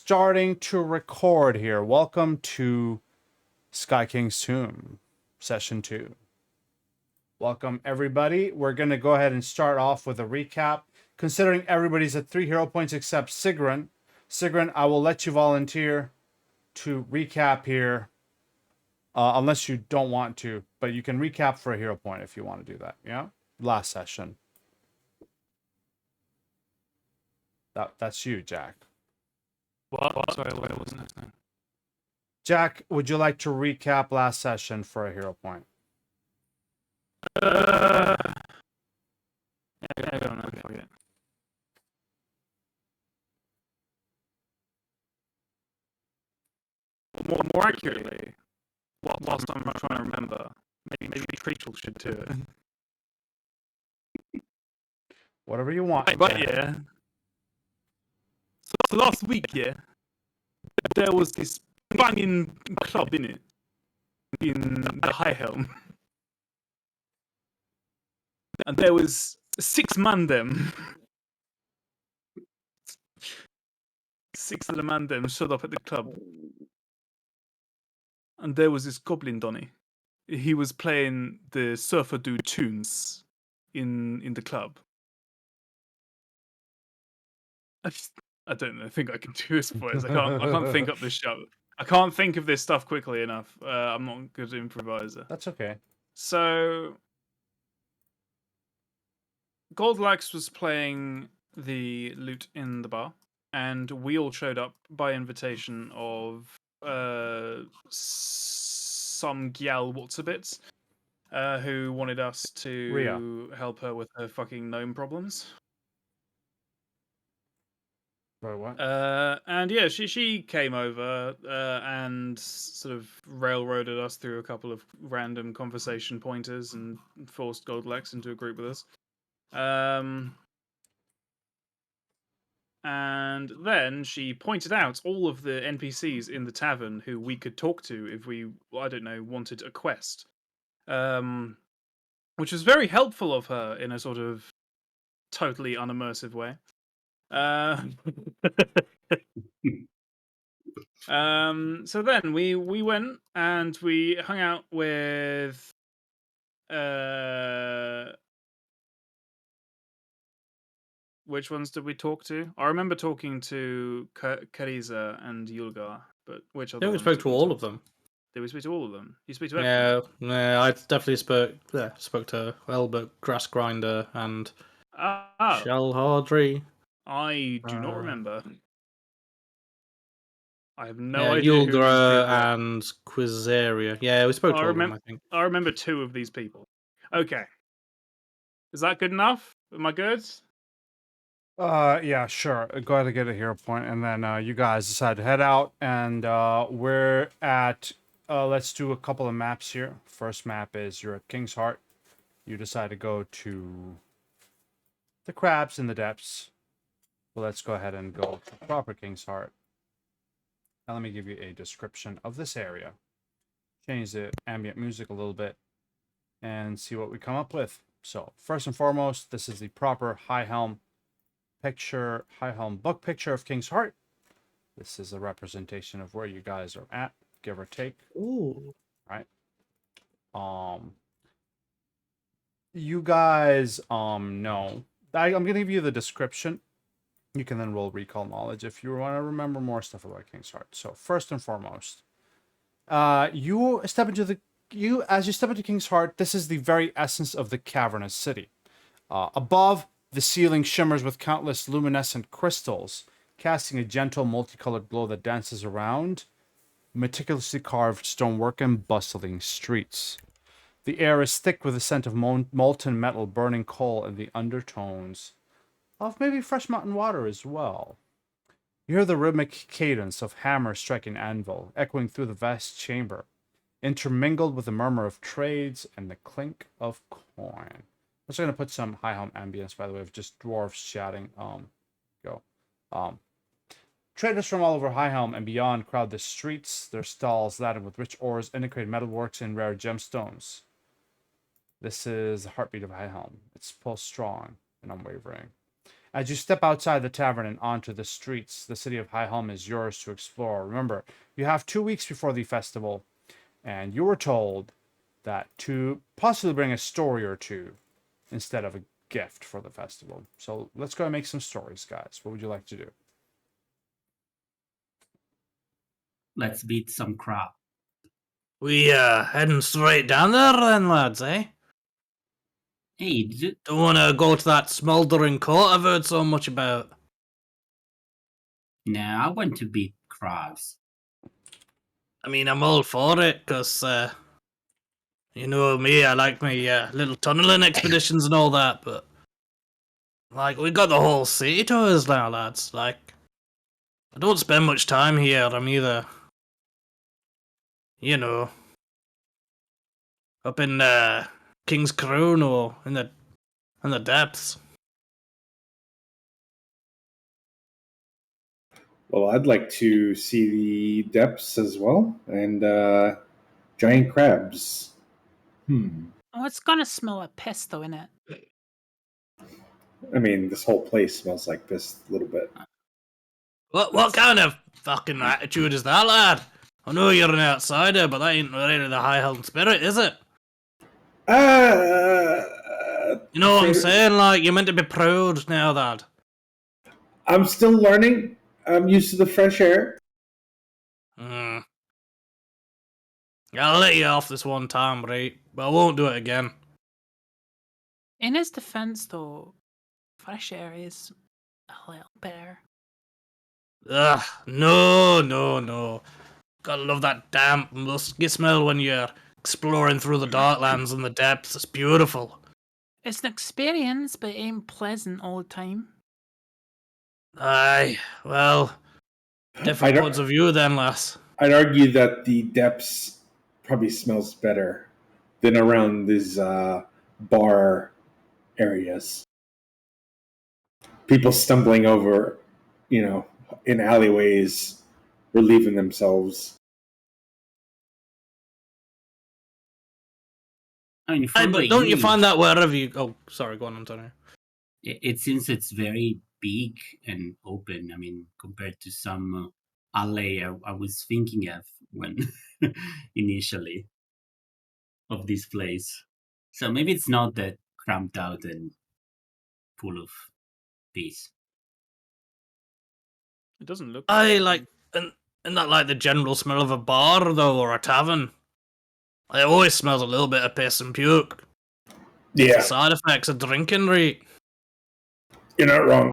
starting to record here. Welcome to Sky King's Tomb, Session 2. Welcome, everybody. We're going to go ahead and start off with a recap. Considering everybody's at 3 hero points except Sigrun. Sigrun, I will let you volunteer to recap here. Unless you don't want to. But you can recap for a hero point if you want to do that. Yeah? Last session. That's you, Jack. What? Sorry, I wasn't listening. Jack, would you like to recap last session for a hero point? Yeah, I don't know. Forget. More accurately, whilst I'm trying to remember, maybe Treacle should do it. Whatever you want. But yeah. So last week, yeah, there was this banging club in it, in the High Helm. And there was 6 man them. 6 of the man them showed up at the club. And there was this goblin Donny. He was playing the Surfer Dude tunes in the club. I don't know. I think I can do this voice. I can't think up this show. I can't think of this stuff quickly enough. I'm not a good improviser. That's okay. So Goldlax was playing the lute in the bar, and we all showed up by invitation of some gal what's-a-bits who wanted us to help her with her fucking gnome problems. Right, what? And yeah, she came over and sort of railroaded us through a couple of random conversation pointers and forced Goldlax into a group with us. And then she pointed out all of the NPCs in the tavern who we could talk to if we, I don't know, wanted a quest. Which was very helpful of her in a sort of totally unimmersive way. So then we went and we hung out with which ones did we talk to? I remember talking to Kariza and Yulgar, but which other Yeah, we ones spoke did to we all talk of them. Did we speak to all of them? You speak to everyone? Yeah, I definitely spoke to Elbert, Grass Grinder, and Shell Hardry. I do not remember. I have no idea who these people Yulgar are. and Quizaria. Yeah, we spoke to all of them, I think. I remember 2 of these people. Okay. Is that good enough? Am I good? Yeah, sure. Go ahead and get a hero point, and then you guys decide to head out, and we're at, let's do a couple of maps here. First map is you're at King's Heart. You decide to go to the crabs in the depths. Well, let's go ahead and go to proper King's Heart. Now let me give you a description of this area. Change the ambient music a little bit and see what we come up with. So, first and foremost, this is the proper High Helm book picture of King's Heart. This is a representation of where you guys are at, give or take. Ooh. Right. You guys know. I'm gonna give you the description. You can then roll recall knowledge if you want to remember more stuff about King's Heart. So first and foremost, as you step into King's Heart, this is the very essence of the cavernous city. Above, the ceiling shimmers with countless luminescent crystals, casting a gentle multicolored glow that dances around meticulously carved stonework and bustling streets. The air is thick with the scent of molten metal, burning coal, and the undertones of maybe fresh mountain water as well. You hear the rhythmic cadence of hammer striking anvil echoing through the vast chamber, intermingled with the murmur of trades and the clink of coin. I'm just going to put some high helm ambience, by the way, of just dwarves shouting. Traders from all over High Helm and beyond crowd the streets, their stalls laden with rich ores, integrated metalworks, and rare gemstones. This is the heartbeat of High Helm. Its pulse strong and unwavering. As you step outside the tavern and onto the streets, the city of High Helm is yours to explore. Remember, you have 2 weeks before the festival, and you were told that to possibly bring a story or two instead of a gift for the festival. So let's go and make some stories, guys. What would you like to do? Let's beat some crap. We heading straight down there then, lads, eh? Hey, Don't want to go to that smouldering court I've heard so much about. no, I want to beat crabs. I mean, I'm all for it, because, you know me, I like my little tunneling expeditions and all that, but, like, we got the whole city to us now, lads. Like, I don't spend much time here. I'm either, you know, up in King's Crown or in the depths. Well, I'd like to see the depths as well, and giant crabs. Oh, it's gonna smell of piss though, innit? I mean, this whole place smells like piss a little bit. What kind of fucking attitude is that, lad? I know you're an outsider, but that ain't really the high held spirit, is it? You know what I'm saying? Like, you're meant to be proud now, lad. I'm still learning. I'm used to the fresh air. I'll let you off this one time, right? But I won't do it again. In his defense, though, fresh air is a little better. Ugh, no. Gotta love that damp, musky smell when you're exploring through the darklands and the depths. It's beautiful. It's an experience, but it ain't pleasant all the time. Aye, well, different points of view then, lass. I'd argue that the depths probably smells better than around these bar areas. People stumbling over, in alleyways, relieving themselves. I mean, Aye, from but the don't you image, find that wherever you... Oh, sorry, go on, Antonio. it seems it's very big and open. I mean, compared to some alley I was thinking of when initially of this place. So maybe it's not that cramped out and full of peace. It doesn't look. Aye, like, and that like the general smell of a bar, though, or a tavern? It always smells a little bit of piss and puke. It's the side effects of drinking, right? You're not wrong.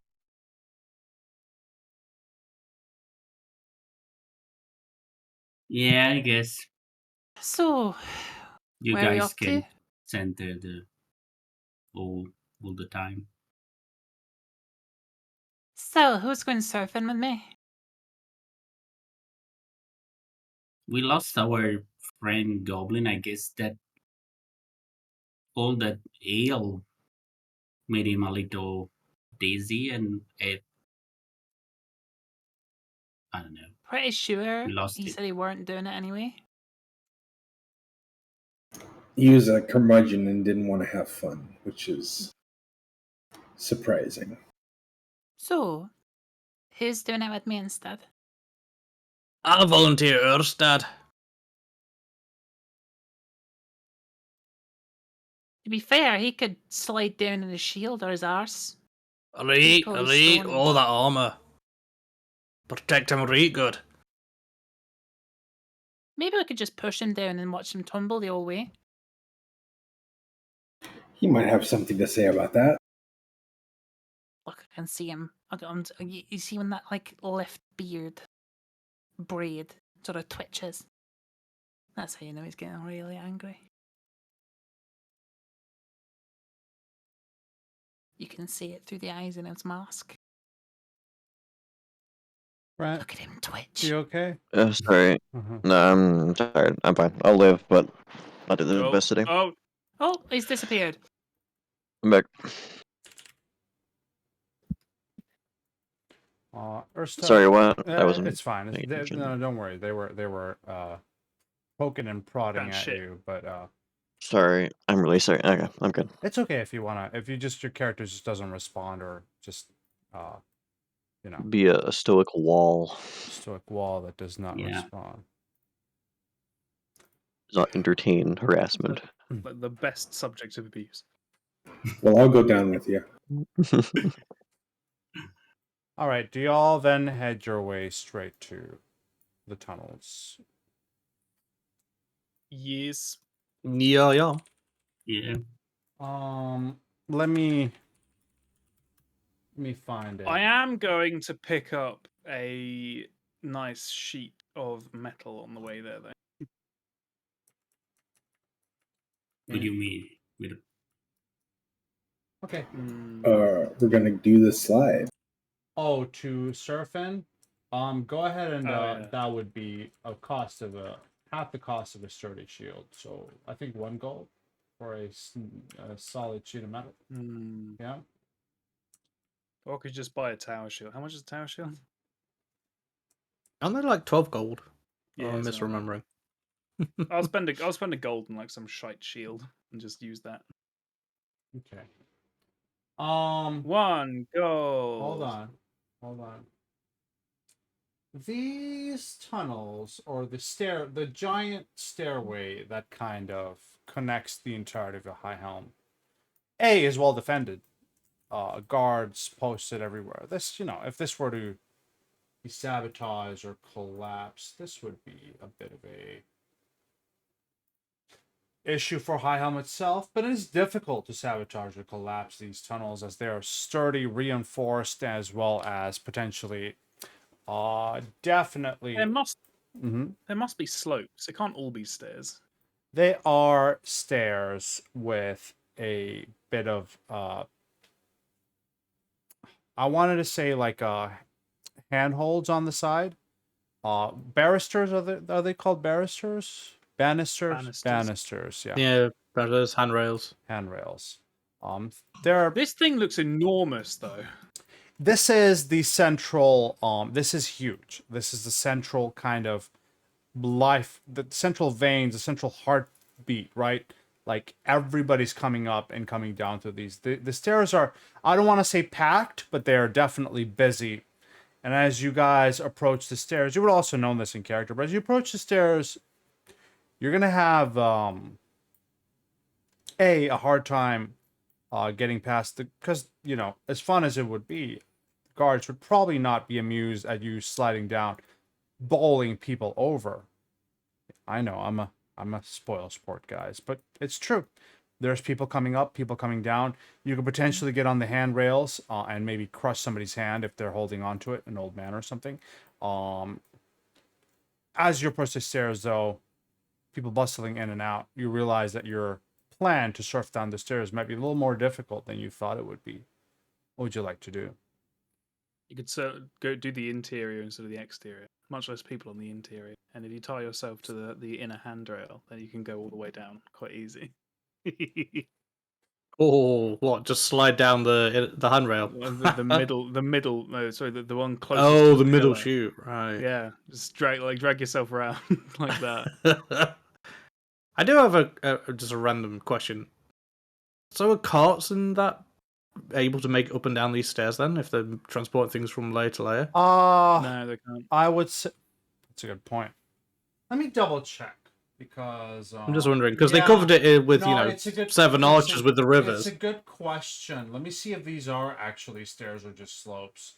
Yeah, I guess So, you where are we guys up can to? center the all the time. So, who's going surfing with me? We lost our friend Goblin. I guess that all that ale made him a little dizzy, and I don't know. Pretty sure We lost he it. said he weren't doing it anyway. He was a curmudgeon and didn't want to have fun, which is surprising. So, who's doing it with me instead? I'll volunteer Erstad. To be fair, he could slide down in his shield or his arse. Elite, probably stone him. all that armour. Protect him right good. Maybe we could just push him down and watch him tumble the whole way. He might have something to say about that. Look, I can see him. You see when that like left beard braid sort of twitches? That's how you know he's getting really angry. You can see it through the eyes in his mask. Right. Look at him twitch. You okay? Sorry. No, I'm tired. I'm fine. I'll live, but I'll do the best today. Oh, he's disappeared. I'm back. Ursta, Sorry, what? I wasn't. It's fine. No, don't worry. They were poking and prodding at you, but Sorry, I'm really sorry. Okay, I'm good. it's okay if you wanna. If your character just doesn't respond or just you know, Be a stoic wall. stoic wall that does not Yeah. respond. Does not entertain harassment. Like the best subject of abuse. Well, I'll go down with you. All right, do y'all then head your way straight to the tunnels? Yes. Yeah. Yeah. Let me find it. I am going to pick up a nice sheet of metal on the way there, though. What do you mean? With a... Okay. We're gonna do the slide. Oh, to surf in? Go ahead and Oh, yeah. that would be a cost of half the cost of a sturdy shield. So I think 1 gold for a solid sheet of metal. Yeah. Or I could just buy a tower shield. How much is a tower shield? Aren't they like 12 gold? Yeah, I'm something like misremembering. that. I'll spend a gold on like some shite shield and just use that. Okay. 1 gold. Hold on. These tunnels, or the giant stairway that kind of connects the entirety of the High Helm, is well defended. Guards posted everywhere. This, if this were to be sabotaged or collapsed, this would be a bit of a issue for High Helm itself, but it is difficult to sabotage or collapse these tunnels as they are sturdy, reinforced, as well as potentially definitely. There must be slopes. It can't all be stairs. They are stairs with a bit of I wanted to say like handholds on the side. Barristers, are they called barristers? Banisters, yeah. Yeah, those handrails. Handrails. This thing looks enormous though. This is the central this is huge. This is the central kind of life, the central veins, the central heartbeat, right? Like everybody's coming up and coming down through these. The stairs are, I don't want to say packed, but they are definitely busy. And as you guys approach the stairs, you would also know this in character, but as you approach the stairs, you're gonna have a hard time getting past because as fun as it would be, guards would probably not be amused at you sliding down, bowling people over. I know I'm a spoil sport, guys, but it's true. There's people coming up, people coming down. You could potentially get on the handrails and maybe crush somebody's hand if they're holding onto it, an old man or something. As you approach the stairs, though, people bustling in and out, you realize that your plan to surf down the stairs might be a little more difficult than you thought it would be. What would you like to do? You could go do the interior instead of the exterior. Much less people on the interior. And if you tie yourself to the inner handrail, then you can go all the way down quite easy. Oh, what? Just slide down the handrail? the middle. No, sorry, the one closest. Oh, to the middle pillar. chute, right? Yeah, just drag yourself around like that. I do have just a random question. So are carts in that able to make up and down these stairs then, if they're transporting things from layer to layer? No, they can't. I would say that's a good point. Let me double check because I'm just wondering because they covered it with seven arches with the rivers. It's a good question. Let me see if these are actually stairs or just slopes.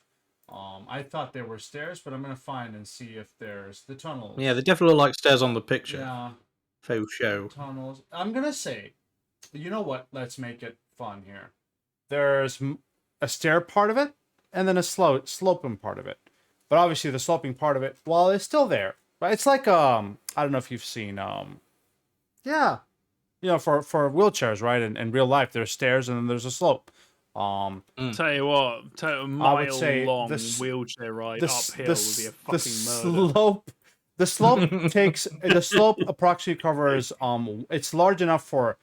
I thought they were stairs, but I'm gonna find and see if there's the tunnels. Yeah, they definitely look like stairs on the picture. Yeah. Faux show. Tunnels. I'm gonna say, you know what? Let's make it fun here. There's a stair part of it, and then a sloping part of it. But obviously, the sloping part of it, well, it's still there. Right? It's like I don't know if you've seen yeah, for wheelchairs, right? In real life, there's stairs and then there's a slope. Tell you what, a mile-long wheelchair ride uphill would be a fucking murder. The slope approximately covers it's large enough for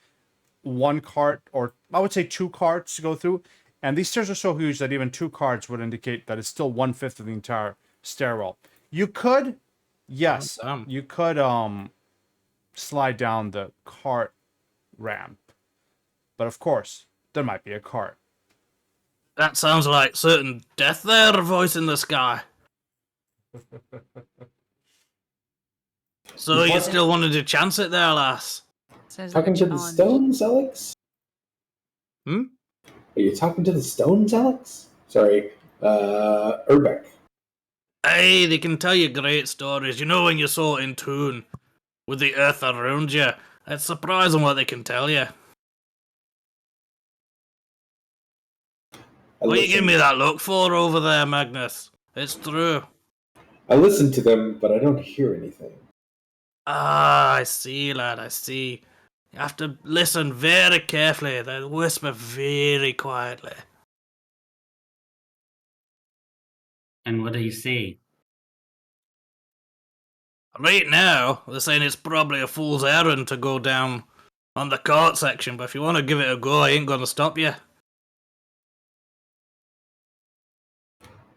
one cart, or I would say 2 carts to go through, and these stairs are so huge that even 2 carts would indicate that it's still 1/5 of the entire stairwell. You could, yes, you could slide down the cart ramp, but of course there might be a cart. That sounds like certain death there, a voice in the sky. So you still wanted to chance it there, lass? Sounds like a Talking to the challenge. stones, Alex? Hmm? Are you talking to the stones, Alex? Sorry, Urbeck. Hey, they can tell you great stories. You know when you're so in tune with the earth around you. It's surprising what they can tell you. What are you giving me that look for over there, Magnus? It's true. I listen to them, but I don't hear anything. Ah, I see, lad, I see. You have to listen very carefully. They whisper very quietly. And what do you say? Right now, they're saying it's probably a fool's errand to go down on the court section, but if you want to give it a go, I ain't gonna stop you.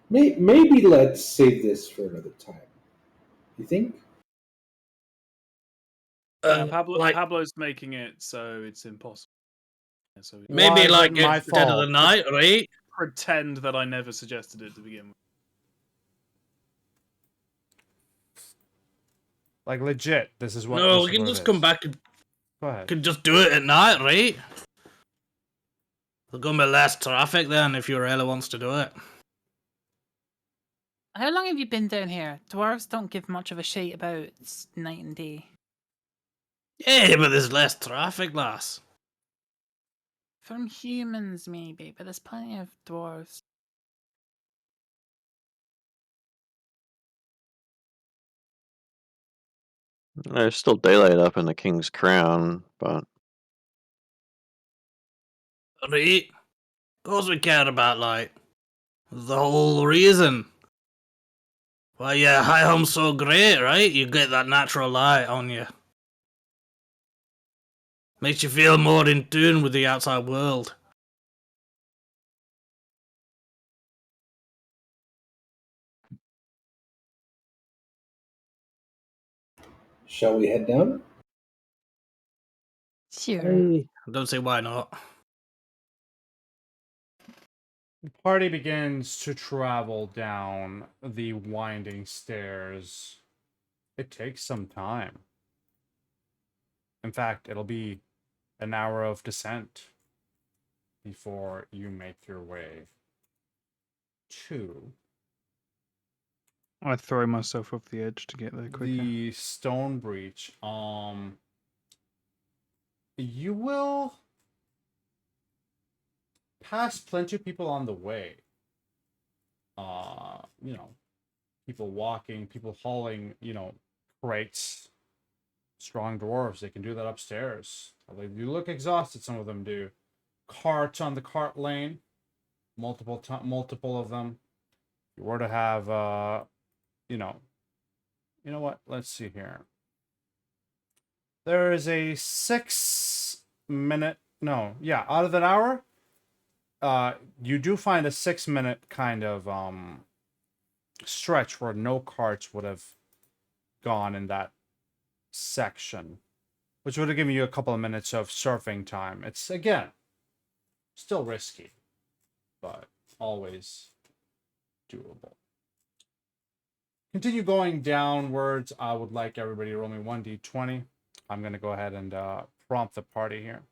Maybe let's save this for another time. You think? Pablo's making it so it's impossible. Yeah, so Maybe Why is like it my at dead of the fault? night, right? pretend that I never suggested it to begin with. Like legit, this is what. No, This we is can what it just come is. back and Go ahead. can just do it at night, right? There's gonna be less traffic then if you really wants to do it. How long have you been down here? Dwarves don't give much of a shit about night and day. Yeah, but there's less traffic, lass. From humans, maybe, but there's plenty of dwarves. There's still daylight up in the King's Crown, but Right? Of course we care about light. The whole reason why your high home's so great, right? You get that natural light on you. Makes you feel more in tune with the outside world. Shall we head down? Sure. I don't see why not. The party begins to travel down the winding stairs. It takes some time. In fact, it'll be an hour of descent before you make your way to I throw myself off the edge to get there quicker. the stone breach. You will pass plenty of people on the way. You know, people walking, people hauling, crates. Strong dwarves, they can do that upstairs. They do look exhausted, some of them do. Carts on the cart lane, multiple of them. If you were to have you know what, let's see here. There is a 6-minute, out of that hour, you do find a 6-minute kind of stretch where no carts would have gone in that section, which would have given you a couple of minutes of surfing time. It's, again, still risky, but always doable. Continue going downwards. I would like everybody to roll me 1d20. I'm going to go ahead and prompt the party here.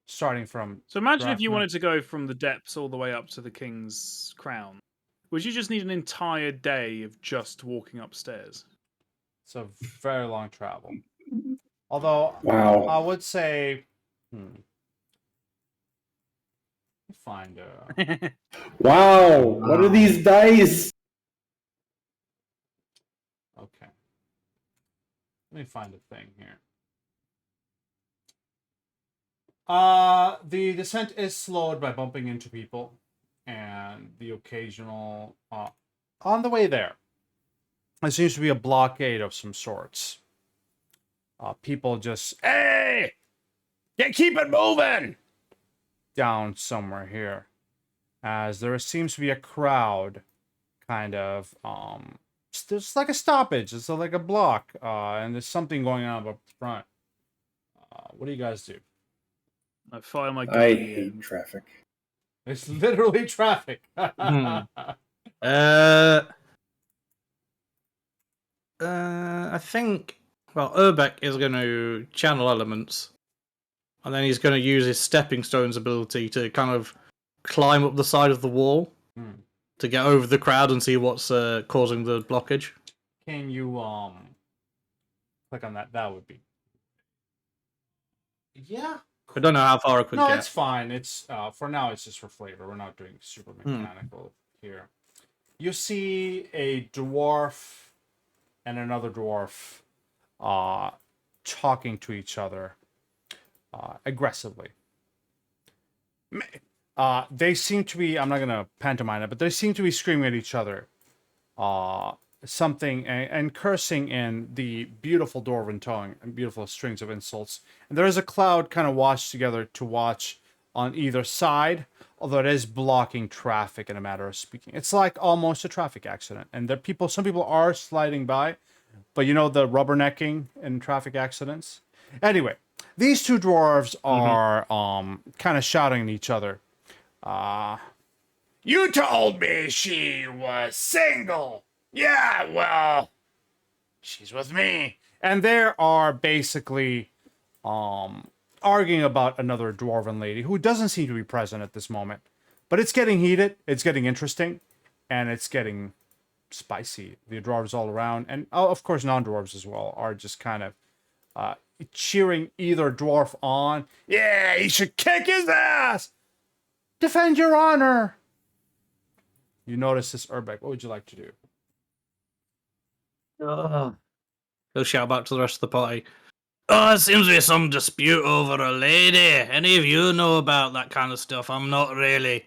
Starting from... So imagine if you draft wanted to go from the depths all the way up to the King's Crown. Would you just need an entire day of just walking upstairs? It's a very long travel. Although, Wow. I would say... Find a... Wow. What are these dice? Okay. Let me find a thing here. The descent is slowed by bumping into people and the occasional... on the way there seems to be a blockade of some sorts. People just, hey! Keep it moving! Down somewhere here. As there seems to be a crowd kind of... It's like a stoppage. It's like a block. And there's something going on up front. What do you guys do? I fire my gun. I in the hate end. traffic. It's literally traffic. I think, well, Urbeck is going to channel elements, and then he's going to use his stepping stones ability to kind of climb up the side of the wall to get over the crowd and see what's causing the blockage. Can you click on that? That would be. Yeah. I don't know how far I could No, get. it's fine. It's for now. It's just for flavor. We're not doing super mechanical here. You see a dwarf and another dwarf talking to each other aggressively. They seem to be, I'm not going to pantomime it, but they seem to be screaming at each other something and cursing in the beautiful dwarven tongue and beautiful strings of insults. And there is a cloud kind of washed together to watch on either side, although it is blocking traffic in a matter of speaking. It's like almost a traffic accident. And there people, some people are sliding by, but you know the rubbernecking in traffic accidents? Anyway, these two dwarves are kind of shouting at each other. You told me she was single. Yeah, well, she's with me. And they are basically arguing about another dwarven lady who doesn't seem to be present at this moment. But it's getting heated, it's getting interesting, and it's getting spicy. The dwarves all around, and of course non-dwarves as well, are just kind of cheering either dwarf on. Yeah, he should kick his ass! Defend your honor! You notice this, Urbeck. What would you like to do? He'll shout back to the rest of the party. Oh, it seems to be some dispute over a lady. Any of you know about that kind of stuff? I'm not really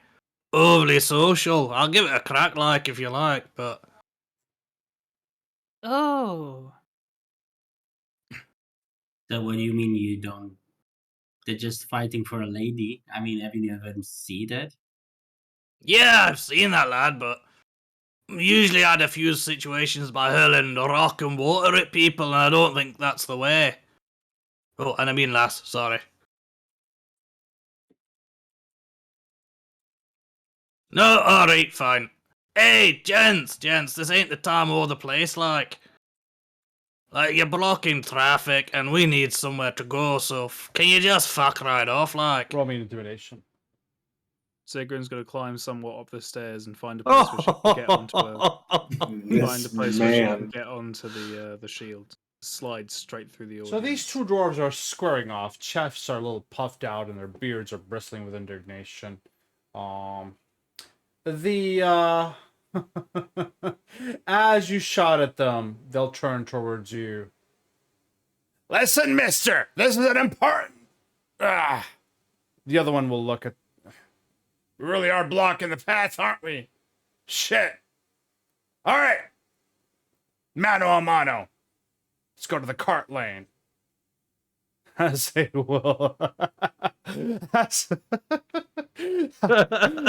overly social. I'll give it a crack, like, if you like, but... Oh. So what do you mean you don't? They're just fighting for a lady. I mean, have you ever seen that? Yeah, I've seen that, lad, but... Usually I diffuse situations by hurling rock and water at people, and I don't think that's the way. Oh, and I mean lass, sorry. No, alright, fine. Hey, gents, this ain't the time or the place, like... Like, you're blocking traffic, and we need somewhere to go, so can you just fuck right off, like? Roll me an intimidation. Sigrun's going to climb somewhat up the stairs and find a place where she can get onto the shield. Slide straight through the audience. So these two dwarves are squaring off. Chests are a little puffed out, and their beards are bristling with indignation. As you shot at them, they'll turn towards you. Listen, mister, this is an important... The other one will look at... We really are blocking the path, aren't we? Shit. All right. Mano a mano. Let's go to the cart lane. As they will...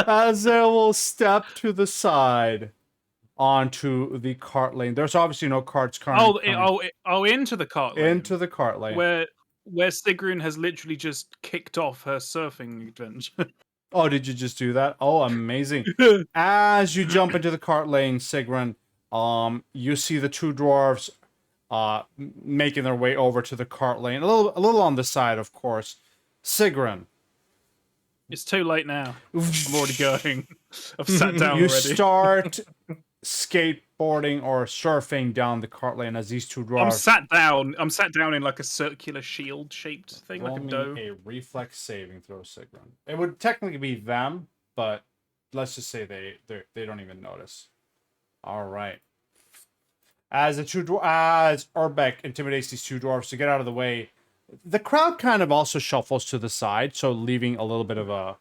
as they will step to the side onto the cart lane. There's obviously no carts currently. Into the cart lane. Into the cart lane. Where Sigrun has literally just kicked off her surfing adventure. Oh, did you just do that? Oh, amazing. As you jump into the cart lane, Sigrun, you see the two dwarves making their way over to the cart lane. A little on the side, of course. Sigrun. It's too late now. I'm already going. I've sat down you already. You start skateboarding or surfing down the cart lane as these two dwarves. I'm sat down in like a circular shield-shaped thing, like a dome. A reflex saving throw, Sigrun. It would technically be them, but let's just say they don't even notice. All right. As Urbeck intimidates these two dwarves to get out of the way, the crowd kind of also shuffles to the side, so leaving a little bit of a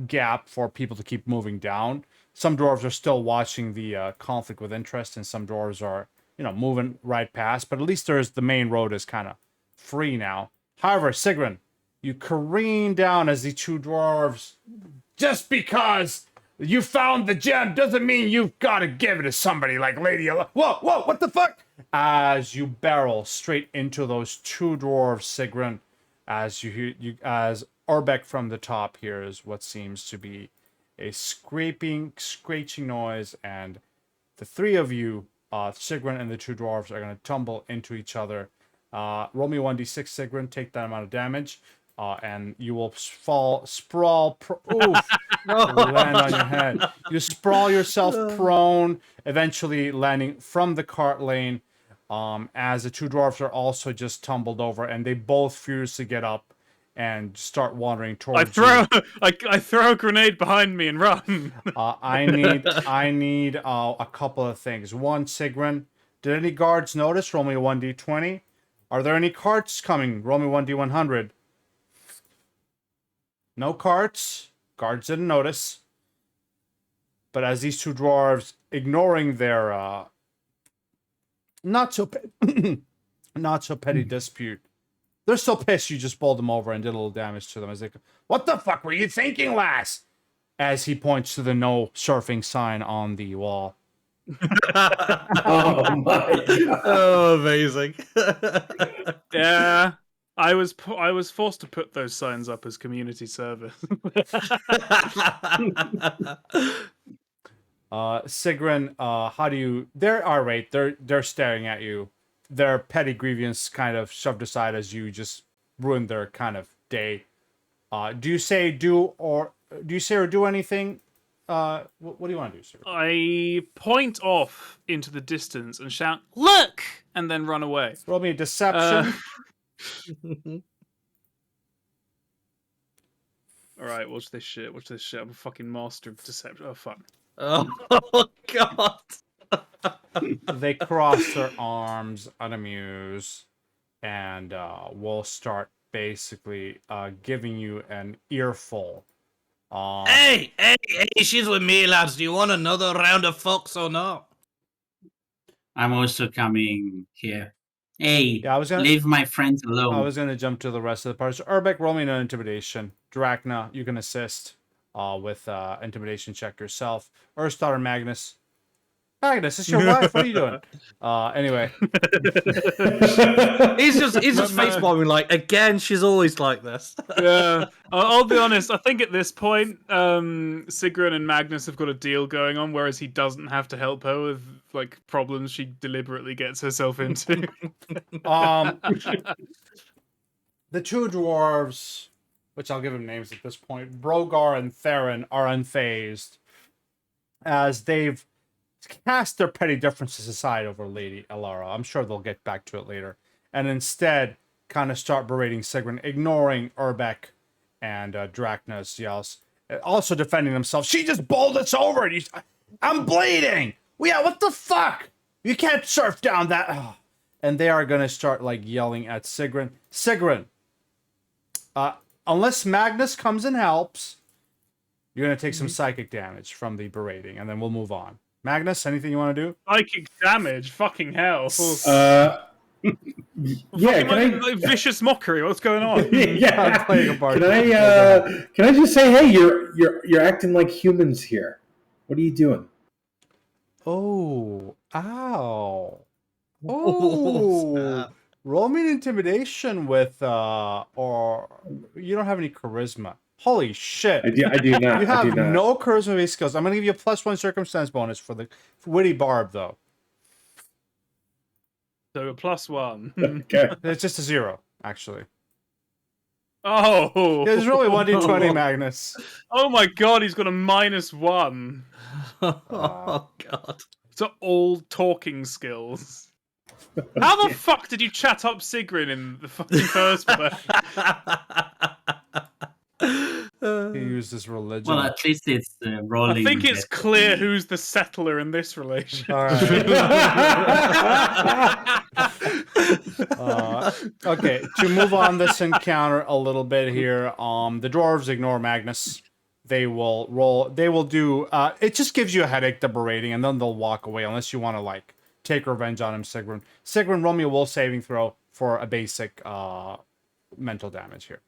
gap for people to keep moving down. Some dwarves are still watching the conflict with interest, and some dwarves are, moving right past. But at least the main road is kind of free now. However, Sigrun, you careen down as the two dwarves. Just because you found the gem doesn't mean you've got to give it to somebody like Lady Whoa, what the fuck? As you barrel straight into those two dwarves, Sigrun, as Urbeck from the top hears what seems to be a scratching noise, and the three of you, Sigrun and the two dwarves, are going to tumble into each other. Roll me 1d6, Sigrun. Take that amount of damage, and you will sprawl. Oof! Land on your head. You sprawl yourself prone, eventually landing from the cart lane. As the two dwarves are also just tumbled over, and they both furiously get up and start wandering towards you. I throw a grenade behind me and run. I need a couple of things. One, Sigrun, did any guards notice? Roll me a 1d20. Are there any carts coming? Roll me 1d100. No carts. Guards didn't notice. But as these two dwarves, ignoring their not so petty dispute, they're so pissed you just bowled them over and did a little damage to them. As they go, what the fuck were you thinking, lass? As he points to the no surfing sign on the wall. Oh my god. Oh, amazing. Yeah. I was forced to put those signs up as community service. Sigrun, how do you? They're staring at you. Their petty grievance kind of shoved aside as you just ruined their kind of day. Do you say or do anything? What do you want to do, sir? I point off into the distance and shout, "Look!" and then run away. Roll me a deception. All right, watch this shit. I'm a fucking master of deception. Oh fuck. Oh god. They cross their arms, unamused, and will start basically giving you an earful. Hey, she's with me, lads. Do you want another round of fucks or not? I'm also coming here. Hey, Yeah, leave my friends alone. I was gonna jump to the rest of the party. So Urbeck, roll me an intimidation. Drachna, you can assist with intimidation check yourself. Urstar and Magnus. Magnus, it's your wife. What are you doing? Anyway. He's just face bombing like, again, she's always like this. Yeah, I'll be honest. I think at this point, Sigrun and Magnus have got a deal going on, whereas he doesn't have to help her with like problems she deliberately gets herself into. The two dwarves, which I'll give them names at this point, Brogar and Theron, are unfazed as they've cast their petty differences aside over Lady Elara. I'm sure they'll get back to it later. And instead, kind of start berating Sigrun, ignoring Urbeck and Drachna's yells. Also defending themselves. She just bowled us over! I'm bleeding! Yeah, what the fuck? You can't surf down that... Oh. And they are going to start, like, yelling at Sigrun. Sigrun, unless Magnus comes and helps, you're going to take some psychic damage from the berating, and then we'll move on. Magnus, anything you want to do? Psychic damage, fucking hell. Yeah, can I... Vicious mockery, what's going on? Yeah, playing a part. Can I just say, hey, you're acting like humans here. What are you doing? Oh, ow. Oh, roll me an intimidation with, or you don't have any charisma. Holy shit. I do not. You have I do not. no charisma-based skills. I'm going to give you a +1 circumstance bonus for the witty barb, though. So a +1. Okay. It's just a 0, actually. Oh! Yeah, there's really 1d20, Magnus. Oh my god, he's got a -1. Oh god. So all talking skills. How the fuck did you chat up Sigrun in the fucking first place? He used his religion. Well, at least it's rolling. I think it's clear who's the settler in this relationship. All right. Okay, to move on this encounter a little bit here, the dwarves ignore Magnus. They will roll. They will do. It just gives you a headache, the berating, and then they'll walk away unless you want to like take revenge on him, Sigrun. Sigrun, roll me a will saving throw for a basic mental damage here.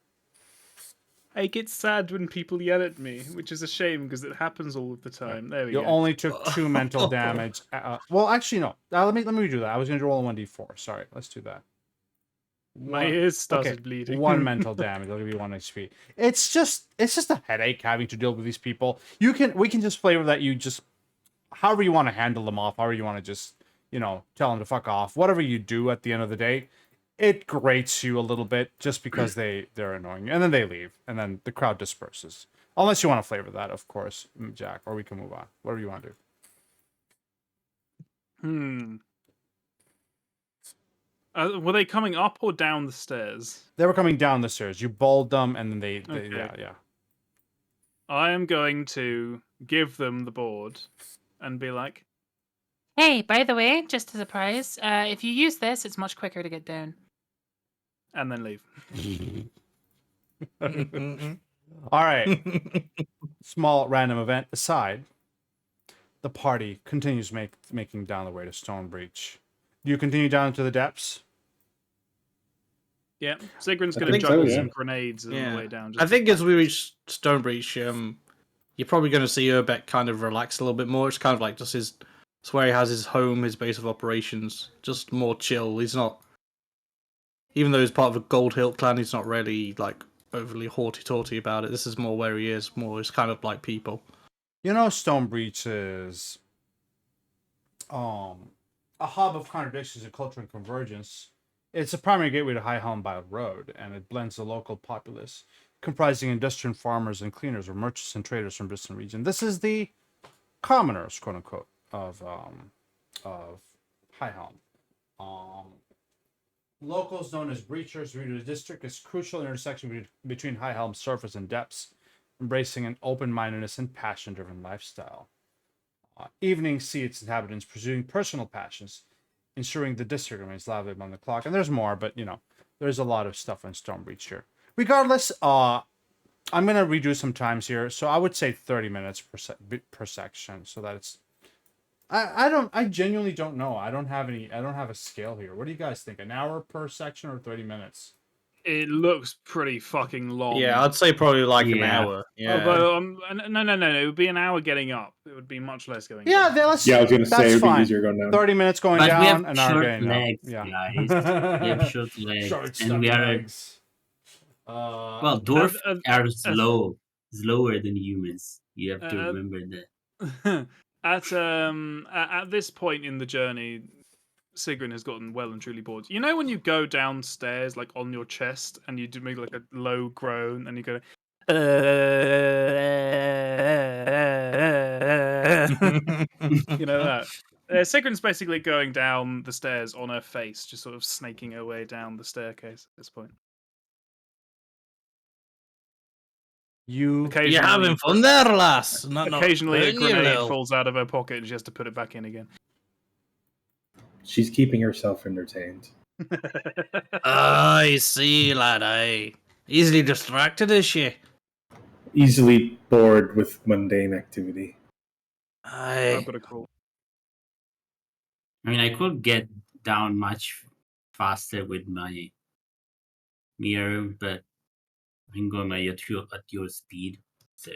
I get sad when people yell at me, which is a shame because it happens all of the time. There we You go. only took 2 mental damage. Well, actually, no. Let me do that. I was going to roll a 1d4. Sorry, let's do that. My One- ears started okay, bleeding. 1 mental damage. I'll give you 1 HP. It's just a headache having to deal with these people. We can just flavor that you just however you want to handle them off, however you want to just, tell them to fuck off. Whatever you do at the end of the day, it grates you a little bit just because they're annoying you. And then they leave. And then the crowd disperses. Unless you want to flavor that, of course, Jack, or we can move on. Whatever you want to do. Were they coming up or down the stairs? They were coming down the stairs. You bowled them, and then they Okay. yeah. I am going to give them the board and be like, Hey, by the way, just as a prize, if you use this, it's much quicker to get down. and then leave. All right. Small random event aside, the party continues making down the way to Stone Breach. Do you continue down to the depths? Yeah, Sigrun's I going to think so, juggle yeah. some grenades on the way down. I just think to as we reach Stonebreach, you're probably going to see Urbeck kind of relax a little bit more. It's kind of like just it's where he has his home, his base of operations. Just more chill. He's not, even though he's part of a Gold Hill clan, he's not really like overly haughty-taughty about it. This is more where he is. More, it's kind of like people. Stone Breach is a hub of contradictions and culture and convergence. It's a primary gateway to High Helm by road, and it blends the local populace, comprising industrial farmers and cleaners, or merchants and traders from distant region. This is the commoners, quote unquote, of High Helm. Locals known as breachers view the district as crucial intersection between High Helm's surface and depths, embracing an open-mindedness and passion-driven lifestyle. Evenings see its inhabitants pursuing personal passions, ensuring the district remains lively on the clock. And there's more, but there's a lot of stuff in Stone Breach here. Regardless, I'm gonna redo some times here, so I would say 30 minutes per section, so that it's. I genuinely don't know. I don't have a scale here. What do you guys think? An hour per section or 30 minutes? It looks pretty fucking long. Yeah, I'd say probably like an Yeah. hour. Yeah. Although, no. It would be an hour getting up. It would be much less going Yeah, down. I was Yeah, I was gonna say that's it'd be fine. easier going down. 30 minutes going But we have down, an hour short getting legs, down. guys. We have short legs, Short, and we stumpy are legs. well. Dwarf are slower than humans. You have to remember that. At this point in the journey, Sigrun has gotten well and truly bored. You know when you go downstairs, like on your chest, and you do make like a low groan, and you go, you know that. Sigrun's basically going down the stairs on her face, just sort of snaking her way down the staircase at this point. You You're having fun there, lass. Occasionally, a hurting you, grenade Lil. falls out of her pocket, and she has to put it back in again. She's keeping herself entertained. I see, lad. Easily distracted, is she? Easily bored with mundane activity. I've Aye. got a call. I mean, I could get down much faster with my mirror, but I'm going at your speed. So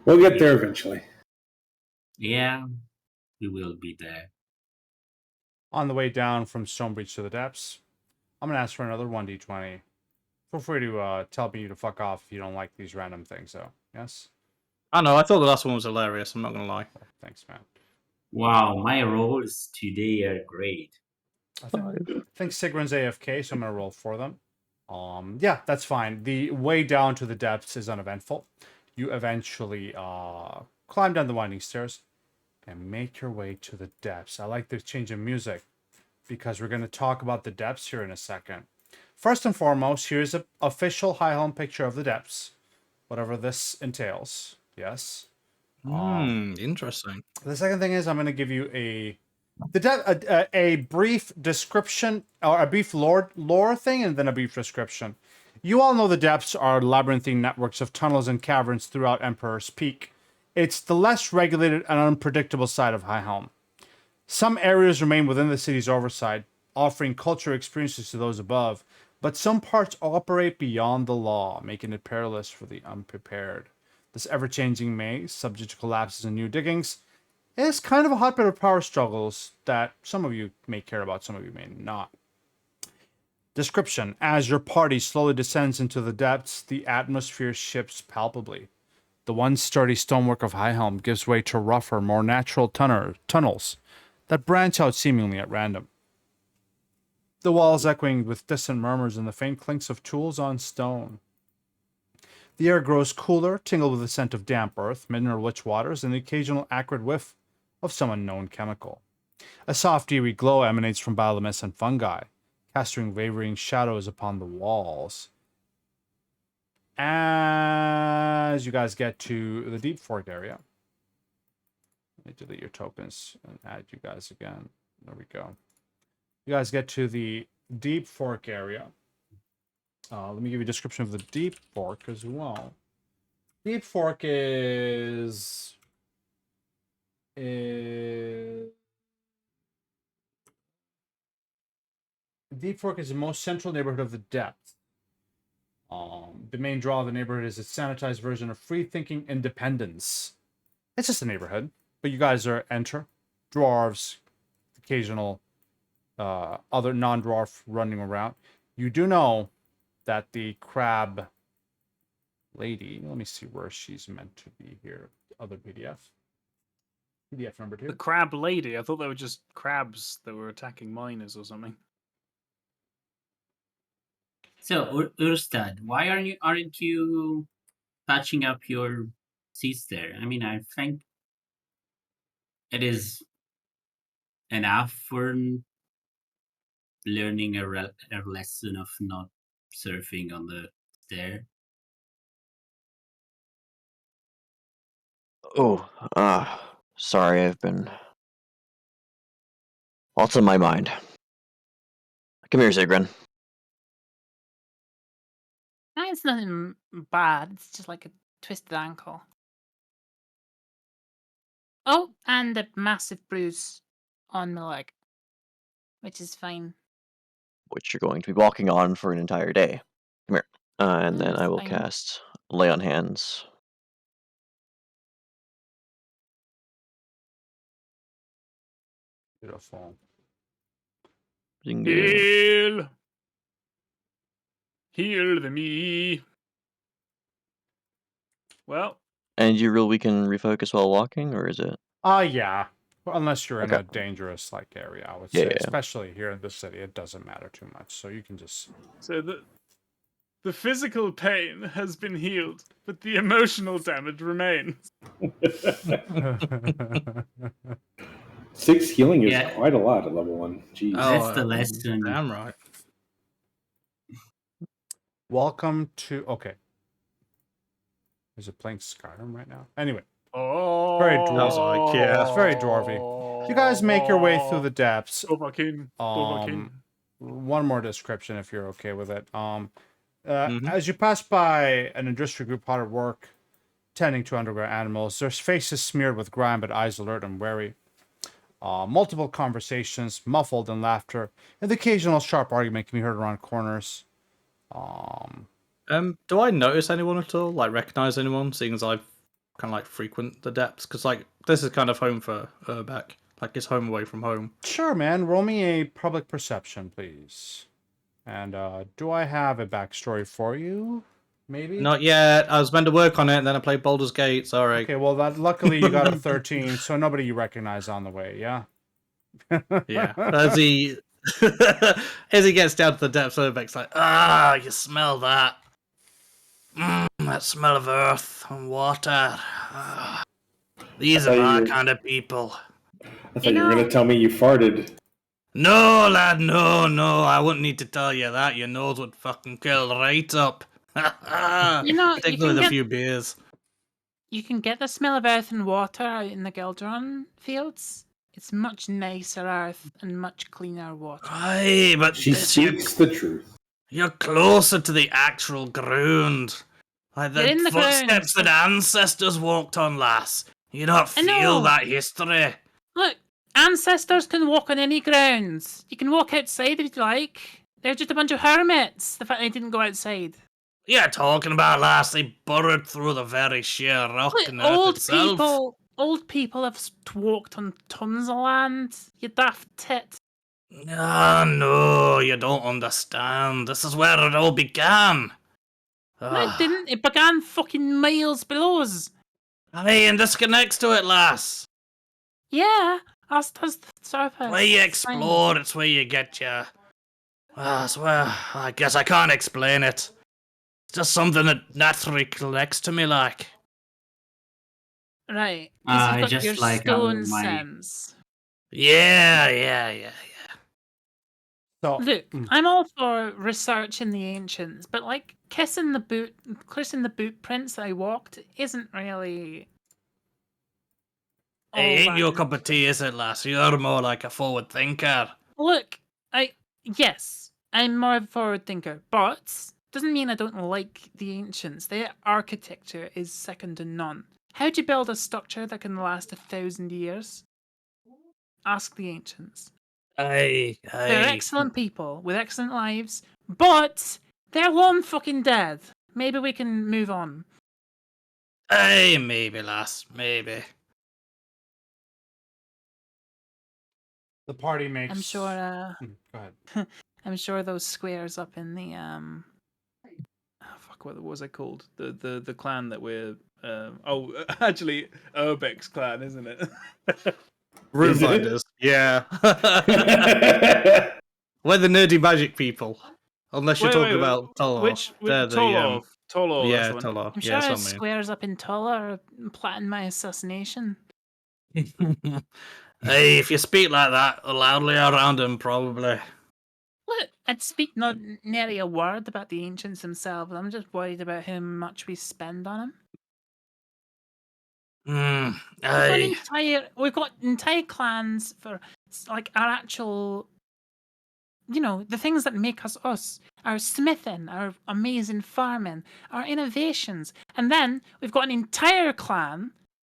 We'll get there eventually. yeah, we will be there. on the way down from Stonebreach to the depths. I'm gonna ask for another 1d20. Feel free to tell me to fuck off if you don't like these random things, though. Yes? I know, I thought the last one was hilarious, I'm not gonna lie. Thanks, man. Wow, my rolls today are great. I think Sigrun's AFK, so I'm gonna roll for them. Yeah, that's fine. The way down to the depths is uneventful. You eventually climb down the winding stairs and make your way to the depths. I like this change in music because we're going to talk about the depths here in a second. First and foremost, here's an official High Helm picture of the depths, whatever this entails. Yes. Interesting. The second thing is I'm going to give you a brief description, or a brief lore thing, and then a brief description. You all know the depths are labyrinthine networks of tunnels and caverns throughout Emperor's Peak. It's the less regulated and unpredictable side of High Helm. Some areas remain within the city's oversight, offering cultural experiences to those above, but some parts operate beyond the law, making it perilous for the unprepared. This ever-changing maze, subject to collapses and new diggings, is kind of a hotbed of power struggles that some of you may care about, some of you may not. Description: as your party slowly descends into the depths, the atmosphere shifts palpably. The once sturdy stonework of Highhelm gives way to rougher, more natural tunnels that branch out seemingly at random. The walls echoing with distant murmurs and the faint clinks of tools on stone. The air grows cooler, tingled with the scent of damp earth, mineral-rich waters, and the occasional acrid whiff of some unknown chemical. A soft, eerie glow emanates from bioluminescent fungi, casting wavering shadows upon the walls. As you guys get to the Deep Fork area, let me delete your tokens and add you guys again. There we go. You guys get to the Deep Fork area. Let me give you a description of the Deep Fork as well. Deep Fork is Deep Fork is the most central neighborhood of the depth. The main draw of the neighborhood is its sanitized version of free-thinking independence. It's just a neighborhood, but you guys enter. Dwarves, occasional other non-dwarf running around. You do know that the crab lady, let me see where she's meant to be here. Other PDF. PDF number 2. The crab lady. I thought they were just crabs that were attacking miners or something. So, Urstad, why aren't you patching up your sister? I mean, I think it is enough for learning a lesson of not surfing on the stair. Oh, sorry, I've been... What's in my mind? Come here, Zigrin. It's nothing bad. It's just like a twisted ankle. Oh, and a massive bruise on my leg, which is fine. Which you're going to be walking on for an entire day. Come here. And then That's I will fine. cast Lay on Hands. Beautiful. Zinga. Heal! Heal the me! Well, And you really can refocus while walking, or is it? Yeah. Well, unless you're in Okay. a dangerous area, I would Yeah, say. yeah. Especially here in the city, it doesn't matter too much. So you can just... so the physical pain has been healed, but the emotional damage remains. 6 healing is Yeah. quite a lot at level 1. Jeez. That's the lesson. Damn right. Welcome to... Okay. Is it playing Skyrim right now? Anyway. Oh, Very I was like, yeah. It's very dwarvy. You guys make your way through the depths. Dovahkiin. One more description if you're okay with it. Mhm. As you pass by an industry group hard at work, tending to underground animals, their faces smeared with grime but eyes alert and wary. Multiple conversations, muffled in laughter, and the occasional sharp argument can be heard around corners. Do I notice anyone at all? Like, recognize anyone, seeing as I've kind of like frequent the depths? Because like this is kind of home for Urbeck. Like it's home away from home. Sure, man. Roll me a public perception, please. And do I have a backstory for you? Maybe? Not yet. I was meant to work on it, and then I played Baldur's Gate. Sorry. Okay, well, luckily you got a 13, so nobody you recognize on the way, yeah? Yeah. As he gets down to the depths, Urbeck's like, you smell that? That smell of earth and water. These I are thought my you were- kind of people. I thought you were going to tell me you farted. No, lad, no. I wouldn't need to tell you that. Your nose would fucking kill right up. Particularly with a few beers. You can get the smell of earth and water out in the Gildron fields. It's much nicer earth and much cleaner water. Aye, but She this, you're, speaks the truth. you're closer to the actual ground. Like You're the in the footsteps ground. that ancestors walked on, lass. You don't I know. feel that history. Look, ancestors can walk on any grounds. You can walk outside if you like. They're just a bunch of hermits. The fact they didn't go outside. Yeah, talking about, lass, they burrowed through the very sheer rock Look, and earth itself. old people have walked on tons of land. You daft tit. Ah, no, you don't understand. This is where it all began. No, it Ah, didn't. It began fucking miles below us. I mean, this connects to it, lass. Yeah, as does the surface. Where you Fine. explore, it's where you get your... I swear, I guess I can't explain it. It's just something that naturally connects to me, like. Right, because you've got Just your like how stone my sense. Yeah. So, Look, I'm all for researching the ancients, but like kissing the boot prints that I walked isn't really. Hey, all ain't that your cup of tea, is it, lass? You're more like a forward thinker. Look, yes, I'm more of a forward thinker, but doesn't mean I don't like the ancients. Their architecture is second to none. How do you build a structure that can last 1,000 years? Ask the ancients. They're excellent people with excellent lives, but they're long fucking dead. Maybe we can move on. Hey, maybe, lass, maybe. the party makes. I'm sure. Go ahead. I'm sure those squares up in the Fuck, what was it called? The clan that we're actually Urbex's clan, isn't it? Rune Is it? finders. Yeah. We're the nerdy magic people. Unless you're talking about Tolor. Which They're the, Tolor? Tolor, that's yeah, the one. Tolor. I'm Yeah, sure that's what squares up in Tulla are plotting my assassination. I mean. Hey, if you speak like that loudly around him, probably. Look, I'd speak not nary a word about the ancients themselves. I'm just worried about how much we spend on them. Aye. We've got entire clans for like our actual, the things that make us us. Our smithing, our amazing farming, our innovations, and then we've got an entire clan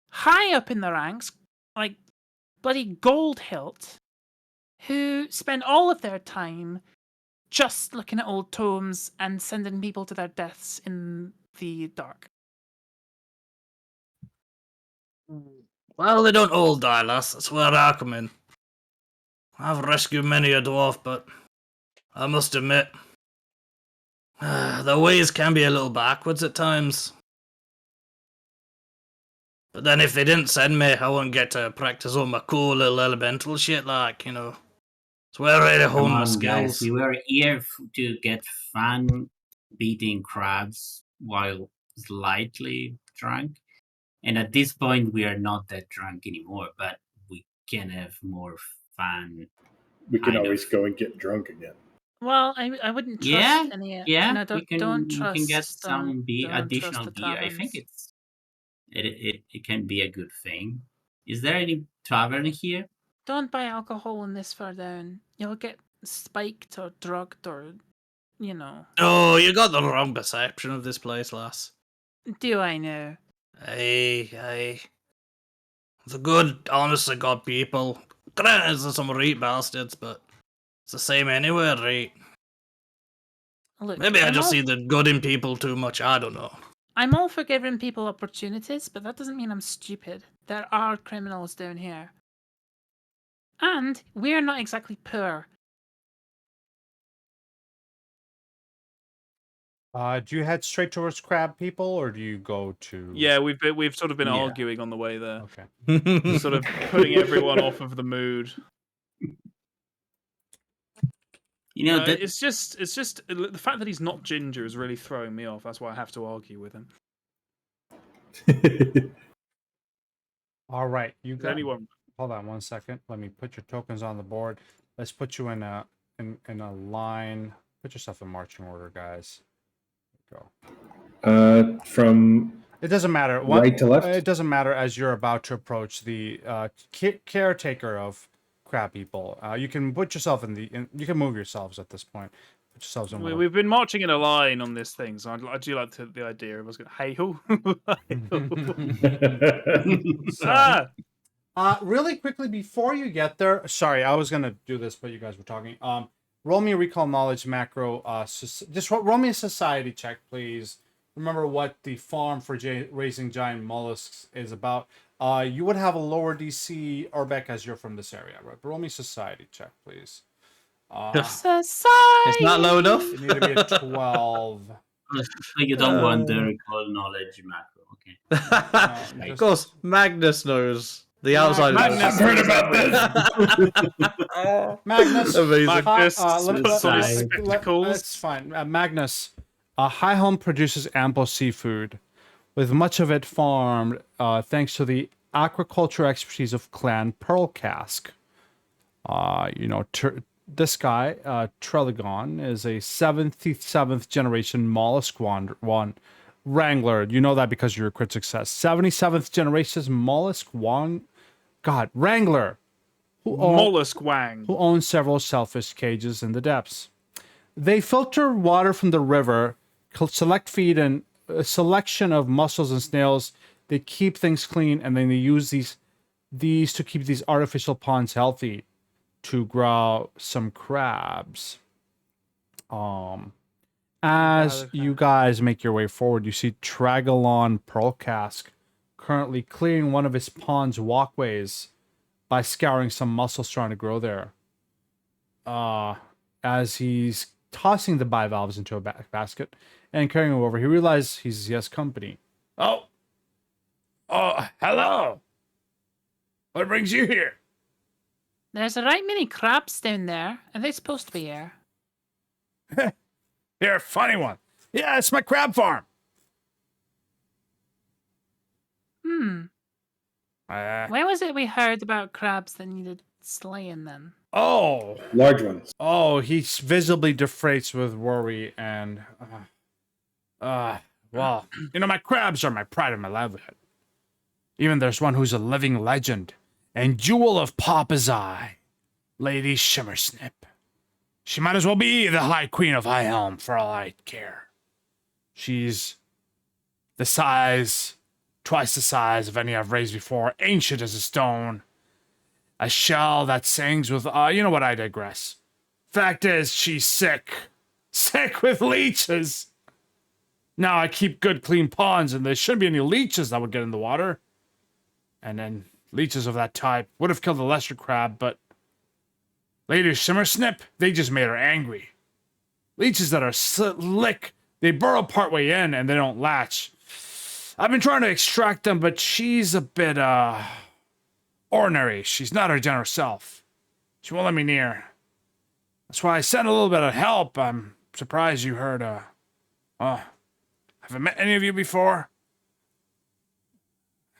high up in the ranks, like bloody Gold Hilt, who spend all of their time just looking at old tomes and sending people to their deaths in the dark. Well, they don't all die, lass. That's where I come in. I've rescued many a dwarf, but I must admit, their ways can be a little backwards at times. But then if they didn't send me, I wouldn't get to practice all my cool little elemental shit, like, It's where I Come hone my on, guys. skills. We were here to get fun beating crowds while slightly drunk. And at this point, we are not that drunk anymore, but we can have more fun. We can Kind always of. go and get drunk again. Well, I wouldn't trust Yeah, any. And yeah. I We don't can get trust some don't trust additional the beer. I think taverns. it can be a good thing. Is there any tavern here? Don't buy alcohol in this far down. You'll get spiked or drugged or, Oh, you got the wrong perception of this place, lass. Do I know? Aye. The good, honest to God people. Granted, there's some right bastards, but it's the same anywhere, right? Look, Maybe I just see the good in people too much, I don't know. I'm all for giving people opportunities, but that doesn't mean I'm stupid. There are criminals down here. And we're not exactly poor. Do you head straight towards crab people, or do you go to? Yeah, we've sort of been Yeah. arguing on the way there, Okay. sort of putting everyone off of the mood. It's just the fact that he's not ginger is really throwing me off. That's why I have to argue with him. All right, you got. Anyone? Hold on 1 second. Let me put your tokens on the board. Let's put you in a line. Put yourself in marching order, guys. Go. From It doesn't matter. right to left? It doesn't matter as you're about to approach the caretaker of crab people. You can put yourself you can move yourselves at this point. Put yourselves in. We've been marching in a line on this thing, so I do like the idea of us going, hey ho. Really quickly before you get there, sorry, I was gonna do this, but you guys were talking. Roll me a recall knowledge macro. Just roll me a society check, please. Remember what the farm for raising giant mollusks is about. You would have a lower DC, Urbeck, as you're from this area, right? But roll me a society check, please. Society. It's not low enough. You need to be a 12. So you don't want the recall knowledge macro. Okay. No, Of course, Magnus knows. The outside Magnus I've heard about Magnus. Amazing. Magnus Let's puts on his Suicide. spectacles. That's fine. Magnus, Highholm produces ample seafood, with much of it farmed thanks to the aquaculture expertise of Clan Pearl Cask. This guy, Trelagon, is a 77th generation mollusk wrangler. You know that because of your crit success. 77th generation mollusk wrangler. Mollusk Wang. Who owns several shellfish cages in the depths. They filter water from the river, select feed and a selection of mussels and snails. They keep things clean, and then they use these to keep these artificial ponds healthy, to grow some crabs. As you guys make your way forward, you see Tragalon Pearl Cask currently clearing one of his pond's walkways by scouring some mussels trying to grow there. As he's tossing the bivalves into a basket and carrying them over, he realizes he has company. Oh, hello. What brings you here? There's a right many crabs down there. Are they supposed to be here? You're a funny one. Yeah, it's my crab farm. When was it we heard about crabs that needed slaying then? Large ones. Oh, he's visibly deflates with worry and, well, my crabs are my pride and my livelihood. Even there's one who's a living legend and jewel of Papa's eye, Lady Shimmersnip. She might as well be the High Queen of Highhelm for all I care. She's twice the size of any I've raised before, ancient as a stone. A shell that sings with, you know what, I digress. Fact is, she's sick. Sick with leeches. Now I keep good, clean ponds, and there shouldn't be any leeches that would get in the water. And then leeches of that type would have killed the lesser crab, but Lady Shimmersnip, they just made her angry. Leeches that are slick, they burrow partway in and they don't latch. I've been trying to extract them, but she's a bit, ordinary. She's not her general self. She won't let me near. That's why I sent a little bit of help. I'm surprised you heard, have I met any of you before?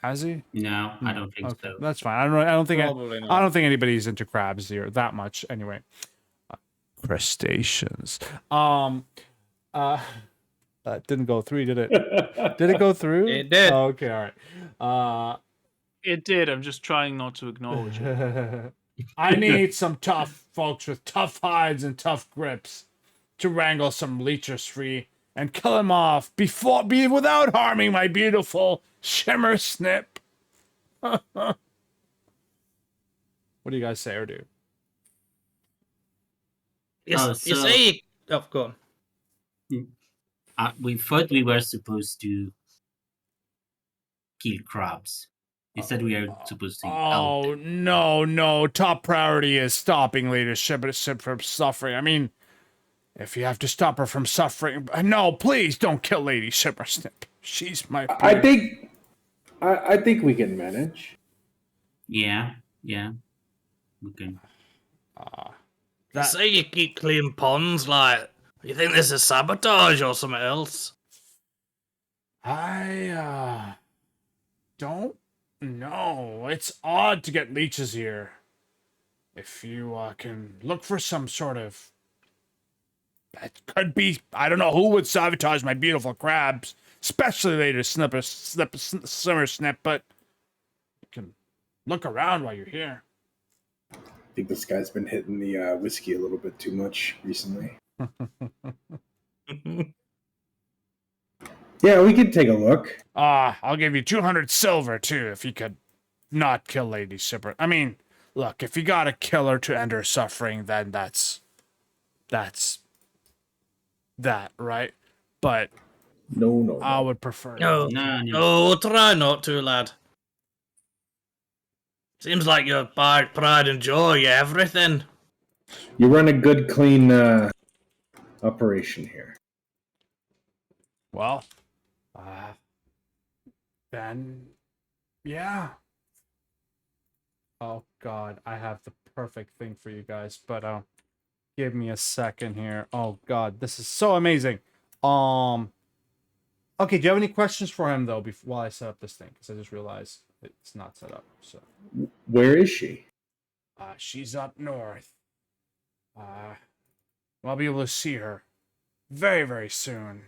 Has he? No, I don't think Okay, so. that's fine. I don't think Probably not. I don't think anybody's into crabs here that much. Anyway, crustaceans. That didn't go through, did it? Did it go through? It did. Oh, okay, all right. It did. I'm just trying not to acknowledge it. I need some tough folks with tough hides and tough grips to wrangle some leechers free and kill him off without harming my beautiful Shimmersnip. What do you guys say or do? You Oh, see... Oh, go on. We thought we were supposed to kill crabs. Instead, we are supposed to help Oh, them. no. Top priority is stopping Lady Shimmersnip from suffering. I mean, if you have to stop her from suffering... No, please don't kill Lady Shimmersnip. She's my... I think we can manage. Yeah. We can. You say you keep clean ponds, like, you think this is sabotage or something else? I, don't know. It's odd to get leeches here. If you, can look for some sort of... That could be... I don't know who would sabotage my beautiful crabs. Especially Lady Shimmersnip, but... You can look around while you're here. I think this guy's been hitting the whiskey a little bit too much recently. Yeah, we could take a look. I'll give you 200 silver, too, if you could not kill Lady Shimmer. I mean, look, if you gotta kill her to end her suffering, then that's that, right? But No. I would prefer... No, try not to, lad. Seems like your pride and joy, everything. You run a good, clean operation here. Well, then, yeah. Oh God, I have the perfect thing for you guys, but give me a second here. Oh God, this is so amazing. Okay, do you have any questions for him though? While I set up this thing, because I just realized it's not set up. So, Where is she? she's up north. I'll be able to see her very, very soon.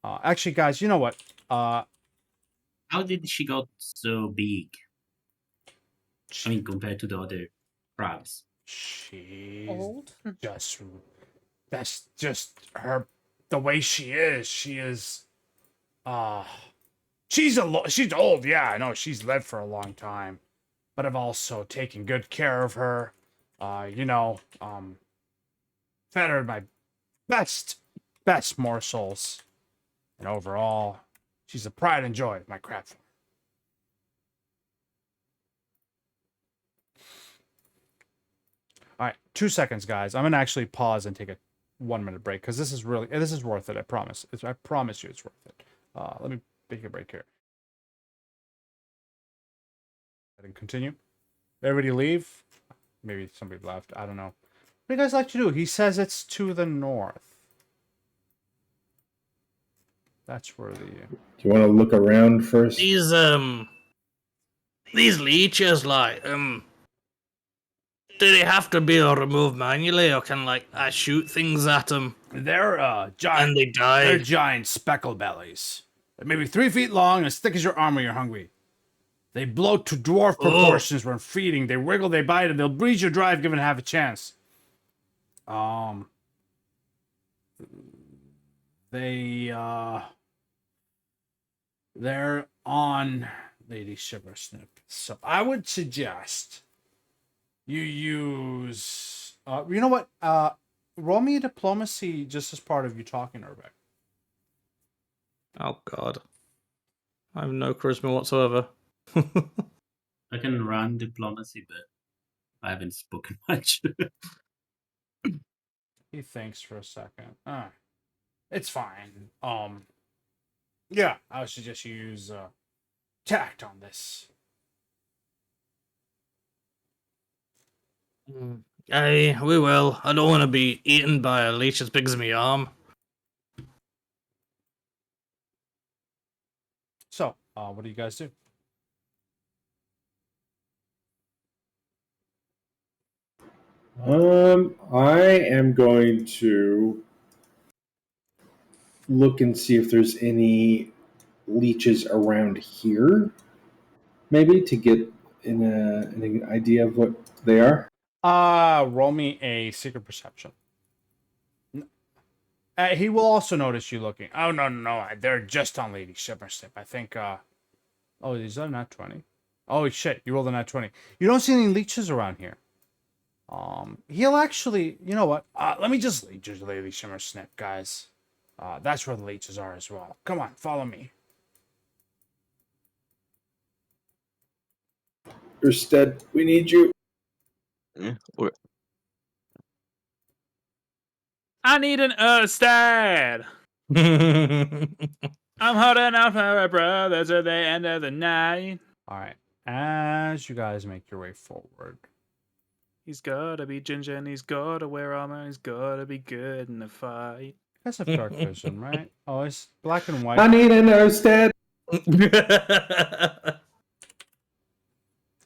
Actually, guys, you know what? How did she got so big? I mean, compared to the other crabs. She's Old. just that's just her the way she is. She is she's old, yeah, I know she's lived for a long time. But I've also taken good care of her. You know, fed her my best morsels. And overall, she's a pride and joy of my crab farm. All right, 2 seconds, guys. I'm gonna actually pause and take a 1-minute break because this is worth it. I promise. I promise you, it's worth it. Let me take a break here. And continue. Everybody leave. Maybe somebody left. I don't know. What do you guys like to do? He says it's to the north. That's where the. Do you want to look around first? These leeches, like, do they have to be removed manually, or can, like, I shoot things at them They're giant. and they die? They're giant speckle bellies. They're maybe 3 feet long and as thick as your arm when you're hungry. They bloat to dwarf proportions when feeding. They wiggle, they bite, and they'll breeze your dry if given half a chance. They're on Lady Shimmersnip. So I would suggest you use you know what? Roll me a diplomacy just as part of you talking to her back. Oh God, I have no charisma whatsoever. I can run diplomacy, but I haven't spoken much. He thinks for a second. It's fine. Yeah, I would suggest you use tact on this. Aye, we will. I don't want to be eaten by a leech as big as my arm. So, what do you guys do? I am going to look and see if there's any leeches around here, maybe to get an idea of what they are. Roll me a secret perception. He will also notice you looking. Oh, no. They're just on Lady Shimmersnip. I think, oh, is that a nat 20? Oh, shit. You rolled a nat 20. You don't see any leeches around here. He'll actually, you know what? Let me just lead you to Lady Shimmersnip, guys. That's where the leeches are as well. Come on, follow me. Erstead, we need you. Yeah, I need an Erstad. I'm holding out for a brother to the end of the night. All right. As you guys make your way forward. He's gotta be ginger and he's gotta wear armor and he's gotta be good in the fight. You guys have dark vision, right? Oh, it's black and white. I need an Erstead.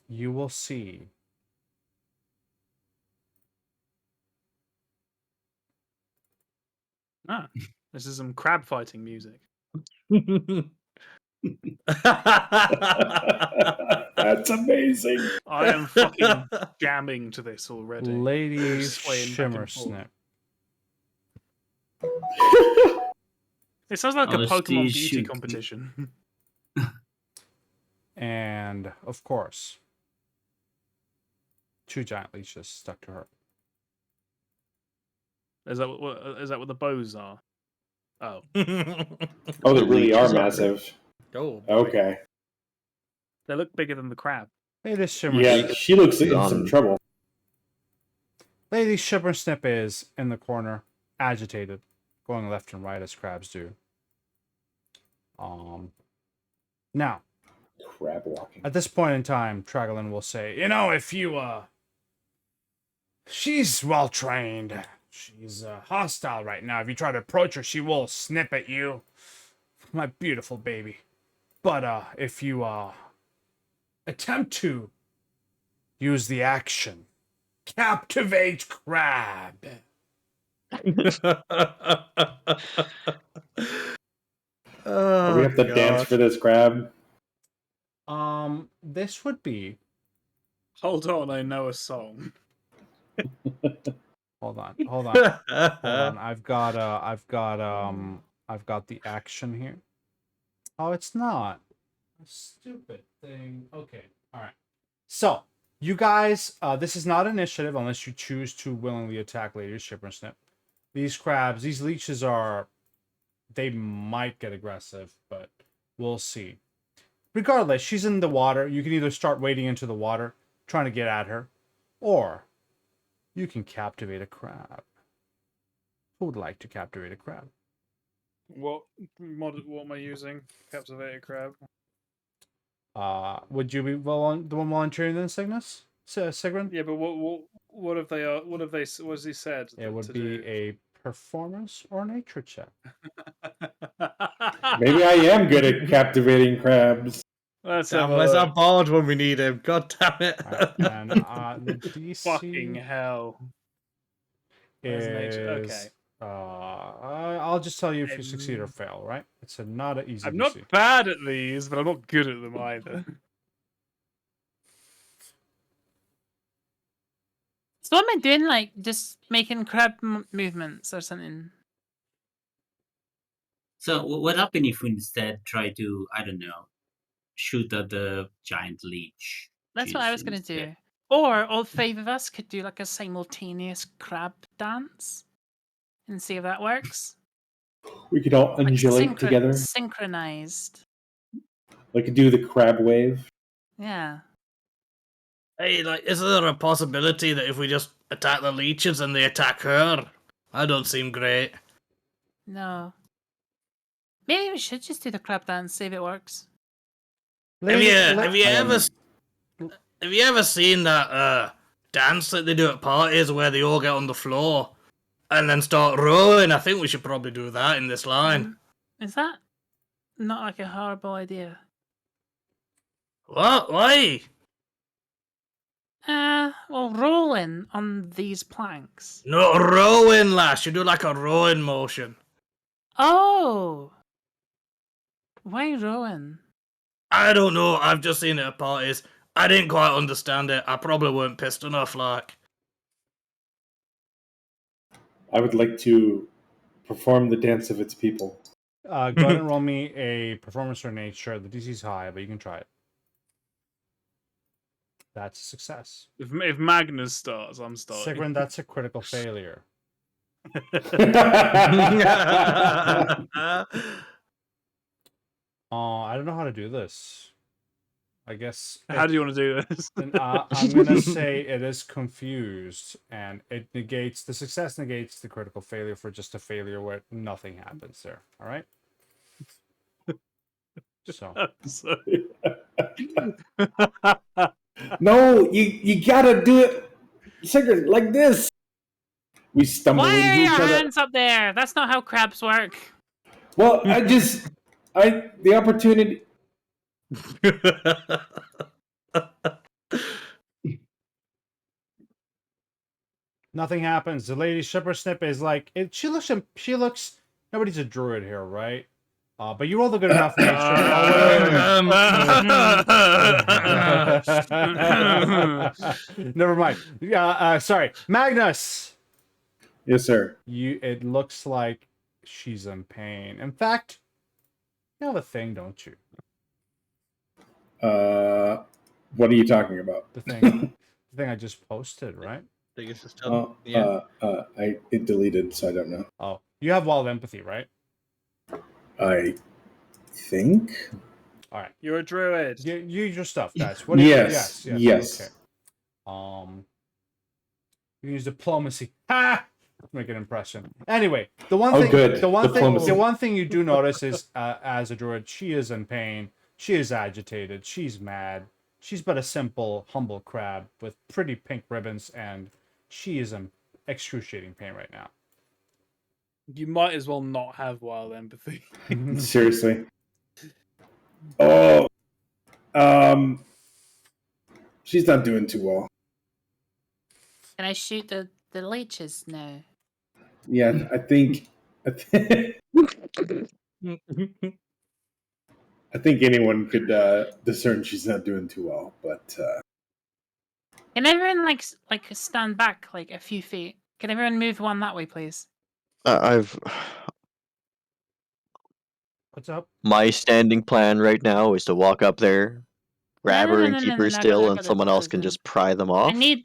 You will see. This is some crab fighting music. That's amazing. I am fucking jamming to this already. Lady Swaying back and forth. Shimmersnip. It sounds like a Oh, Pokemon Steve, beauty shoot. competition. And, of course, 2 giant leeches stuck to her. Is that what the bows are? Oh. Oh, they really are Leeches are massive. Oh, boy. Okay. They look bigger than the crab. Lady Shimmersnip. Yeah, she looks in On- some trouble. Lady Shimmersnip is in the corner, agitated, going left and right as crabs do. Now, Crab walking. at this point in time, Tragelin will say, you know, if you, she's well trained. She's hostile right now. If you try to approach her, she will snip at you. My beautiful baby. But if you attempt to use the action, captivate crab. Or we have to dance for this crab. This would be. Hold on, I know a song. Hold on. Hold on. I've got the action here. Oh, it's not. Stupid thing. Okay. All right. So, you guys, this is not initiative unless you choose to willingly attack Lady Shimmersnip. These crabs, these leeches they might get aggressive, but we'll see. Regardless, she's in the water. You can either start wading into the water, trying to get at her, or you can captivate a crab. Who would like to captivate a crab? What am I using? Captivated crab. Would you be the one volunteering then, Cygnus? Sigrun? Yeah, but what have they? What have they? What has he said? It would be a performance or nature check. Maybe I am good at captivating crabs. Let's Damn, have a where's look. our board when we need him? God damn it. Right, and the DC Fucking hell. Where's nature? Okay. I'll just tell you if you succeed or fail, right? It's not an easy I'm DC. not bad at these, but I'm not good at them either. So what am I doing? Like just making crab movements or something? So what happened if we instead try to, I don't know, shoot at the giant leech? That's what I was juice gonna instead? do. Or all 5 of us could do like a simultaneous crab dance and see if that works. We could all Like undulate together. synchronized. Like do the crab wave. Yeah. Hey, like, is there a possibility that if we just attack the leeches and they attack her? That don't seem great. No. Maybe we should just do the crab dance, see if it works. Have you ever Um, seen that dance that they do at parties where they all get on the floor and then start rowing? I think we should probably do that in this line. Is that not like a horrible idea? What? Why? Well, rolling on these planks. No, rowing, lass. You do like a rowing motion. Oh! Why rowing? I don't know. I've just seen it at parties. I didn't quite understand it. I probably weren't pissed enough, like. I would like to perform the dance of its people. Go ahead and roll me a performance or nature. The DC's high, but you can try it. That's a success. If Magnus starts, I'm starting. Sigrun, that's a critical failure. I don't know how to do this. I guess. How do you want to do this? I'm gonna say it is confused, and it negates the success negates the critical failure for just a failure where nothing happens there. All right. So. No, you gotta do it, Sigurd, like this. We stumble Why into are each your other. hands up there? That's not how crabs work. Well, the opportunity. Nothing happens. The lady Shimmersnip is like she looks. Nobody's a druid here, right? But you rolled a good enough nature. Never mind. Sorry, Magnus. Yes, sir. It looks like she's in pain. In fact, you have a thing, don't you? What are you talking about? The thing I just posted, right? It deleted, so I don't know. Oh, you have wild empathy, right? I think. All right. You're a druid. Use your stuff, guys. Yes. Okay. You can use diplomacy. Ha! Make an impression. Anyway, the one Oh, thing, good. the one Diplomacy. thing, the one thing you do notice is, as a druid, she is in pain. She is agitated. She's mad. She's but a simple, humble crab with pretty pink ribbons, and she is in excruciating pain right now. You might as well not have wild empathy. Seriously. Oh, she's not doing too well. Can I shoot the leeches now? Yeah, I think anyone could discern she's not doing too well, but Can everyone like stand back like a few feet? Can everyone move one that way, please? I've What's up? my standing plan right now is to walk up there, grab her and keep her I still, and got someone it. else can just pry them I off. need.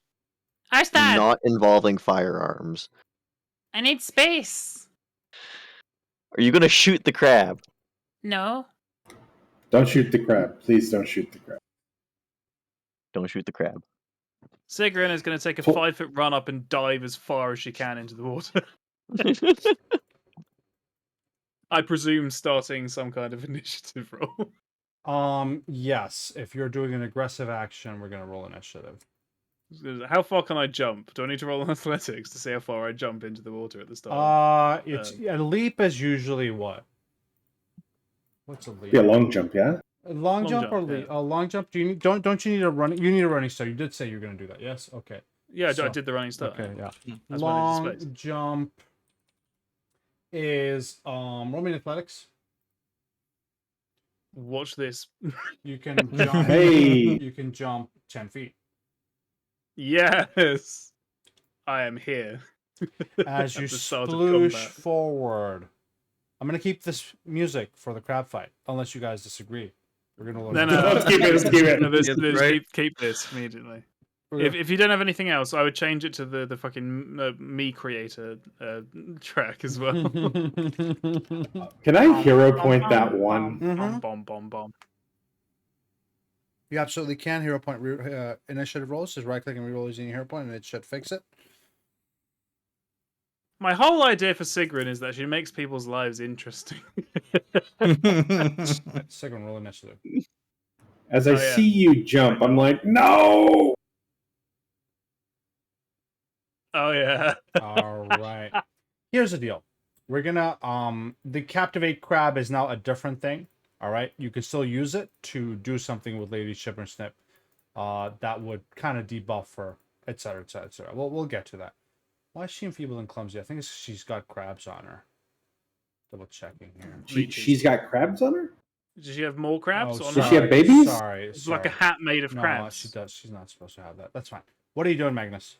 Arstad! Not involving firearms. I need space. Are you gonna shoot the crab? No. don't shoot the crab. Please don't shoot the crab. Don't shoot the crab. Sigrun is going to take a Full- 5-foot run up and dive as far as she can into the water. I presume starting some kind of initiative roll. Yes. If you're doing an aggressive action, we're gonna roll initiative. How far can I jump? Do I need to roll on athletics to see how far I jump into the water at the start? It's a leap is usually what? What's a leap? Yeah, long jump. Yeah. A long jump or jump, leap? yeah. A long jump. Do you need? Don't you need a running? You need a running start. You did say you're gonna do that. Yes. Okay. Yeah, I So- did the running start. Okay. Yeah. That's Long my space. jump is roll me in athletics. Watch this. You can jump. Hey. You can jump 10 feet. Yes, I am here. As you At the start of sploosh combat. forward. I'm gonna keep this music for the crab fight, unless you guys disagree. We're gonna No, Let's keep it, let's keep it. No, Yeah, right. keep this immediately. we're gonna- If you don't have anything else, I would change it to the fucking me creator track as well. Can I hero point that one? Mhm. Bomb. You absolutely can. Hero point initiative rolls. Just right click and reroll using your hero point, and it should fix it. My whole idea for Sigrun is that she makes people's lives interesting. Second roll initiative. As I Oh, yeah. see you jump, I'm like, no. Oh yeah. All right. Here's the deal. We're gonna the captivate crab is now a different thing. All right. You can still use it to do something with Lady Shimmersnip. That would kind of debuff her, etc., etc., etc. We'll get to that. Why is she enfeebled and clumsy? I think it's she's got crabs on her. Double checking here. She's got crabs on her. Does she have more crabs? Oh, or Does not? she have babies? Sorry, It's like a sorry. hat made of No, crabs. she does. She's not supposed to have that. That's fine. What are you doing, Magnus?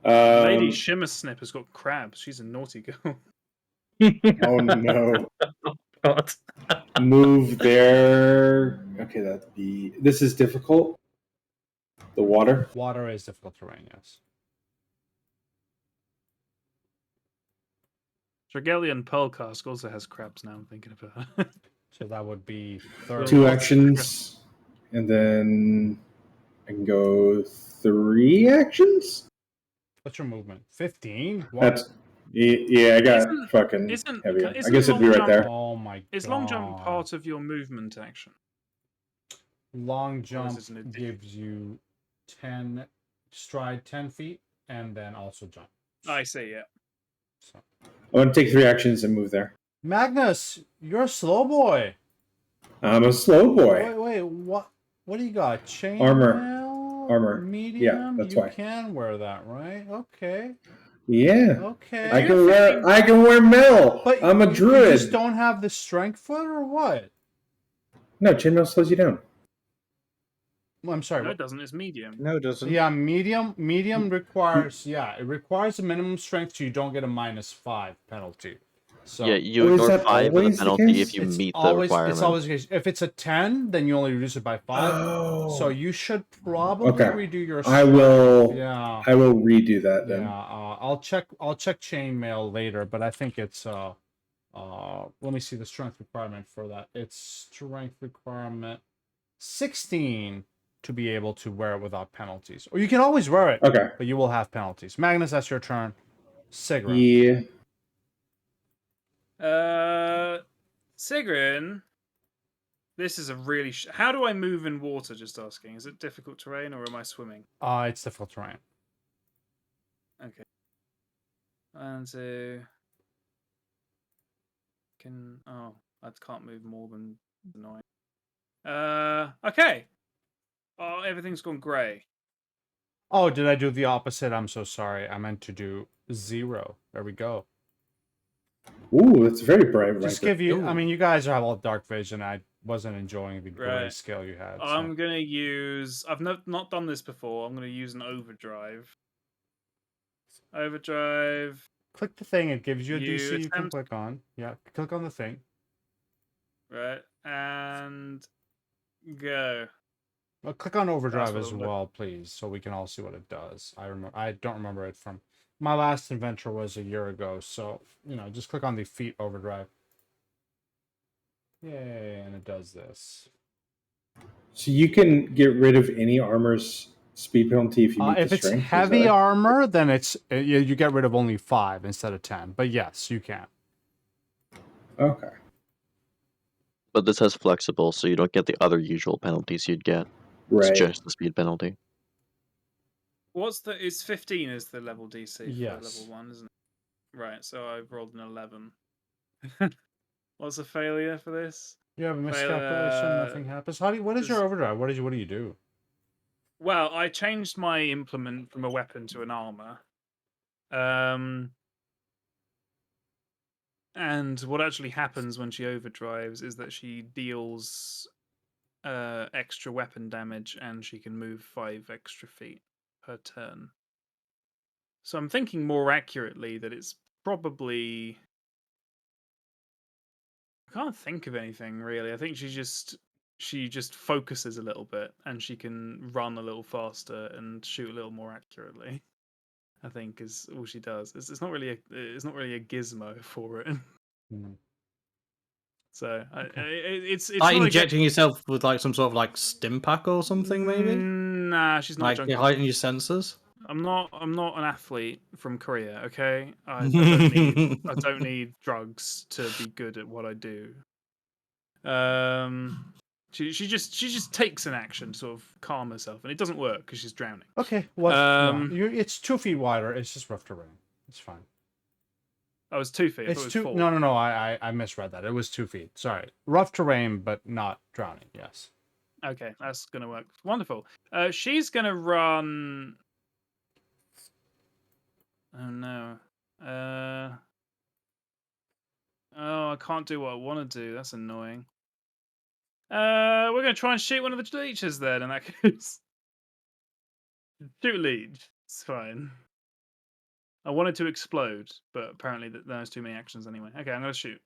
Lady Shimmersnip has got crabs. She's a naughty girl. Oh no. God. Move there. Okay, that'd be. This is difficult. The water. Water is difficult terrain, yes. Dragelian Pearlcask also has crabs now, I'm thinking about it. So that would be third. Two actions, and then I can go 3 actions. What's your movement? 15? That's yeah. I got Isn't- fucking isn't- heavy. I isn't guess it'd be long right there. Oh my Is god. long jump part of your movement action? Long Or jump is it an addition? gives you 10 stride 10 feet and then also jump. I see, yeah. So. I want to take 3 actions and move there. Magnus, you're a slow boy. I'm a slow boy. Wait, what do you got? Chain Armor. mail? Armor. Medium? that's you why. can wear that, right? Okay. Yeah. Okay. I can wear metal. But I'm a you druid. just don't have the strength foot or what? No, chainmail slows you down. I'm sorry. No, what- it doesn't. It's medium. No, it doesn't. Yeah, medium requires it requires a minimum strength so you don't get a -5 penalty. So Yeah, you Oh, is ignore that 5 of the always the penalty case? if you it's meet the always requirement. it's always the case. If it's a 10, then you only reduce it by 5. Oh. So you should probably Okay. redo your I strength. will. Yeah. I will redo that then. Yeah, I'll check chainmail later, but I think it's let me see the strength requirement for that. It's strength requirement 16. to be able to wear it without penalties. Or you can always wear it, Okay. but you will have penalties. Magnus, that's your turn. Sigrun. Yeah. Sigrun, this is a really. How do I move in water? Just asking. Is it difficult terrain or am I swimming? It's difficult terrain. Okay. And so I can't move more than 9. Okay. Oh, everything's gone grey. Oh, did I do the opposite? I'm so sorry. I meant to do 0. There we go. Ooh, it's very bright. Just right give you. I Ooh. mean, you guys have all dark vision. I wasn't enjoying the gray Right. scale you had. I'm gonna use. I've not done this before. I'm gonna use an overdrive. Overdrive. Click the thing. It gives you a You DC you can attempt- click on. Yeah, click on the thing. Right, and go. Well, click on overdrive what as I'm looking- well, please, so we can all see what it does. I don't remember it from my last adventure was a year ago, so just click on the feat overdrive. Yay, and it does this. So you can get rid of any armor's speed penalty if you meet If the it's strength. heavy armor, then you get rid of only 5 instead of 10. But yes, you can. Okay. But this has flexible, so you don't get the other usual penalties you'd get. Right. It's just the speed penalty. It's 15 is the level DC for Yes. level 1, isn't it? Right, so I've rolled an 11. What's a failure for this? You have a miscalculation, nothing happens. What is your overdrive? What do you do? Well, I changed my implement from a weapon to an armor. And what actually happens when she overdrives is that she deals extra weapon damage and she can move 5 extra feet per turn. So I'm thinking more accurately that it's probably. I can't think of anything really. I think she just focuses a little bit and she can run a little faster and shoot a little more accurately. I think is all she does. It's not really a gizmo for it. Hmm. So it's Like not injecting yourself with like some sort of like stim pack or something, maybe. Nah, she's not Like junkie. heighten your senses. I'm not an athlete from Korea. Okay, I don't need drugs to be good at what I do. She just takes an action to sort of calm herself, and it doesn't work because she's drowning. Okay, it's 2 feet wider. It's just rough terrain. It's fine. Oh, it's 2 feet. I thought It's it was 2. 4. No. I misread that. It was 2 feet. Sorry, rough terrain, but not drowning. Yes. Okay, that's gonna work. Wonderful. She's gonna run. Oh no. Oh, I can't do what I want to do. That's annoying. We're gonna try and shoot one of the leeches then, in that case. Shoot a leech. It's fine. I wanted to explode, but apparently there's too many actions anyway. Okay, I'm gonna shoot.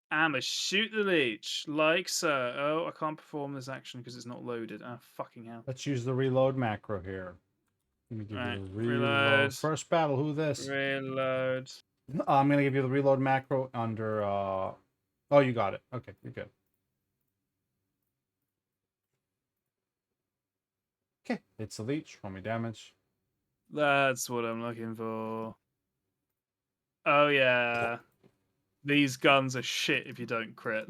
I'm gonna shoot the leech, like so. Oh, I can't perform this action because it's not loaded. Oh, fucking hell. Let's use the reload macro here. Let me give Right, you the reload. reload. First battle. Who this? Reload. I'm gonna give you the reload macro under. Oh, you got it. Okay, you're good. Okay, it's a leech. Roll me damage. That's what I'm looking for. Oh yeah. These guns are shit if you don't crit.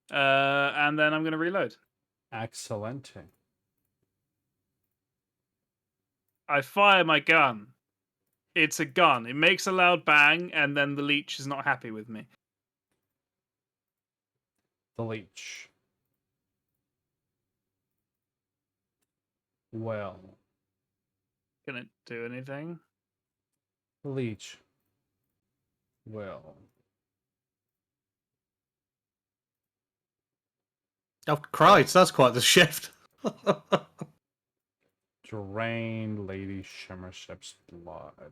And then I'm gonna reload. Excellent. I fire my gun. It's a gun. It makes a loud bang, and then the leech is not happy with me. The leech. Well. Can it do anything? The leech. Well. Oh Christ, that's quite the shift. Drain Lady Shimmersnip's blood.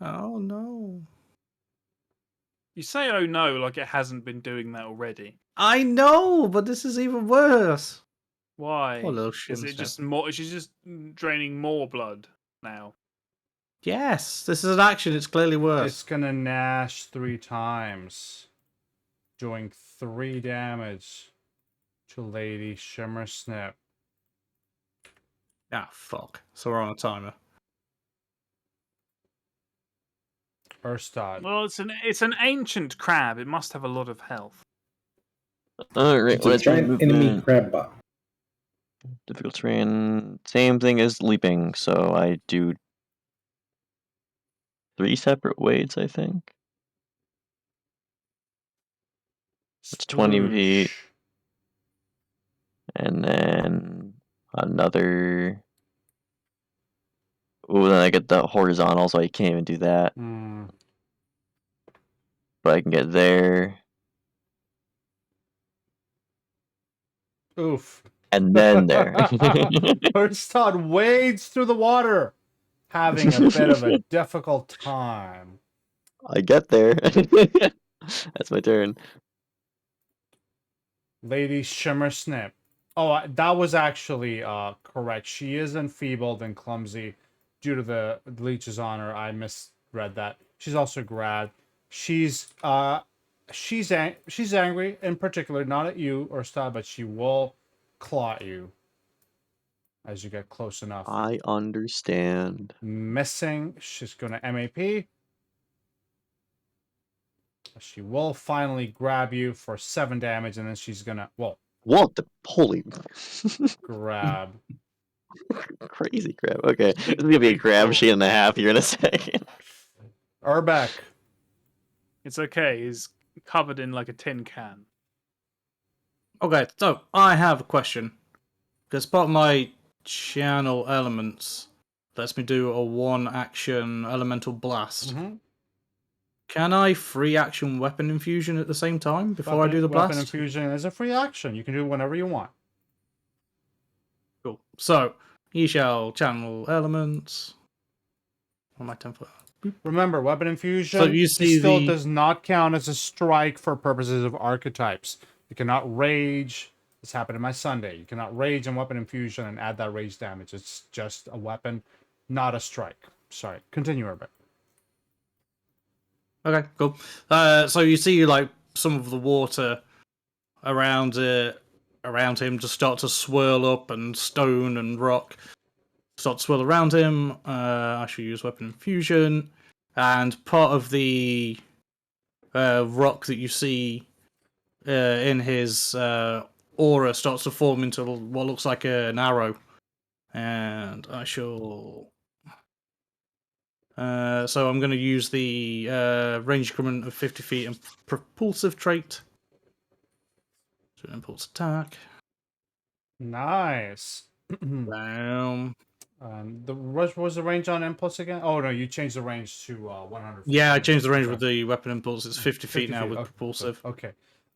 Oh no. You say "oh no" like it hasn't been doing that already. I know, but this is even worse. Why? Poor little Is it Shimmersnip. just more? She's just draining more blood now. Yes, this is an action. It's clearly worse. It's gonna gnash 3 times, doing 3 damage to Lady Shimmersnip. Ah, fuck. So we're on a timer. Urstad. Well, it's an ancient crab. It must have a lot of health. Alright, It's a let's giant enemy movement. crab bot. Difficult terrain. Same thing as leaping, so I do 3 separate weights, I think. It's 20 feet. Sploosh. And then another. Ooh, then I get the horizontal, so I can't even do that. Hmm. But I can get there. Oof. And then there. Urstad wades through the water, having a bit of a difficult time. I get there. That's my turn. Lady Shimmersnip. Oh, that was actually correct. She is enfeebled and clumsy due to the leeches on her. I misread that. She's also grabbed. She's she's angry in particular, not at you or Stab, but she will claw at you as you get close enough. I understand. Missing. She's gonna MAP. She will finally grab you for 7 damage, and then she's gonna What the holy grab. crazy crap. Okay. This is gonna be a Big grab claw. sheet and a half here in a second. Urbeck. It's okay. He's covered in like a tin can. Okay, so I have a question. Because part of my channel elements lets me do a 1-action elemental blast. Mm-hmm. Can I free action weapon infusion at the same time before I do the Weapon blast? infusion is a free action. You can do it whenever you want. Cool. So, ye shall channel elements. What am I 10 foot? Remember, weapon infusion So you see still the- does not count as a strike for purposes of archetypes. You cannot rage. This happened in my Sunday. You cannot rage on weapon infusion and add that rage damage. It's just a weapon, not a strike. Sorry. Continue, Urbeck. Okay, cool. So you see like some of the water around him just start to swirl up, and stone and rock start to swirl around him. I shall use weapon infusion, and part of the rock that you see in his aura starts to form into what looks like an arrow, and I shall. So I'm going to use the range increment of 50 feet and propulsive trait. So an impulse attack. Nice. Bam. What was the range on impulse again? Oh, no, you changed the range to 100 feet. Yeah, I changed the range with Okay. the weapon impulse. It's 50 feet 50 now feet. with Okay, propulsive. Okay.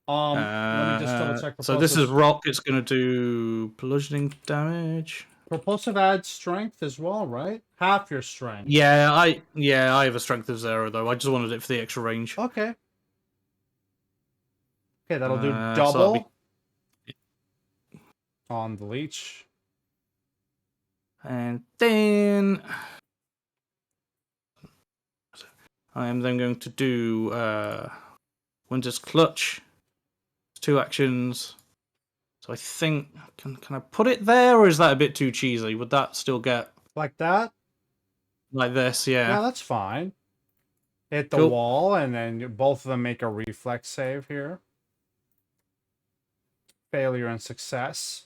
Let me just double check. So this is rock. It's going to do bludgeoning damage. Propulsive adds strength as well, right? Half your strength. Yeah, I have a strength of 0 though. I just wanted it for the extra range. Okay. Okay, that'll do So double on the leech. And then I am then going to do Winter's Clutch. 2 actions. So I think can I put it there, or is that a bit too cheesy? Would that still get Like that? like this? Yeah, Yeah. that's fine. Hit the Cool. wall, and then both of them make a reflex save here. Failure and success.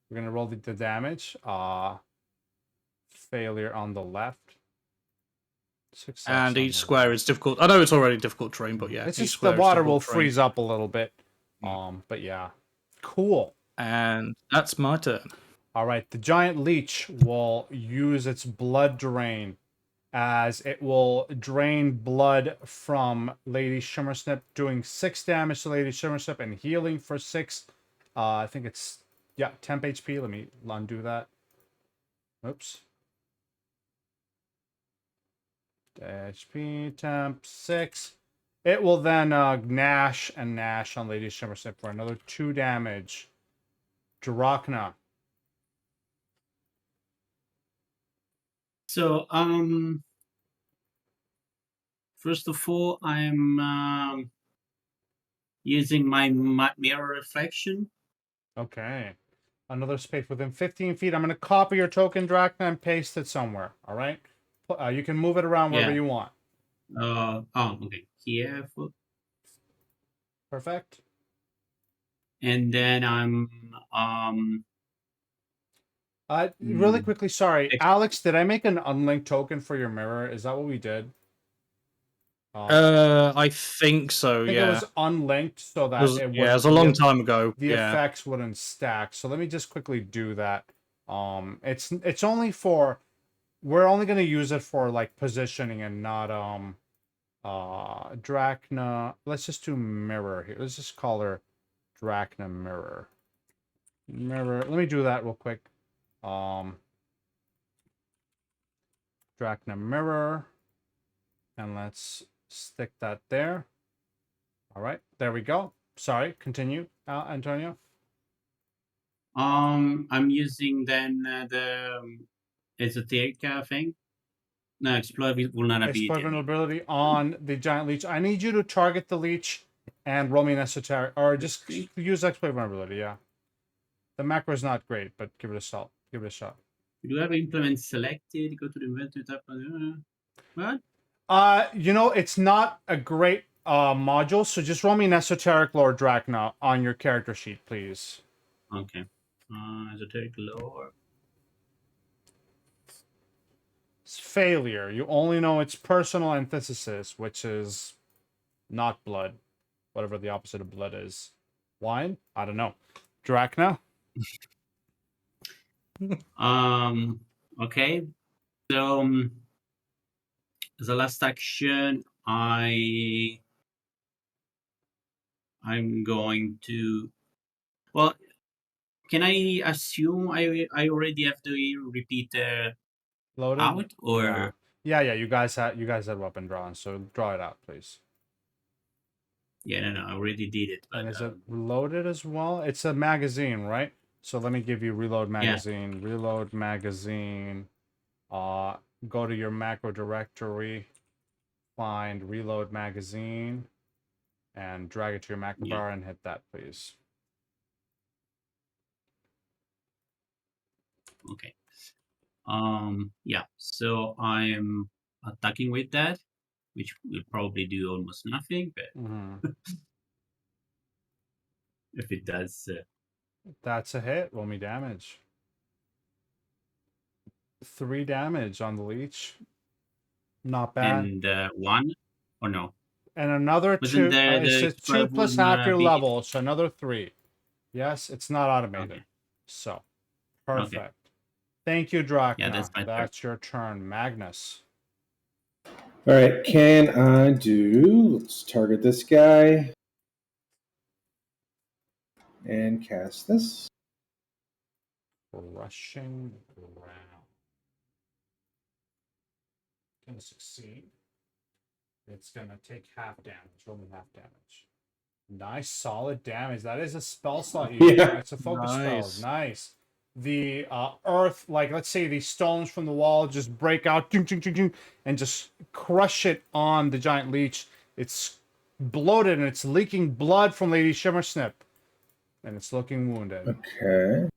We're gonna roll the damage. Failure on the left. Success And on each the square right. is difficult. I know it's already difficult terrain, but yeah, It's each just the square is water difficult will terrain. freeze up a little bit. But yeah. Cool. And that's my turn. All right, the giant leech will use its blood drain as it will drain blood from Lady Shimmersnip, doing 6 damage to Lady Shimmersnip and healing for 6. I think it's, temp HP. Let me undo that. Oops. HP, temp 6. It will then gnash and gnash on Lady Shimmersnip for another 2 damage. Drachna. So, first of all, I'm using my mirror reflection Okay. Another space within 15 feet. I'm going to copy your token, Drachna, and paste it somewhere. All right? You can move it around wherever Yeah. you want. Okay. Here. Perfect. And then I'm Really mm, quickly, sorry. ex- Alex, did I make an unlinked token for your mirror? Is that what we did? I I think so. think it Yeah. was unlinked so It that was, it yeah, it would was a long time ago. the Yeah. effects wouldn't stack. So let me just quickly do that. It's only for, we're only going to use it for like positioning and not Drachna. Let's just do mirror here. Let's just call her Drachna mirror. Mirror. Let me do that real quick. Drachna mirror, and let's stick that there. All right, there we go. Sorry, continue, Antonio. I'm using then the esoteric thing. No, exploit vulnerability. Exploit vulnerability on the giant leech. I need you to target the leech and roll me an esoteric, or just use exploit vulnerability. Yeah, the macro is not great, but give it a shot. Give it a shot. Do you have implement selected? Go to the inventory tab. What? You know, it's not a great module, so just roll me an esoteric lore Drachna on your character sheet, please. Okay. Esoteric lore. It's failure. You only know its personal antithesis, which is not blood. Whatever the opposite of blood is. Wine? I don't know. Drachna? Okay. So the last action, I'm going to. Well, can I assume I already have the repeater Loaded? out, or Yeah, you guys had weapon drawn, so draw it out, please. yeah, no, I already did it. But And is it loaded as well? It's a magazine, right? So let me give you reload magazine. Yeah. Reload magazine. Go to your macro directory, find reload magazine, and drag it to your macro bar and hit that, please. Okay. Yeah. So I'm attacking with that, which will probably do almost nothing, but if it does, that's a hit. Roll me damage. 3 damage on the leech. Not bad. and 1 or no? And another Wasn't 2. It's a 2 plus half your level, so another 3. Yes, it's not automated. Okay. So, perfect. Okay. Thank you, Drachna. Yeah, that's my turn. That's your turn. Magnus. All right, can I do, let's target this guy and cast this. Rushing ground. Gonna succeed. It's gonna take half damage. Roll me half damage. Nice, solid damage. That is a spell slot. Yeah. It's a focus Nice. spell. Nice. The earth, like let's say these stones from the wall just break out and just crush it on the giant leech. It's bloated and it's leaking blood from Lady Shimmersnip. And it's looking wounded. Okay.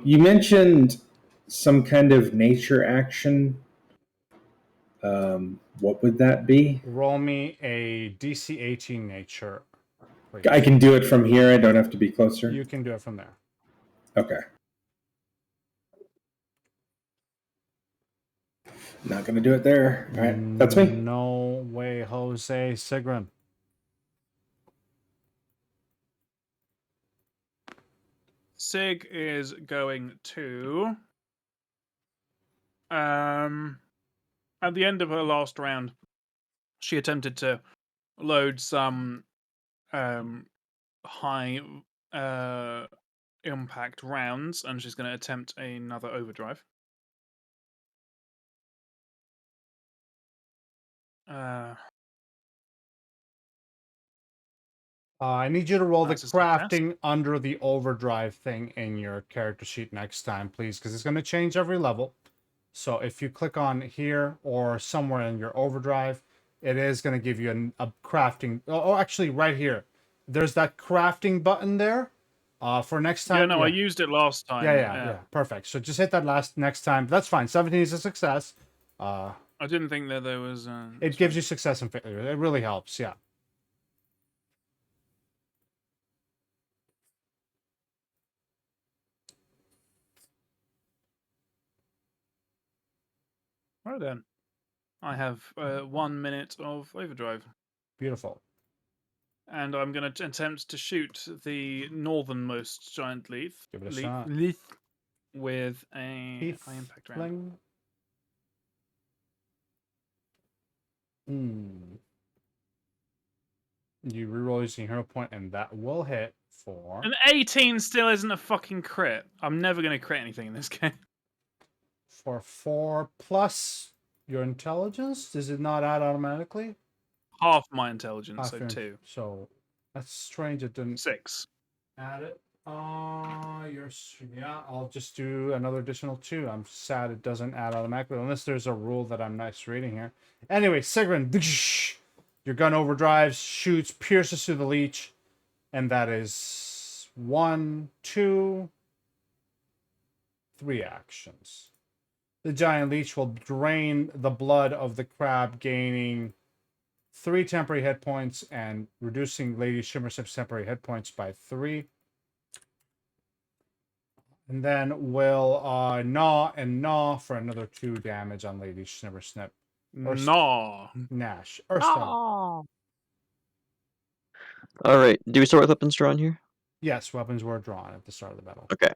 You mentioned some kind of nature action. What would that be? Roll me a DC 18 nature. Please. I can do it from here. I don't have to be closer. You can do it from there. Okay. Not going to do it there. All right. That's me. No way, Jose. Sigrun. Sig is going to at the end of her last round, she attempted to load some high impact rounds, and she's going to attempt another overdrive. I need you to roll the That's a success. crafting under the overdrive thing in your character sheet next time, please, because it's going to change every level. So if you click on here or somewhere in your overdrive, it is going to give you a crafting. Oh, actually, right here. There's that crafting button there. For next time. Yeah, no, I used it last time. Yeah. Perfect. So just hit that next time. That's fine. 17 is a success. I didn't think that there was. It gives you success and failure. It really helps. Yeah. Right then. I have 1 minute of overdrive. Beautiful. And I'm going to attempt to shoot the northernmost giant leaf. Give it a shot. Leaf with a high impact round. Tiefling. You reroll using hero point, and that will hit for An 18 still isn't a fucking crit. I'm never going to crit anything in this game. for 4 plus your intelligence. Does it not add automatically? Half my intelligence, Half so your- 2. So that's strange. It didn't 6. add it. Yeah. I'll just do another additional 2. I'm sad it doesn't add automatically unless there's a rule that I'm not reading here. Anyway, Sigrun, your gun overdrives, shoots, pierces through the leech, and that is 1, 2, 3 actions. The giant leech will drain the blood of the crab, gaining 3 temporary hit points and reducing Lady Shimmersnip's temporary hit points by 3. And then we'll gnaw for another 2 damage on Lady Shimmersnip. No. Nash. Oh. All right. Do we start with weapons drawn here? Yes, weapons were drawn at the start of the battle. Okay.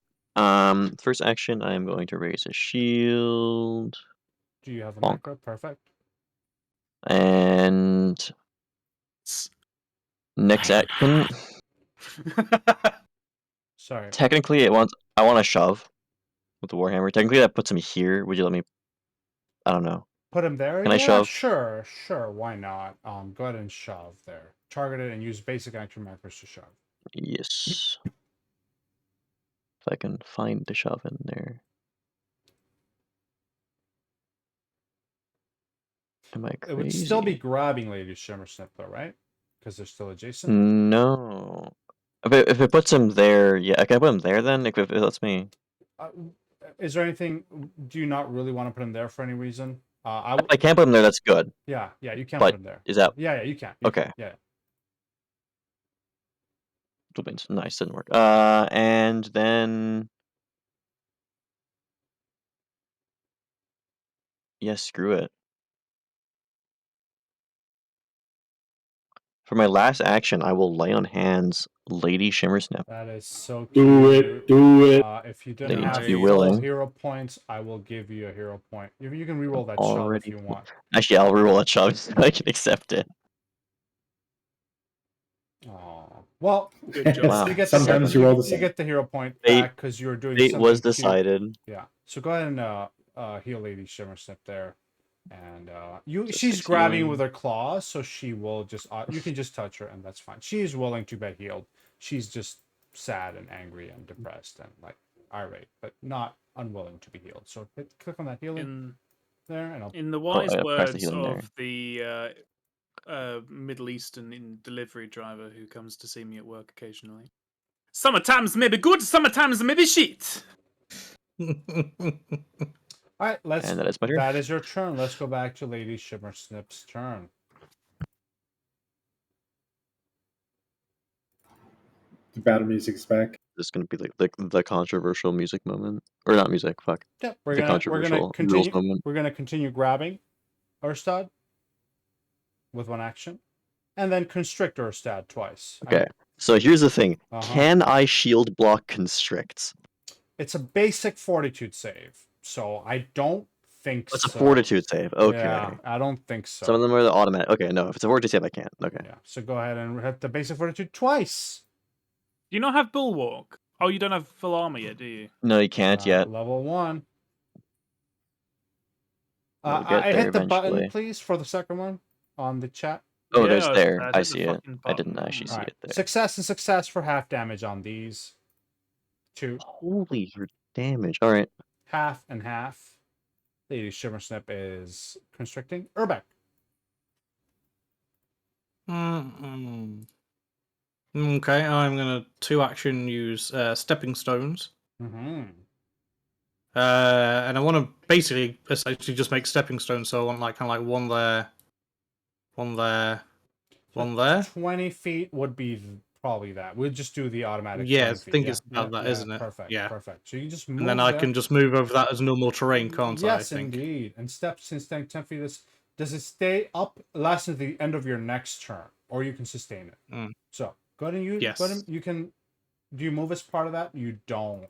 First action, I am going to raise a shield. Do you have a Bonk. macro? Perfect. And next action, Sorry. technically, I want to shove with the warhammer. Technically, that puts him here. Would you let me? I don't know. Put him there? Can I Yeah, shove? sure. Why not? Go ahead and shove there. Target it and use basic action markers to shove. Yes. If I can find the shove in there. Am I crazy? It would still be grabbing Lady Shimmersnip, though, right? Because they're still adjacent. No. If it puts him there, yeah, can I put him there then? If it lets me. Is there anything? Do you not really want to put him there for any reason? If I can't put him there, that's good. Yeah, you can But put him there. is that Yeah, you can. okay? Yeah. Nice, didn't work. And then yeah, screw it. For my last action, I will lay on hands Lady Shimmersnip. That is so cute. Do it. If you They didn't need have to be full willing. hero points, I will give you a hero point. You can reroll that shove if Already you want. Actually, I'll reroll that shove so I can accept it. Oh, well, Good job. Wow. you get Sometimes you roll the you same. get the hero point Fate- back because you were doing Fate something was cute. decided. Yeah. So go ahead and heal Lady Shimmersnip there, and Just she's 6 grabbing healing. with her claws, so she will just you can just touch her and that's fine. She's willing to be healed. She's just sad and angry and depressed and like irate, but not unwilling to be healed. So click on that healing there, and I'll. In the wise I pressed the words healing there. of the Middle Eastern delivery driver who comes to see me at work occasionally. Summertimes may be good, summertimes may be shit. All right, And that is my turn. That is your turn. Let's go back to Lady Shimmersnip's turn. The battle music's back. This is gonna be like the controversial music moment, or not music? Fuck. Yep, The controversial rules moment. We're gonna continue grabbing Urstad with one action, and then constrict Urstad twice. Okay. So here's the thing. Uh-huh. Can I shield block constricts? It's a basic fortitude save, so I don't think It's a so. fortitude save. Okay. Yeah, I don't think so. Some of them are the automatic. Okay, no. If it's a fortitude save, I can't. Okay. Yeah, so go ahead and hit the basic fortitude twice. Do you not have Bulwark? Oh, you don't have full armor yet, do you? No, you can't yet. Level 1. We'll get I there hit the button, eventually. please, for the second one on the chat. Oh, Yeah, there's there. I I hit see the it. fucking I didn't button. actually see Alright, it there. success and success for half damage on these 2. Holy damage. All right. Half and half. Lady Shimmersnip is constricting. Urbeck. Okay, I'm gonna 2-action use stepping stones. Mm-hmm. And I want to basically essentially just make stepping stones. So I want like kind of like one there, one there, one there. 20 feet would be probably that. We'll just do the automatic Yeah, 20 I feet. think Yeah, it's about that, isn't it? perfect, Yeah. perfect. So you can just And move then I there. can just move over that as normal terrain, can't I? I Yes, think. indeed. And steps since staying 10 feet is, does it stay up last at the end of your next turn, or you can sustain it. Mm. So go ahead and you Yes. go ahead and you can. Do you move as part of that? You don't.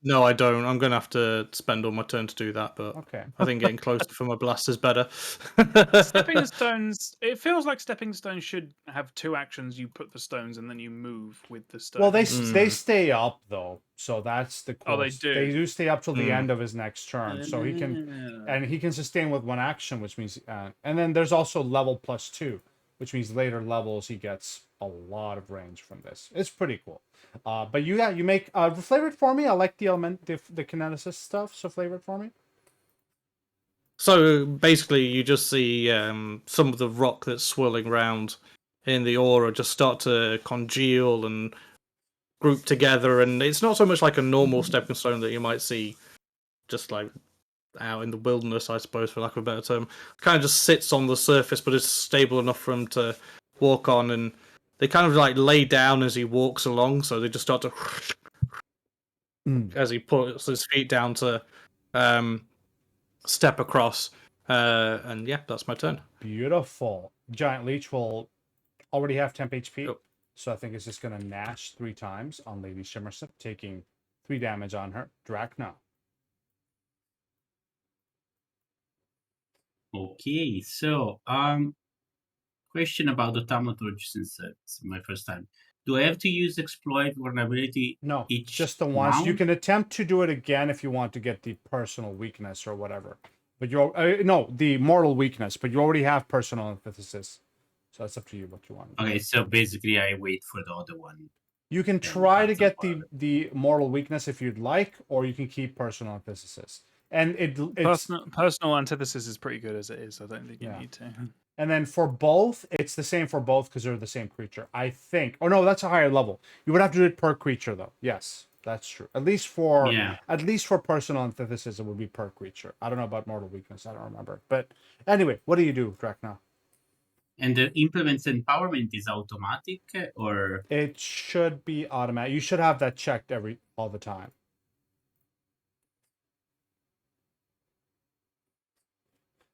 No, I don't. I'm gonna have to spend all my turn to do that, but Okay. I think getting closer for my blast is better. Stepping stones. It feels like stepping stones should have 2 actions. You put the stones and then you move with the stones. Well, they Mm. stay up though, so that's the cool. Oh, they do? They do stay up till the Mm. end of his next turn, so he can, Yeah. and he can sustain with 1 action, which means, and then there's also level +2, which means later levels he gets a lot of range from this. It's pretty cool. But you make flavor it for me. I like the kineticist stuff, so flavor it for me. So basically, you just see some of the rock that's swirling around in the aura just start to congeal and group together, and it's not so much like a normal stepping stone that you might see just like out in the wilderness, I suppose, for lack of a better term. Kind of just sits on the surface, but it's stable enough for him to walk on, and they kind of like lay down as he walks along, so they just start to as he puts his feet down to step across. And yeah, that's my turn. Beautiful. Giant Leech will already have temp HP, Yep. so I think it's just gonna Gnash 3 times on Lady Shimmersnip, taking 3 damage on her. Drachna. Okay, so question about the thaumaturgy since it's my first time. Do I have to use exploit vulnerability No, each just the once. You round? can attempt to do it again if you want to get the personal weakness or whatever. But you're no, the mortal weakness. But you already have personal antithesis, so it's up to you what you want. Okay, so basically I wait for the other one. You can and try to that's a get part. the mortal weakness if you'd like, or you can keep personal antithesis. And it's Personal antithesis is pretty good as it is. I don't think you Yeah. need to. and then for both, it's the same for both because they're the same creature. I think. Oh no, that's a higher level. You would have to do it per creature though. Yes, that's true. At least for personal antithesis, it would be per creature. I don't know about mortal weakness. I don't remember. But anyway, what do you do, Drachna? And the implements empowerment is automatic or It should be automatic. You should have that checked all the time.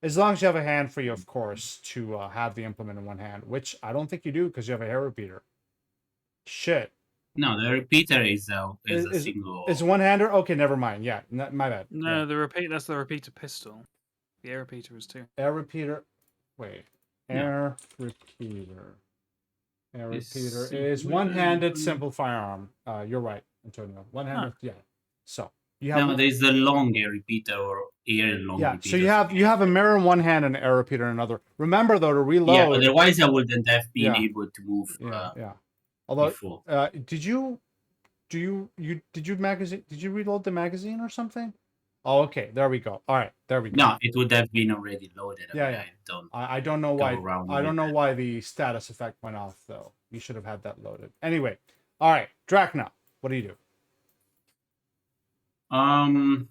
As long as you have a hand free, of course, to have the implement in one hand, which I don't think you do because you have a hair repeater. Shit. no? The repeater is a single. Is one hander? Okay, never mind. Yeah, my bad. No, Yeah. that's the repeater pistol. The air repeater is 2. Air repeater. Wait. No. Air repeater. Air It's repeater simple- is one-handed simple firearm. You're right, Antonio. One-handed. Yeah. So you have. No, there's the long air repeater or air long Yeah. repeater. So you have a mirror in one hand and an air repeater in another. Remember though to reload. Yeah, otherwise I wouldn't have been Yeah. able to move. Yeah. Although, before. did you reload the magazine or something? Oh, okay. There we go. All right, there we go. No, it would have been already loaded. Yeah, mean, yeah. I don't. I don't know why. around I don't with know it. why the status effect went off though. You should have had that loaded. Anyway, all right, Drachna, what do you do? I'm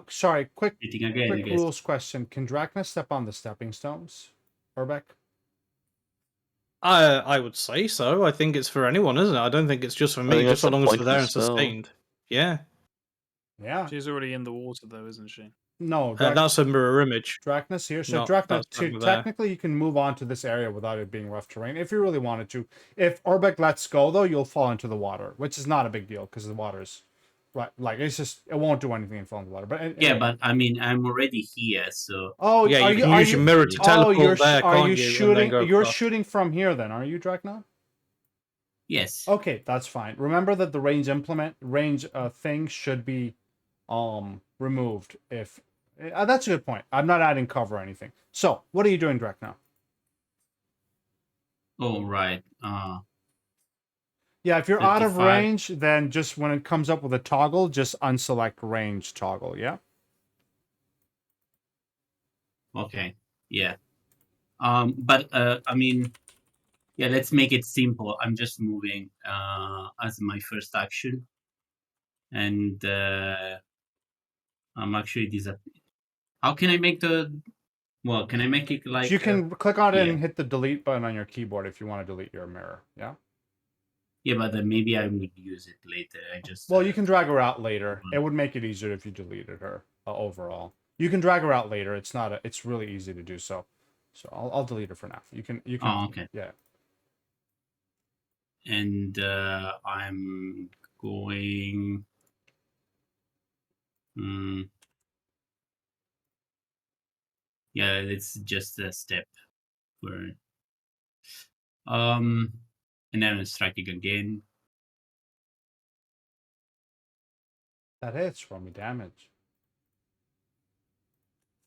Sorry, quick hitting again. I guess. rules question. Can Drachna step on the stepping stones? Urbeck? I would say so. I think it's for anyone, isn't it? I don't think it's just for me, think just so that's the long as point they're there of and the spell. sustained. Yeah. Yeah. She's already in the water though, isn't she? No, That's a mirror image. Drachna's here. So No, Drachna, that's Drachna there. technically you can move on to this area without it being rough terrain if you really wanted to. If Urbeck lets go though, you'll fall into the water, which is not a big deal because the water's right. Like it's just it won't do anything and fall in the water. But Yeah, but I mean, I'm already here, so. oh Yeah, are you can use your mirror to oh, teleport there, are can't you you? and then shooting? go You're across. shooting from here, then, are you, Drachna? Yes. Okay, that's fine. Remember that the range thing should be removed if that's a good point. I'm not adding cover or anything. So, what are you doing, Drachna? Oh right. Yeah, if you're out of 55. range, then just when it comes up with a toggle, just unselect range toggle, yeah? Okay. Yeah. But I mean, yeah. Let's make it simple. I'm just moving as my first action, and I'm actually How can I make the? Well, can I make it like? You can click on it yeah. and hit the delete button on your keyboard if you want to delete your mirror. Yeah. Yeah, but then maybe I would use it later. I just. Well, you can drag her out later. Mhm. It would make it easier if you deleted her overall. You can drag her out later. It's not. It's really easy to do so. So I'll delete her for now. You can. Oh, okay. Yeah. And I'm going. Mm, yeah, it's just a step for. Um, and then I'm striking again. That hits. Roll me damage.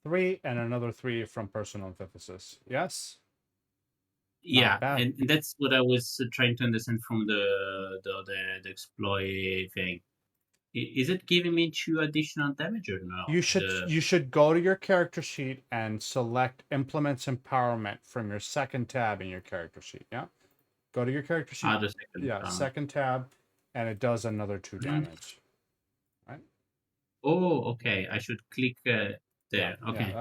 3 and another 3 from personal antithesis. Yes. Yeah, bad. and that's what I was trying to understand from the exploit thing. Is it giving me 2 additional damage or no? You should go to your character sheet and select implements empowerment from your second tab in your character sheet. Yeah. Go to your character sheet. the second. Yeah, second tab, and it does another 2 damage. Right? Oh, okay. I should click there. Yeah, Okay.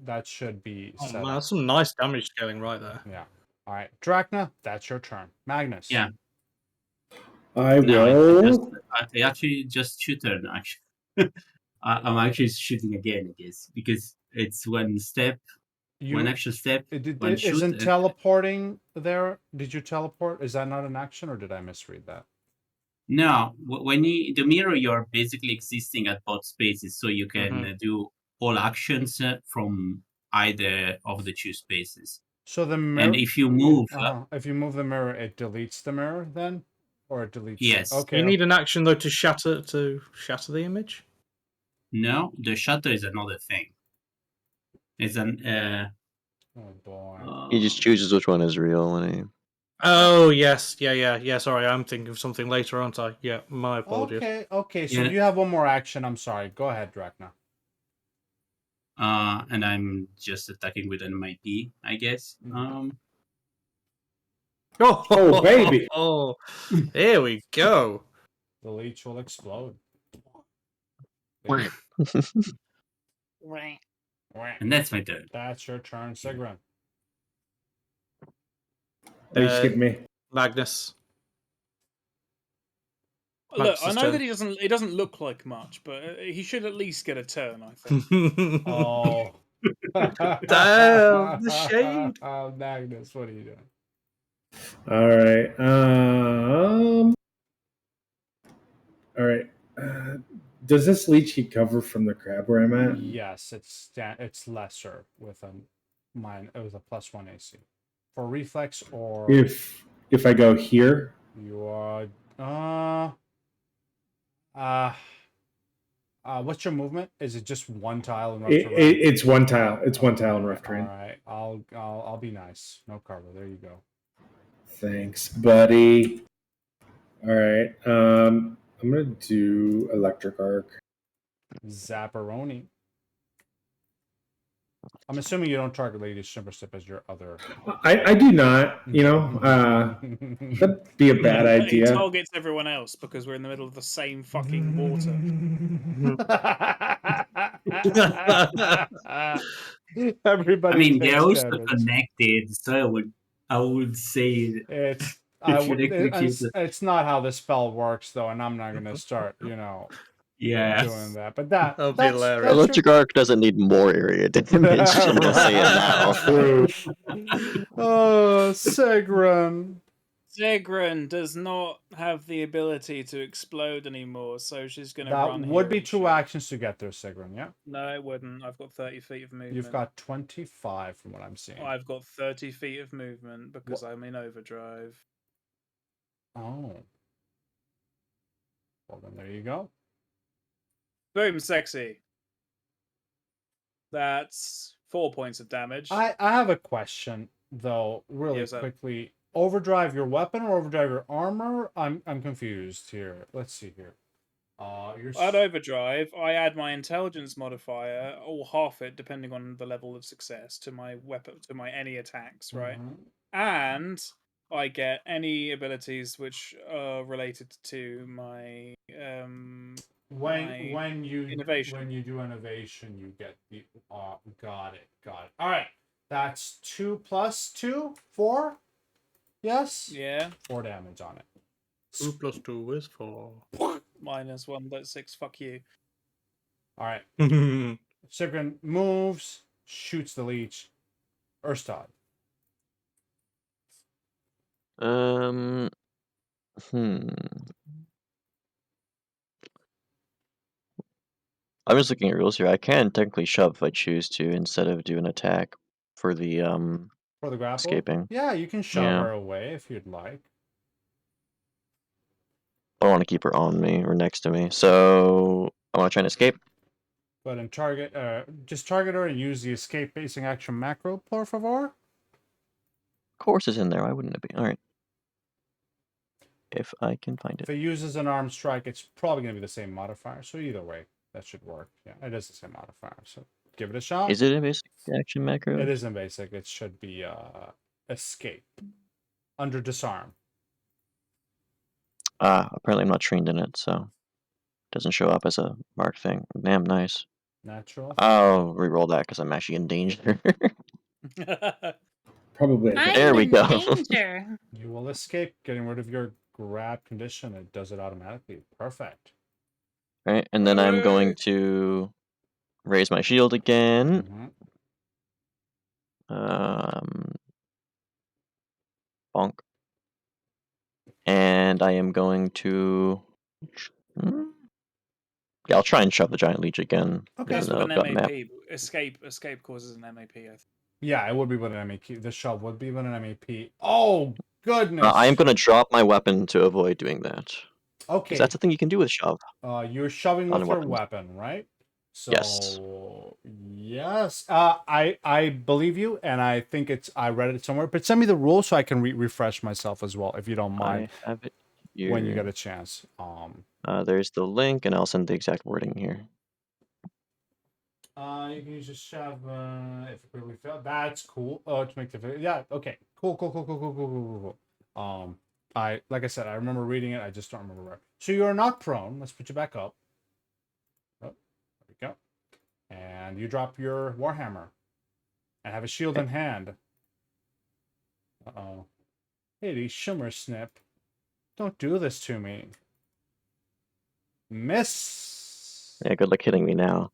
that should be Oh set man, up. that's some nice damage scaling right there. Yeah. All right, Drachna, that's your turn. Magnus. Yeah. I No, will. I actually just shoot her. Actually, I'm actually shooting again, I guess, because it's one step, one action step, one shoot. Isn't teleporting there? Did you teleport? Is that not an action, or did I misread that? No, when the mirror, you're basically existing at both spaces, so you can do all actions from either of the 2 spaces. So the mirror. And if you move, if you move the mirror, it deletes the mirror then, or it deletes. yes. Okay. You need an action though to shatter the image. No, the shutter is another thing. It's an. Oh boy. He just chooses which one is real when he. Oh yes, yeah. Sorry, I'm thinking of something later, aren't I? Yeah, my apologies. Okay. So Yeah. you have one more action. I'm sorry. Go ahead, Drachna. And I'm just attacking with an MIP, I guess. Oh, baby. Oh, here we go. The leech will explode. And that's my turn. That's your turn, Sigrun. Oh, you skipped me. Magnus. Look, I Max's know turn. that he doesn't look like much, but he should at least get a turn. I think. Oh. Damn, the shade. Oh, Magnus, what are you doing? All right. All right. Does this leech keep cover from the crab where I'm at? Yes, it's lesser with a +1 AC for reflex or If I go here, you are what's your movement? Is it just one tile in rough terrain? it's one tile. It's one tile in rough terrain. All right, I'll be nice. No cover. There you go. Thanks, buddy. All right. I'm gonna do electric arc. Zapparoni. I'm assuming you don't target Lady Shimmersnip as your other. I do not. That'd be a bad He idea. targets everyone else because we're in the middle of the same fucking water. Everybody. I mean, they're takes also damage. connected, so I would say it's not how the spell works though, and I'm not gonna start doing that. But that's hilarious. Electric arc doesn't need more area damage. I'm gonna say it now. Oh, Sigrun. Sigrun does not have the ability to explode anymore, so she's going to run. That would be here and 2 shoot. actions to get there, Sigrun. Yeah. No, it wouldn't. I've got 30 feet of movement. You've got 25 from what I'm seeing. I've got 30 feet of movement because I'm in overdrive. Oh. Well, then there you go. Boom, sexy. That's 4 points of damage. I have a question though, really Yes, sir. quickly. Overdrive your weapon or overdrive your armor? I'm confused here. Let's see here. You're At overdrive, I add my intelligence modifier, or half it, depending on the level of success, to my weapon, to my any attacks, right? And I get any abilities which are related to my my innovation. when you do innovation, you get the got it. All right, that's 2 plus 2, 4. Yes, Yeah, 4 damage on it. 2 plus 2 is 4. minus 1.6. Fuck you. All right, Sigrid moves, shoots the leech. Urstad. Hmm. I'm just looking at rules here. I can technically shove if I choose to instead of do an attack for the For the grapple? escaping. Yeah, you can shove Yeah. her away if you'd like. I want to keep her on me or next to me, so I want to try and escape. But in target, just target her and use the escape facing action macro, por favor. Of course, it's in there. Why wouldn't it be? All right. If I can find If it. it uses an arm strike, it's probably going to be the same modifier. So either way, that should work. Yeah, it is the same modifier. So give it a shot. Is it a basic action macro? It isn't basic. It should be escape under disarm. Apparently I'm not trained in it, so it doesn't show up as a marked thing. Damn nice. Natural. I'll re-roll that because I'm actually in danger. Probably a I'm bit. There we in go. danger. You will escape, getting rid of your grab condition. It does it automatically. Perfect. Right, and then I'm going to raise my shield again. Bonk. And I am going to... Yeah, I'll try and shove the giant leech again. Okay. That's Even with though an I've got map. MAP. Escape causes an MAP. I think. Yeah, it would be with an MAP. The shove would be with an MAP. Oh, goodness. I am going to drop my weapon to avoid doing that. Because Okay. that's the thing you can do with shove. You're shoving On with your weapons. weapon, right? So, Yes. yes. I believe you, and I think I read it somewhere. But send me the rules so I can refresh myself as well, if you don't mind, I have it here. when you get a chance. There's the link, and I'll send the exact wording here. You can use a shove if it quickly failed. That's cool. To make the yeah. Okay. Cool. Like I said, I remember reading it. I just don't remember where. So you're not prone. Let's put you back up. Oh, there we go. And you drop your warhammer, and have a shield in hand. Uh-oh. Hey, Shimmersnip. Don't do this to me. Miss. Yeah, good luck hitting me now.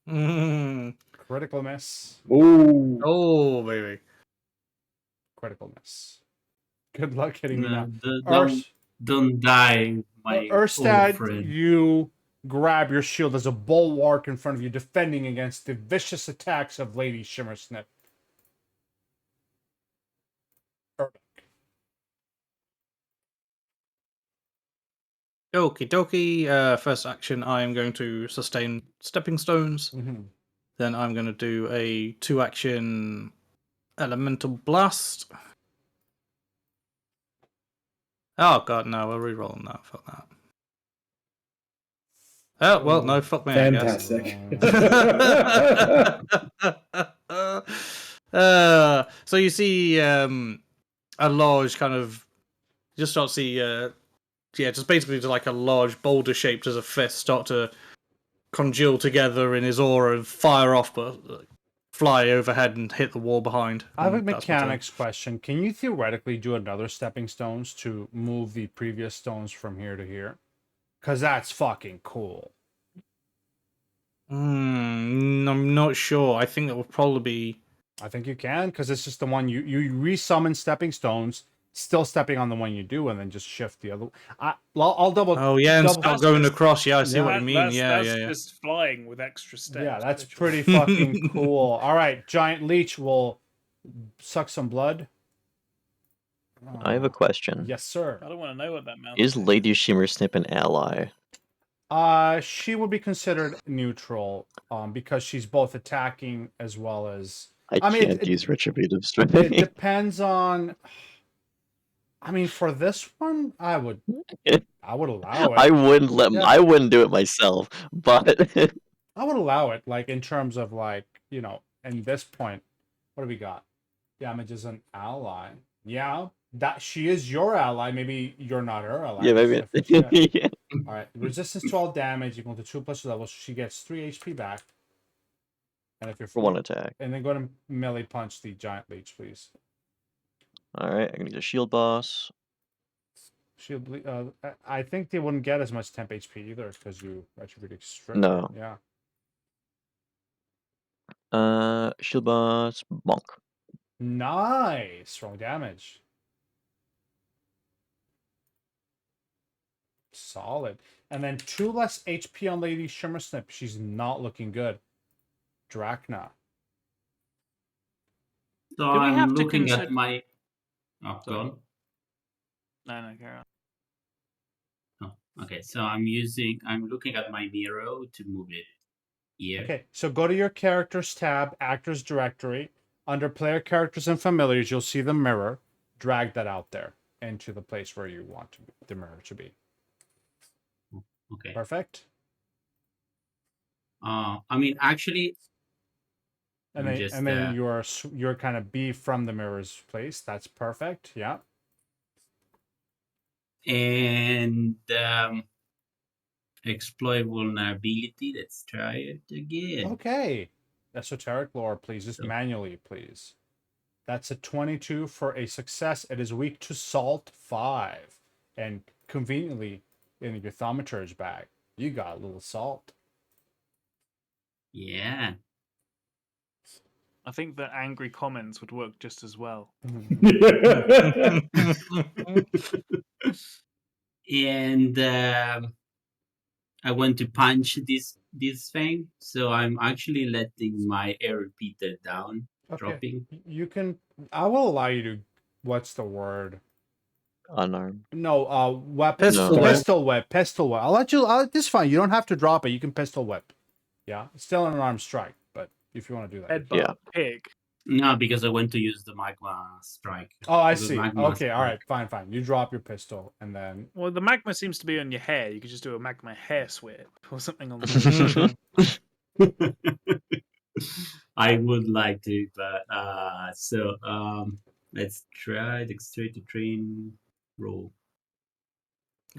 Critical miss. Ooh. Oh, baby. Critical miss. Good luck hitting me now. Don't die, my old Urstad, friend. you grab your shield as a bulwark in front of you, defending against the vicious attacks of Lady Shimmersnip. Okie dokie. First action, I am going to sustain stepping stones. Then I'm going to do a 2-action elemental blast. Oh god, no, we're re-rolling that. Fuck that. Oh well, no, fuck me. Fantastic. I guess. So you see a large kind of, you just start to see just basically just like a large boulder shaped as a fist start to congeal together in his aura and fire off, but fly overhead and hit the wall behind. I have a And that's my turn. mechanics question. Can you theoretically do another stepping stones to move the previous stones from here to here? Because that's fucking cool. I'm not sure. I think that would probably be. I think you can, because it's just the one you resummon stepping stones, still stepping on the one you do, and then just shift the other. I'll double. Oh yeah, and double, start going across. Yeah, I see Yeah. what you mean. That's Yeah. just flying with extra steps. Yeah, that's literally. pretty fucking cool. All right, giant leech will suck some blood. I have a question. Yes, sir. I don't want to know what that mountain Is Lady Shimmersnip an ally? She would be considered neutral, because she's both attacking as well as. I mean, can't use retributive strike. It depends on. I mean, for this one, I would allow I it. wouldn't let. Yeah. I wouldn't do it myself, but I would allow it, like in terms of like, you know, in this point, what do we got? Damage is an ally. Yeah, that she is your ally. Maybe you're not her ally. yeah, This is maybe. different. Yeah. Yeah. All right. Resistance to all damage equal to 2 + levels. She gets 3 HP back. And if you're For one attack. and then go to melee punch the giant leech, please. All right, I'm gonna use a shield boss. Shield. I think they wouldn't get as much temp HP either because you retributed strip. No. Yeah. Shield boss, bonk. Nice. Strong damage. Solid. And then 2 less HP on Lady Shimmersnip. She's not looking good. Drachna. So Do we have I'm to looking consider- at my. Oh, go Sorry. on. No, carry on. Oh, okay. So I'm looking at my Nero to move it here. Okay, so go to your characters tab, actors directory. Under player characters and familiars, you'll see the mirror. Drag that out there into the place where you want the mirror to be. Okay. Perfect. I mean, actually, And I'm then, just, you're kind of be from the mirror's place. That's perfect. Yeah. and exploit vulnerability. Let's try it again. Okay. Esoteric lore, please. Just So- manually, please. That's a 22 for a success. It is weak to salt 5. And conveniently, in your thaumaturge bag, you got a little salt. Yeah. I think that angry comments would work just as well. And I want to punch this thing, so I'm actually letting my air repeater down, dropping. You can. I will allow you to. What's the word? Unarmed. No. Weapon. Pistol whip. Pistol whip. Pistol whip. I'll let you. This is fine. You don't have to drop it. You can pistol whip. Yeah. It's still an armed strike, but if you want to do that. Headbutt, Yeah. pick. No, because I want to use the magma strike. Oh, I The see. magma Okay. All right. strike. Fine. You drop your pistol and then. Well, the magma seems to be on your hair. You could just do a magma hair swip or something on the. I would like to, but so let's try the straight to train roll.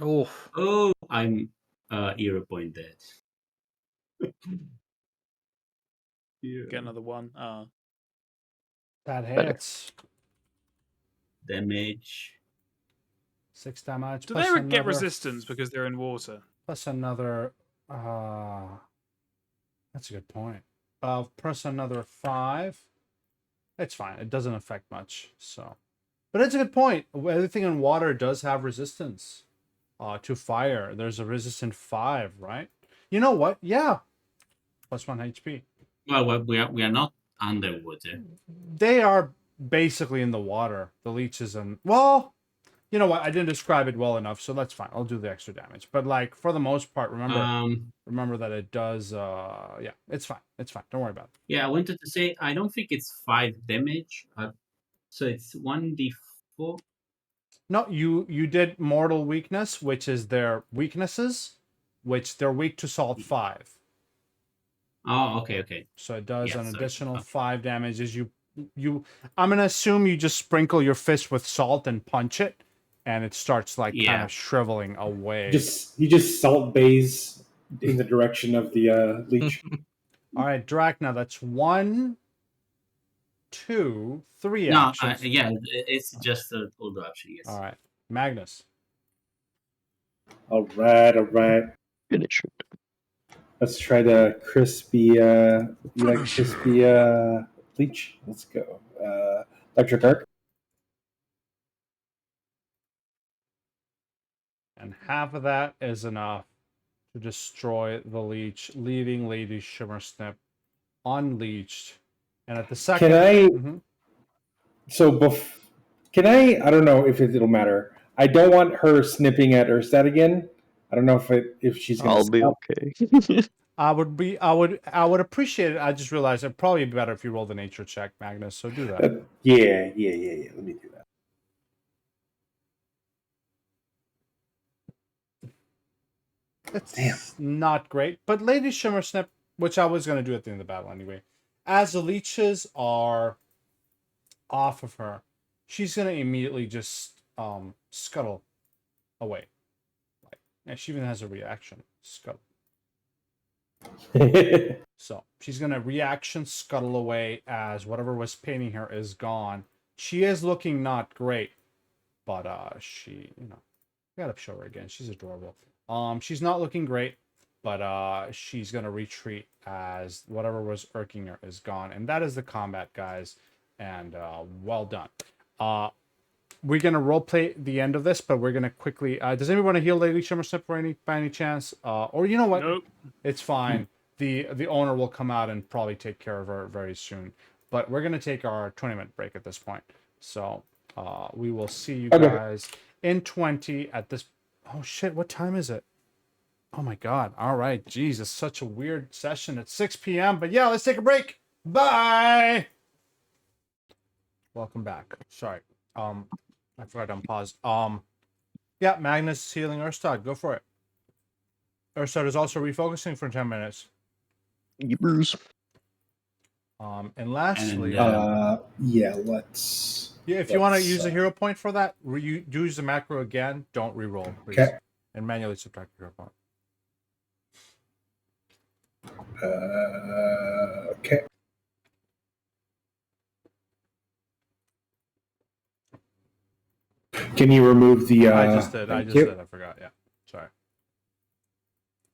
Oh, Oh, I'm hero point dead. Get another one. That Better. hits. Damage. 6 damage. Do plus they get another- resistance because they're in water? Plus another. That's a good point. Plus another 5. It's fine. It doesn't affect much. So, but it's a good point. Everything in water does have resistance. To fire. There's a resistant 5, right? You know what? Yeah. Plus 1 HP. Well, we are not underwater. They are basically in the water. The leeches and well, you know what? I didn't describe it well enough, so that's fine. I'll do the extra damage. But like for the most part, remember that it does. Yeah, it's fine. It's fine. Don't worry about it. Yeah, I wanted to say I don't think it's 5 damage. So it's 1d4. No, you did mortal weakness, which is their weaknesses, which they're weak to salt 5. Oh, okay. So it does Yeah, an so- additional okay. 5 damage as you. I'm gonna assume you just sprinkle your fist with salt and punch it, and it starts like kind Yeah. of shriveling away. You just salt bays in the direction of the leech. All right, Drachna, that's 1, 2, 3 No, actions. yeah, it's just an old option. Yes. All right, Magnus. All right. Finish it. Let's try the crispy. You like crispy leech? Let's go. Electric arc. And half of that is enough to destroy the leech, leaving Lady Shimmersnip unleashed. And at the second, Can I? Mhm. So can I? I don't know if it'll matter. I don't want her snipping at Urstat again. I don't know if she's gonna. I'll be stop. okay. I would appreciate it. I just realized it'd probably be better if you roll the nature check, Magnus. So do that. Yeah. Let me do that. It's not great. But Lady Shimmersnip, which I was going to do at the end of the battle anyway, as the leeches are off of her, she's going to immediately just scuttle away. And she even has a reaction. Scuttle. So she's going to reaction scuttle away as whatever was paining her is gone. She is looking not great, but she, I gotta show her again. She's adorable. She's not looking great, but she's gonna retreat as whatever was irking her is gone, and that is the combat, guys. And well done. We're gonna roleplay the end of this, but we're gonna quickly. Does anyone want to heal Lady Shimmersnip by any chance? Or you know what? Nope. It's fine. The owner will come out and probably take care of her very soon. But we're gonna take our 20-minute break at this point. So we will see you guys in 20 at this. Oh shit! What time is it? Oh my god! All right, jeez, it's such a weird session at 6 p.m. But yeah, let's take a break. Bye. Welcome back. Sorry. I forgot to unpause. Yeah, Magnus is healing Urstad. Go for it. Urstad is also refocusing for 10 minutes. Bruce. And lastly, yeah, let's. yeah, if you want to use a hero point for that, use the macro again. Don't reroll, please. Okay. And manually subtract your hero point. Okay. Can you remove the? I just did. I forgot. Yeah. Sorry.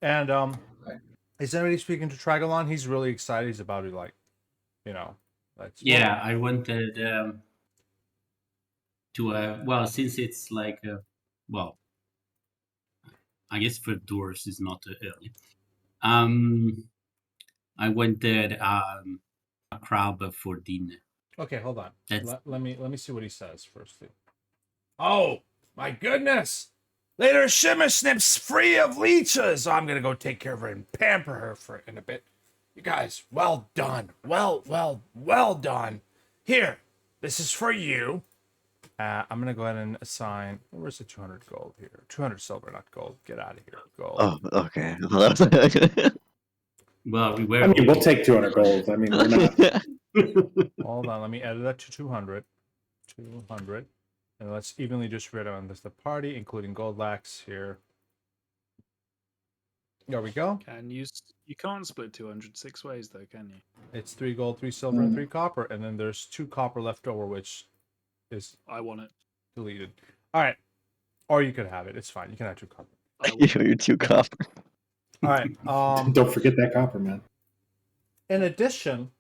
And is anybody speaking to Tragalon? He's really excited. He's about to That's Yeah, I wanted to well, since it's like well, I guess for dwarves is not early. I wanted a crab for dinner. Okay, hold on. That's- Let me see what he says first. Oh my goodness! Later, Shimmersnip's free of leeches. I'm gonna go take care of her and pamper her in a bit. You guys, well done. Well done. Here, this is for you. I'm gonna go ahead and assign. Where's the 200 gold here? 200 silver, not gold. Get out of here, gold. Oh, okay. Well, we were. I mean, we'll take 200 gold. I mean, we're not. Hold on, let me edit that to 200. 200. And let's evenly distribute on this the party, including gold lax here. There we go. You can't split 206 ways though, can you? It's 3 gold, 3 silver, and 3 copper, and then there's 2 copper left over, which is I want it. deleted. All right, or you could have it. It's fine. You can have 2 copper. You're 2 copper. All right. Don't forget that copper, man. In addition,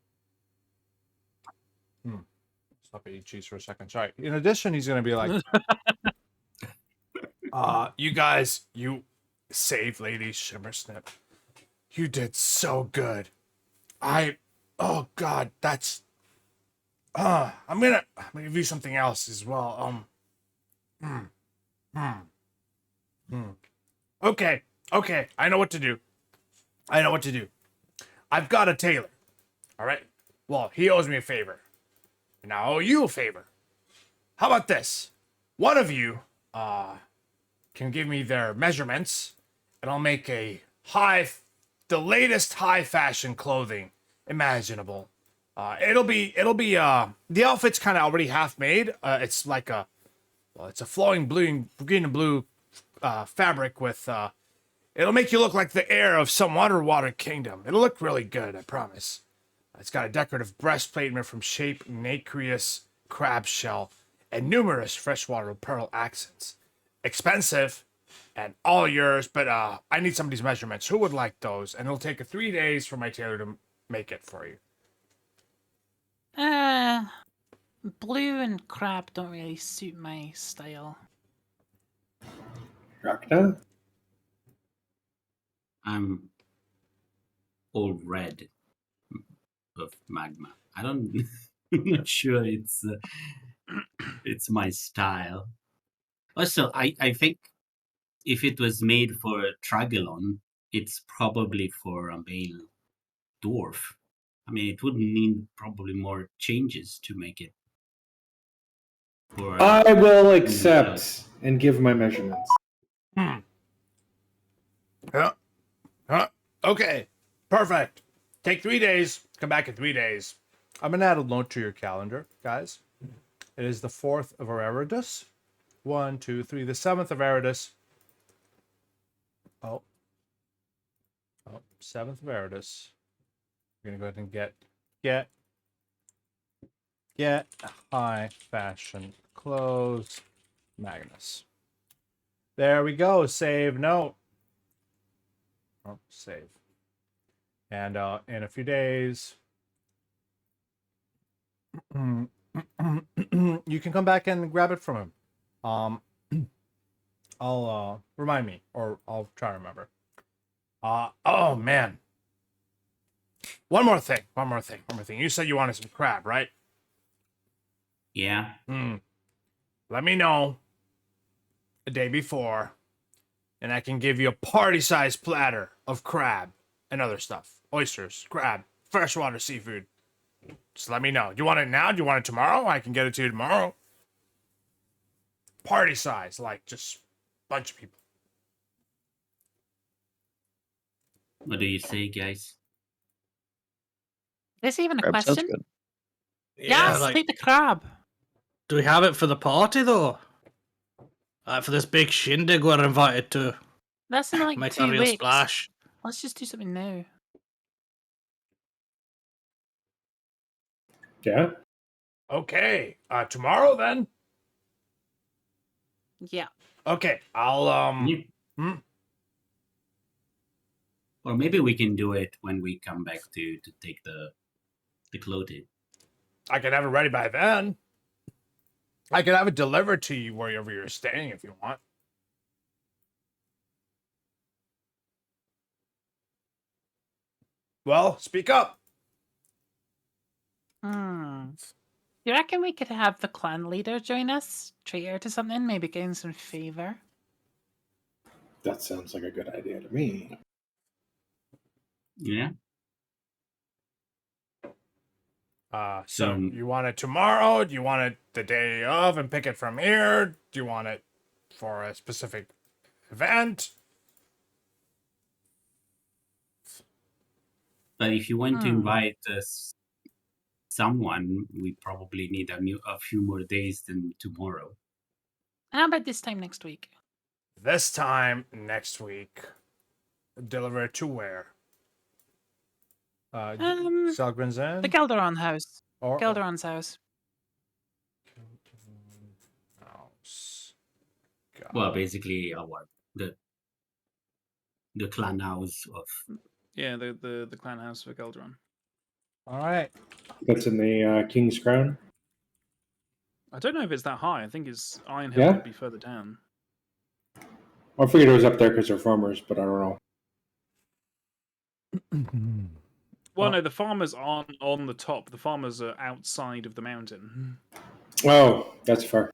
stop eating cheese for a second. Sorry. In addition, he's gonna be like, you guys, you saved Lady Shimmersnip. You did so good. Oh God, that's. I'm gonna give you something else as well. Okay, I know what to do. I've got a tailor. All right. Well, he owes me a favor, and I owe you a favor. How about this? One of you, can give me their measurements, and I'll make the latest high fashion clothing imaginable. It'll be the outfit's kind of already half made. It's like it's a flowing green and blue fabric with it'll make you look like the heir of some underwater kingdom. It'll look really good, I promise. It's got a decorative breastplate made from shaped nacreous crab shell and numerous freshwater pearl accents. Expensive and all yours, but I need somebody's measurements. Who would like those? And it'll take 3 days for my tailor to make it for you. Blue and crab don't really suit my style. Rakna? I'm all red of magma. I'm not sure it's my style. Also, I think if it was made for Tragalon, it's probably for a male dwarf. I mean, it would need probably more changes to make it. For, I will accept and give my measurements. Huh? Huh? Okay. Perfect. Take 3 days. Come back in 3 days. I'm gonna add a note to your calendar, guys. It is the 4th of Eridus. 1, 2, 3. The 7th of Eridus. Oh. 7th of Eridus. We're gonna go ahead and get high fashion clothes, Magnus. There we go. Save note. Oh, save. And in a few days, you can come back and grab it from him. I'll remind me, or I'll try to remember. Oh man. One more thing. You said you wanted some crab, right? Yeah. Let me know the day before, and I can give you a party-sized platter of crab and other stuff. Oysters, crab, freshwater seafood. Just let me know. Do you want it now? Do you want it tomorrow? I can get it to you tomorrow. Party size, like just bunch of people. What do you say, guys? Is this even a Crab sounds question? good. Yes, like, take the crab. do we have it for the party though? For this big shindig we're invited to. That's in like Make a 2 real weeks. splash. Let's just do something now. Yeah. Okay. Tomorrow then. Yeah. Okay. I'll Yeah. Or maybe we can do it when we come back to take the clothing. I can have it ready by then. I can have it delivered to you wherever you're staying if you want. Well, speak up. You reckon we could have the clan leader join us? Treat her to something, maybe gain some favor. That sounds like a good idea to me. Yeah. So you want it tomorrow? Do you want it the day of and pick it from here? Do you want it for a specific event? But if you want to invite someone, we probably need a few more days than tomorrow. How about this time next week? This time next week. Deliver it to where? Selgren's Inn? The Gelderon house. Or Gelderon's house. House. Well, basically the clan house of. Yeah, the clan house for Gelderon. All right. That's in the King's Crown. I don't know if it's that high. I think it's Iron Hill Yeah? would be further down. I figured it was up there because they're farmers, but I don't know. Well, no, the farmers aren't on the top. The farmers are outside of the mountain. Oh, that's fair.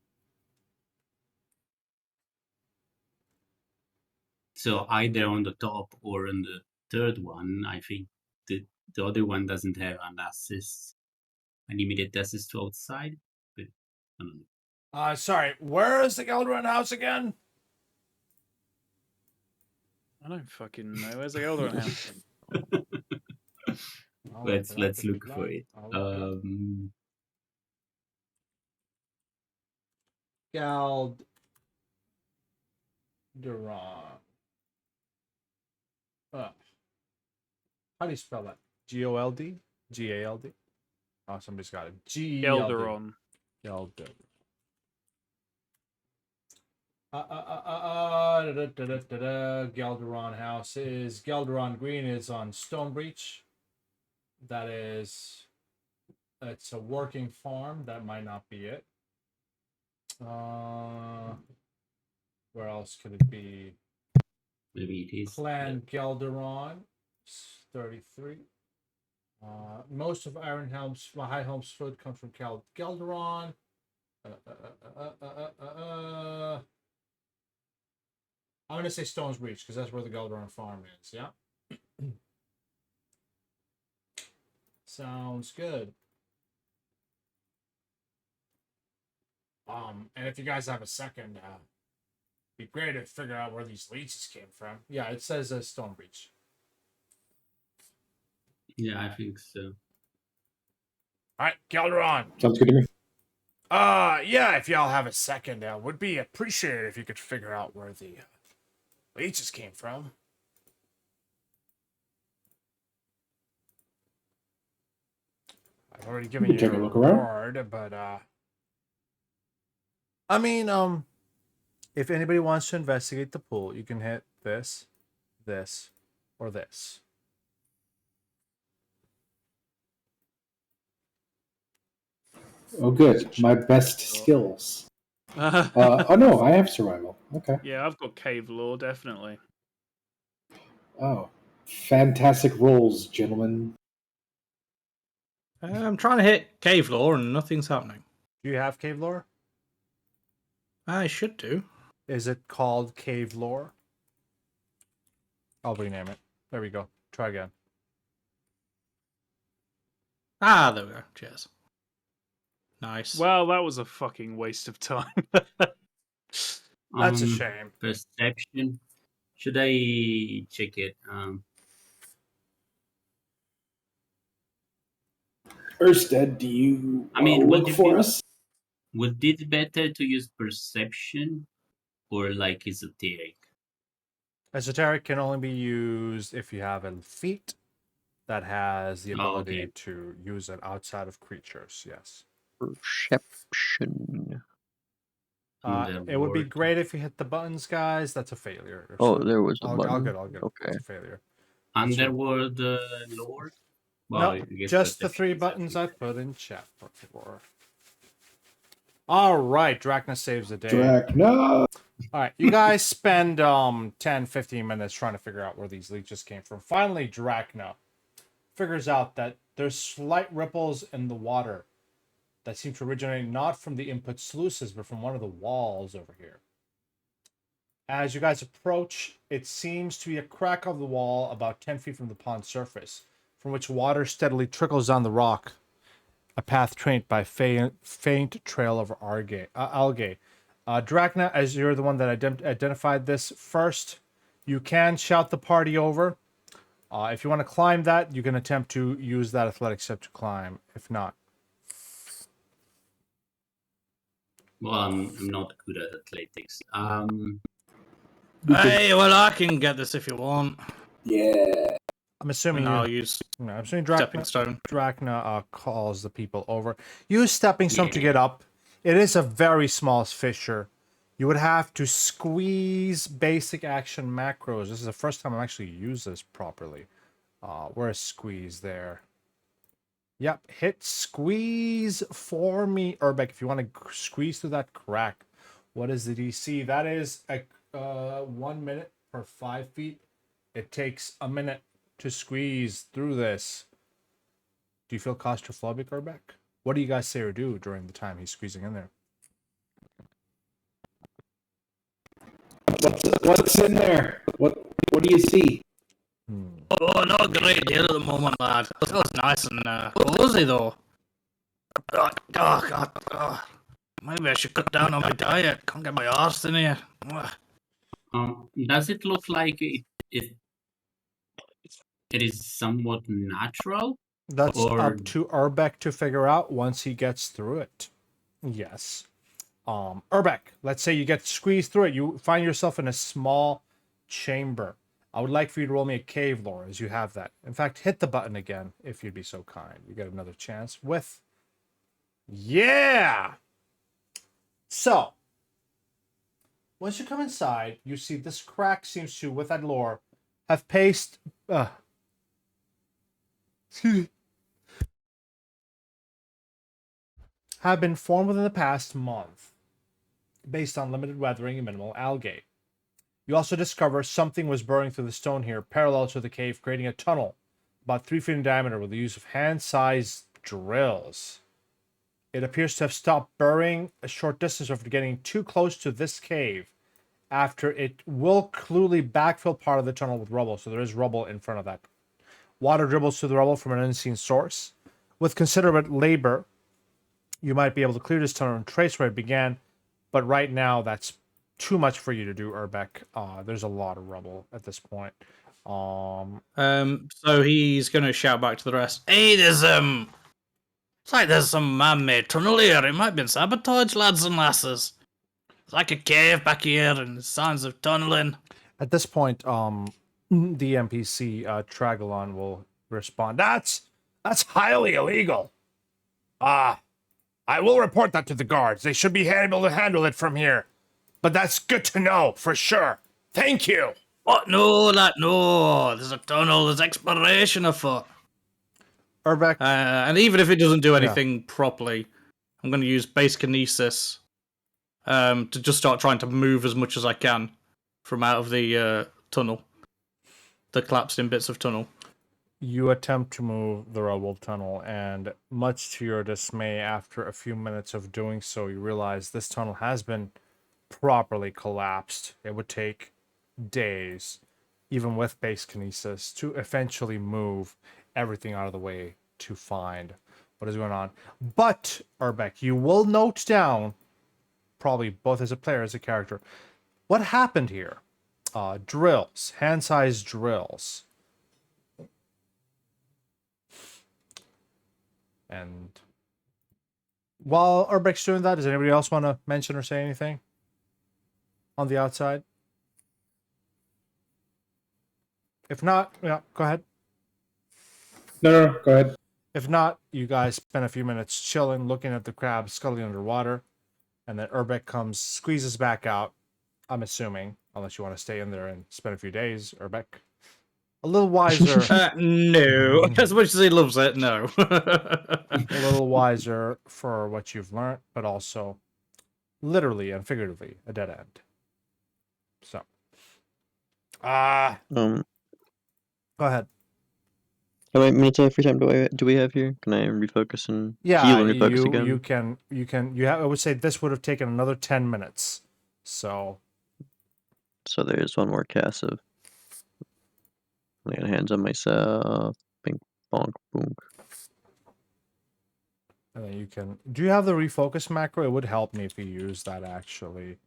So either on the top or on the third one, I think the other one doesn't have an immediate access to outside. But I don't know. Sorry, where is the Gelderon house again? I don't fucking know. Where's the Gelderon house? Let's look for it. Galderon. How do you spell that? G-O-L-D? G-A-L-D? Oh, somebody's got it. G-E-L-D. Gelderon. Gelderon. Gelderon house is Gelderon Green is on Stonebreach. That is, it's a working farm. That might not be it. Where else could it be? Maybe it is. Clan Gelderon, 33. Most of Iron Helm's High Helm's food comes from Gelderon. I'm gonna say Stone's Reach because that's where the Gelderon farm is. Yeah. Sounds good. And if you guys have a second, Be great to figure out where these leeches came from. Yeah, it says a stone breach. Yeah, I think so. All right, Calderon. Sounds good to me. Yeah, if y'all have a second, would be appreciated if you could figure out where the leeches came from. I've already given We you can a take a look around. reward, but I mean, if anybody wants to investigate the pool, you can hit this, this, or this. Oh, good. My best skills. Oh no, I have survival. Okay. Yeah, I've got cave lore, definitely. Oh, fantastic rolls, gentlemen. I'm trying to hit cave lore and nothing's happening. Do you have cave lore? I should do. Is it called cave lore? I'll rename it. There we go. Try again. Ah, there we go. Cheers. Nice. Well, that was a fucking waste of time. That's a shame. Perception. Should I check it? Erstead, do you I mean, look would it for be- us? Would it better to use perception or like esoteric? Esoteric can only be used if you have a feat that has the Oh, ability okay. to use it outside of creatures. Yes. Perception. It would be Underworld. great if you hit the buttons, guys. That's a failure. Oh, So there was a I'll button. good. I'll good. Okay. It's a failure. Underworld Lord? Well, No, I guess just the perception 3 is buttons I everything. put in chat for. All right, Drachna saves the day. Drac, no. All right, you guys spend 10, 15 minutes trying to figure out where these leeches came from. Finally, Drachna figures out that there's slight ripples in the water that seem to originate not from the input sluices, but from one of the walls over here. As you guys approach, it seems to be a crack of the wall about 10 feet from the pond surface, from which water steadily trickles down the rock, a path trained by faint trail of algae. Drachna, as you're the one that identified this first, you can shout the party over. If you want to climb that, you can attempt to use that athletic step to climb. If not, Well, I'm not good at athletics. Hey, well, I can get this if you want. Yeah. I'm assuming And you. I'll use No, I'm assuming stepping Drachna, stone. Drachna calls the people over. Use stepping stone to Yeah. get up. It is a very small fissure. You would have to squeeze basic action macros. This is the first time I've actually used this properly. Where's squeeze there? Yep, hit squeeze for me, Urbeck, if you want to squeeze through that crack. What is the DC? That is a 1 minute per 5 feet. It takes a minute to squeeze through this. Do you feel claustrophobic, Urbeck? What do you guys say or do during the time he's squeezing in there? What's in there? What do you see? Oh, not a great deal at the moment, lad. It was nice and cozy, though. Oh, God. Oh. Maybe I should cut down on my diet. Can't get my arse in here. Ugh. Does it look like it is somewhat natural? That's Or- up to Urbeck to figure out once he gets through it. Yes. Urbeck, let's say you get squeezed through it. You find yourself in a small chamber. I would like for you to roll me a cave lore as you have that. In fact, hit the button again if you'd be so kind. You get another chance with. Yeah! So, once you come inside, you see this crack seems to, with that lore, have paste. Have been formed within the past month based on limited weathering and minimal algae. You also discover something was burrowing through the stone here, parallel to the cave, creating a tunnel about 3 feet in diameter with the use of hand-sized drills. It appears to have stopped burrowing a short distance after getting too close to this cave. After it will clearly backfill part of the tunnel with rubble, so there is rubble in front of that. Water dribbles through the rubble from an unseen source. With considerable labor, you might be able to clear this tunnel and trace where it began, but right now that's too much for you to do, Urbeck. There's a lot of rubble at this point. So he's gonna shout back to the rest. Hey, there's it's like there's some man-made tunnel here. It might have been sabotaged, lads and lasses. It's like a cave back here, and signs of tunneling. At this point, the NPC Tragalon will respond. That's highly illegal. I will report that to the guards. They should be able to handle it from here. But that's good to know for sure. Thank you. What? No, no. There's a tunnel. There's exploration afoot. Urbeck. And even if it doesn't do anything properly, I'm going to use base kinesis to just start trying to move as much as I can from out of the tunnel, the collapsed-in bits of tunnel. You attempt to move the rubble tunnel, and much to your dismay, after a few minutes of doing so, you realize this tunnel has been properly collapsed. It would take days, even with base kinesis, to eventually move everything out of the way to find what is going on. But, Urbeck, you will note down, probably both as a player as a character, what happened here. Drills, hand-sized drills. And while Urbeck's doing that, does anybody else want to mention or say anything on the outside? If not, yeah, go ahead. No, go ahead. If not, you guys spend a few minutes chilling, looking at the crab scuttling underwater, and then Urbeck comes, squeezes back out. I'm assuming, unless you want to stay in there and spend a few days, Urbeck. A little wiser. No, as much as he loves it, no. A little wiser for what you've learned, but also literally and figuratively a dead end. So, How go ahead. many minutes of free time do we have here? Can I refocus and heal and refocus again? I would say this would have taken another 10 minutes. So there's one more cast of laying hands on myself. Bing, bonk, boom. and then you can. Do you have the refocus macro? It would help me if you use that actually.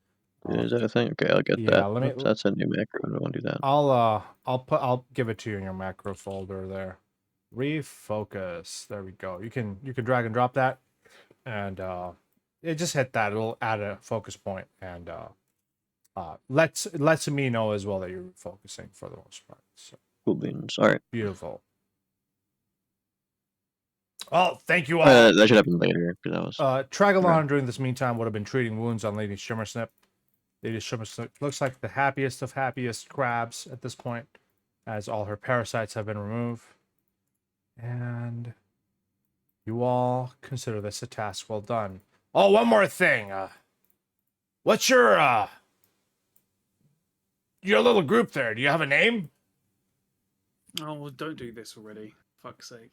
Is that a thing? Okay, I'll get Yeah, that. let me. Oops, that's a new macro. I don't want to do that. I'll give it to you in your macro folder there. Refocus. There we go. You can drag and drop that, and it just hit that. It'll add a focus point, and lets me know as well that you're focusing for the most part. So Cool beans. All right. beautiful. Well, thank you all. That should happen later because I was. Tragalon during this meantime would have been treating wounds on Lady Shimmersnip. Lady Shimmersnip looks like the happiest of happiest crabs at this point, as all her parasites have been removed. And you all consider this a task well done. Oh, one more thing. What's your little group there? Do you have a name? Oh, well, don't do this already. Fuck's sake.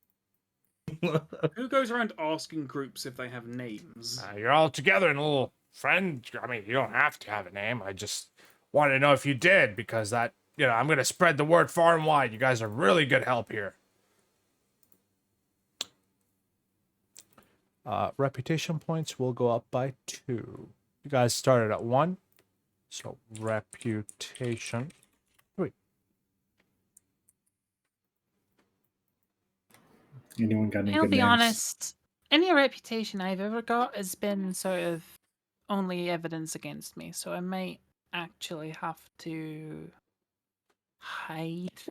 Who goes around asking groups if they have names? You're all together in a little friend. I mean, you don't have to have a name. I just wanted to know if you did, because that, I'm going to spread the word far and wide. You guys are really good help here. Reputation points will go up by 2. You guys started at 1. So reputation. 3. Anyone got any I'll good be names? honest. Any reputation I've ever got has been sort of only evidence against me, so I might actually have to hide.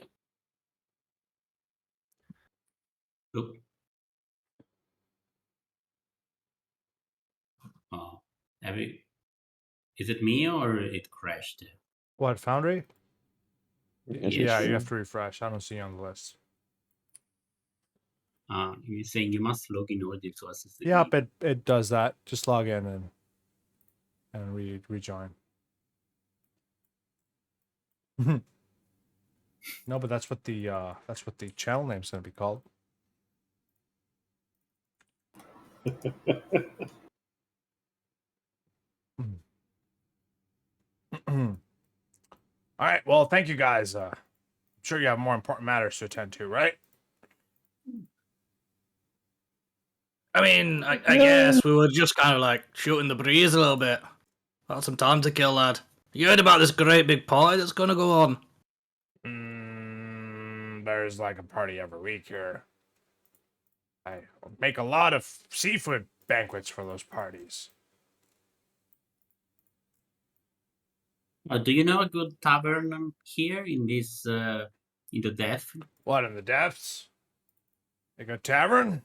Oop. Oh, is it me or it crashed? What, Foundry? Yes, Yeah, yes. you have to refresh. I don't see you on the list. You're saying you must log in all the sources. Yep, it does that. Just log in and rejoin. No, but that's what the channel name's gonna be called. All right. Well, thank you guys. I'm sure you have more important matters to attend to, right? I mean, I guess we were just kind of like shooting the breeze a little bit. Got some time to kill, lad. You heard about this great big party that's gonna go on? There's like a party every week here. I make a lot of seafood banquets for those parties. Do you know a good tavern here in this in the depth? What, in the depths? Like a tavern?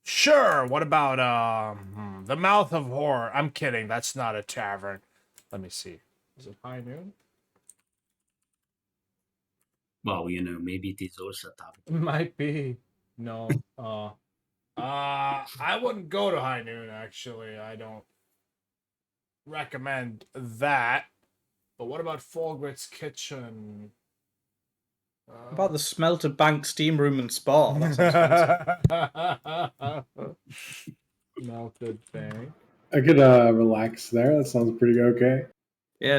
Sure. What about the Mouth of Horror? I'm kidding. That's not a tavern. Let me see. Is it High Noon? Well, maybe it is also a tavern. Might be. No. I wouldn't go to High Noon actually. I don't recommend that. But what about Folgrit's Kitchen? How about the Smelter Bank Steam Room and Spa? That sounds fancy. Melted Bank. I could relax there. That sounds pretty okay. Yeah,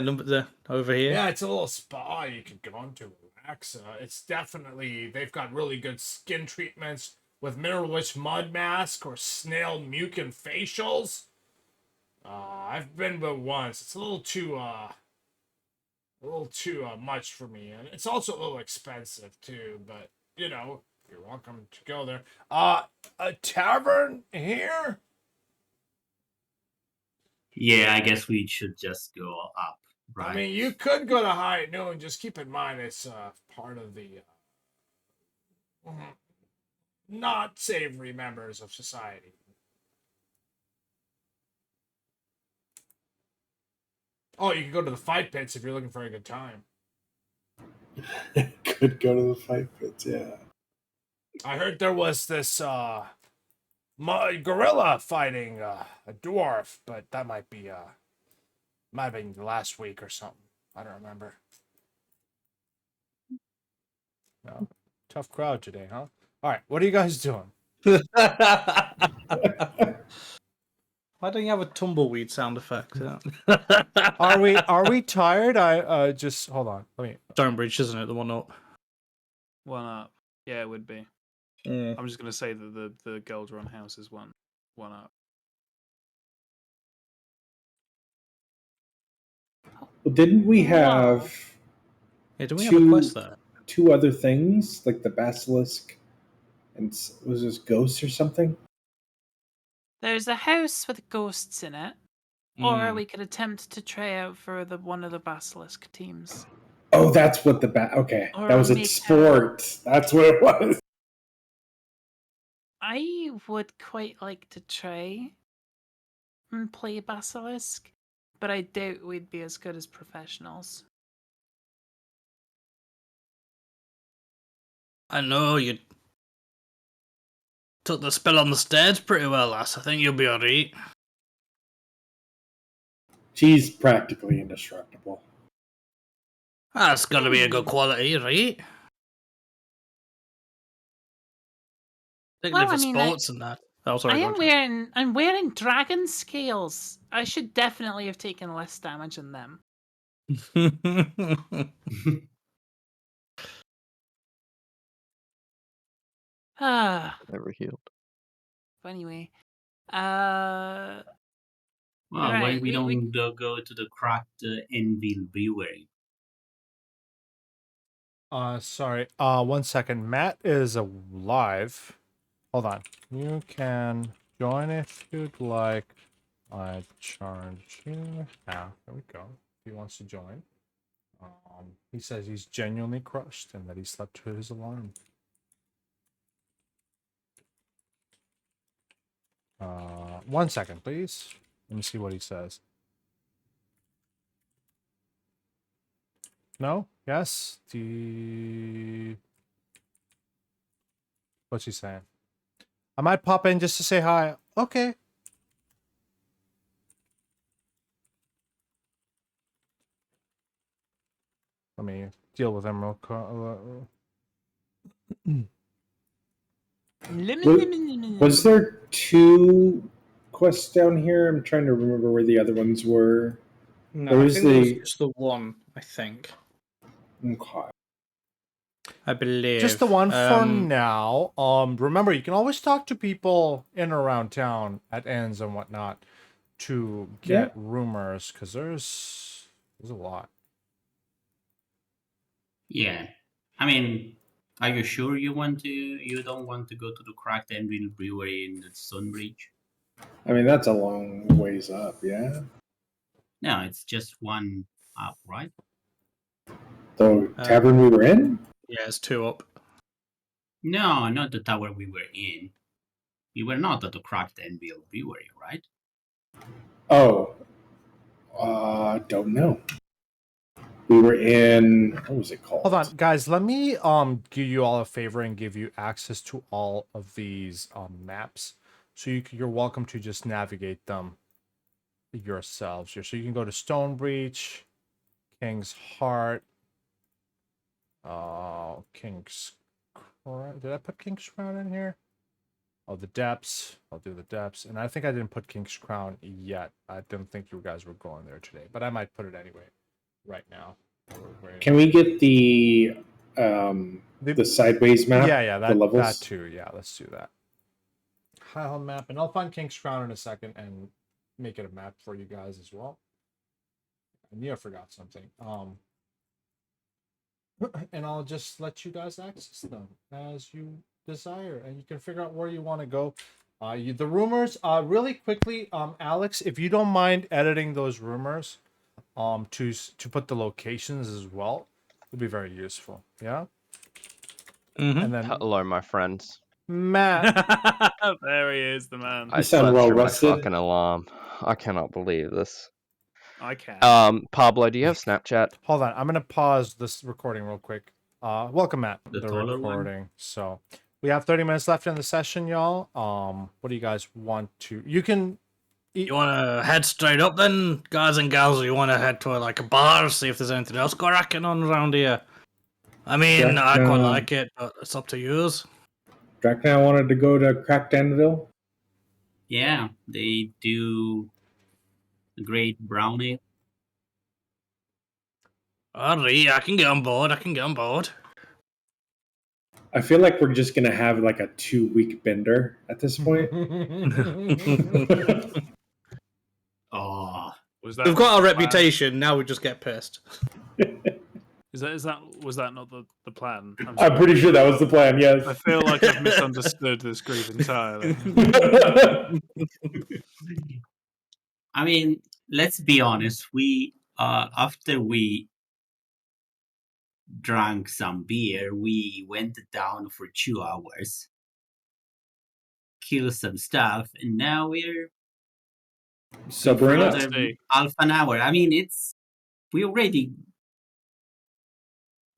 over here. Yeah, it's a little spa you could go into relax. It's definitely, they've got really good skin treatments with mineral rich mud mask or snail mucin facials. I've been but once. It's a little too much for me, and it's also a little expensive too. But you're welcome to go there. A tavern here? Yeah, I guess we should just go up, right? I mean, you could go to High Noon. Just keep in mind it's part of the not savory members of society. Oh, you can go to the fight pits if you're looking for a good time. Could go to the fight pits, yeah. I heard there was this gorilla fighting a dwarf, but that might have been last week or something. I don't remember. No, tough crowd today, huh? All right, what are you guys doing? Why don't you have a tumbleweed sound effect? Are we tired? I just hold on. Let me. Stonebridge, isn't it? The one up. One up. Yeah, it would be. Mm. I'm just gonna say that the Gold Run house is one up. Well, didn't we have Yeah, do we have a quest there? two other things, like the basilisk, and was this ghosts or something? There's a house with ghosts in it, or we could attempt to try out for one of the basilisk teams. Oh, that's what okay. Or That was a make sport. That's what it was. I would quite like to try and play basilisk, but I doubt we'd be as good as professionals. I know you took the spell on the stage pretty well, lass. I think you'll be alright. She's practically indestructible. That's gotta be a good quality, right? Particularly Well, for I mean, I- sports and that. Oh, sorry. I'm wearing dragon scales. I should definitely have taken less damage than them. Ah, Never healed. anyway. Well, why Right, we we- don't go to the cracked Enville Brewery? Sorry. 1 second. Matt is alive. Hold on. You can join if you'd like. I charge you. There we go. If he wants to join. He says he's genuinely crushed and that he slept through his alarm. 1 second, please. Let me see what he says. No? Yes? What's he saying? I might pop in just to say hi. Okay. Let me deal with him real quick. Was there two quests down here? I'm trying to remember where the other ones were. No, There I was think it was the- just the one. I think. Okay. I believe. Just the one for now. Remember, you can always talk to people in or around town at inns and whatnot to get rumors, because there's There's a lot. Yeah. I mean, are you sure you don't want to go to the Cracked Anvil Brewery in the Sunbridge? I mean, that's a long ways up, yeah? No, it's just one up, right? The tavern we were in? Yeah, it's 2 up. No, not the tower we were in. We were not at the Cracked Anvil Brewery, right? Oh, don't know. We were in, what was it called? Hold on, guys. Let me give you all a favor and give you access to all of these maps, so you're welcome to just navigate them yourselves here. So you can go to Stonebreach, King's Heart, King's Crown. Did I put King's Crown in here? Oh, the Depths. I'll do the Depths, and I think I didn't put King's Crown yet. I didn't think you guys were going there today, but I might put it anyway right now. Can we get the sideways map? Yeah, the that levels? too. Yeah, let's do that. Highland map, and I'll find King's Crown in a second and make it a map for you guys as well. I knew I forgot something. And I'll just let you guys access them as you desire, and you can figure out where you want to go. The rumors, really quickly, Alex, if you don't mind editing those rumors, to put the locations as well, would be very useful. Yeah. And then Hello, my friends. Matt. There he is, the man. I sound slept well through my rested. fucking alarm. I cannot believe this. I can. Pablo, do you have Snapchat? Hold on, I'm gonna pause this recording real quick. Welcome, Matt. The taller one? Recording. So we have 30 minutes left in the session, y'all. What do you guys want to? You can. You want to head straight up then, guys and gals, or you want to head to like a bar, see if there's anything else cracking on around here? I mean, I quite like it, but it's up to yous. Drakna wanted to go to Cracked Anvil. Yeah, they do a great brownie. Alright, I can get on board. I feel like we're just gonna have like a 2-week bender at this point. Oh, Was that We've got our the plan? reputation, now we just get pissed. Was that not the plan? I'm pretty sure that was the plan. Yes. I feel like I've misunderstood this group entirely. I mean, let's be honest. We after we drank some beer, we went down for 2 hours, killed some stuff, and now we're Sobering for up. another half an hour. I mean, we're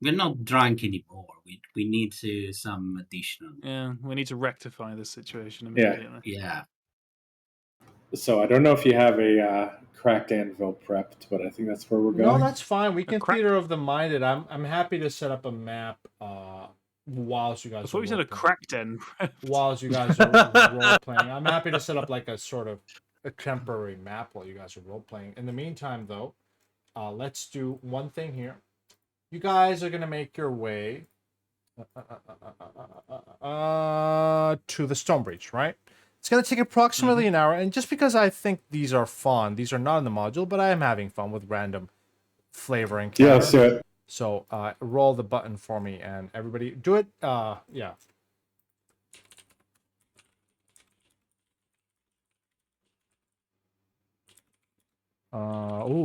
not drunk anymore. We need some additional. Yeah, we need to rectify this situation Yeah. immediately. Yeah. So I don't know if you have a Cracked Anvil prepped, but I think that's where we're going. No, that's fine. We can crack- theater of the minded. I'm happy to set up a map. Whilst you guys. I thought you said a role-playing. crack den. Whilst you guys are role playing, I'm happy to set up like a sort of a temporary map while you guys are role playing. In the meantime, though, let's do one thing here. You guys are gonna make your way to the Stonebreach, right? It's gonna take approximately an hour, and just because I think these are fun, these are not in the module, but I am having fun with random flavoring. Yeah, let's do it. So roll the button for me, and everybody do it. Yeah.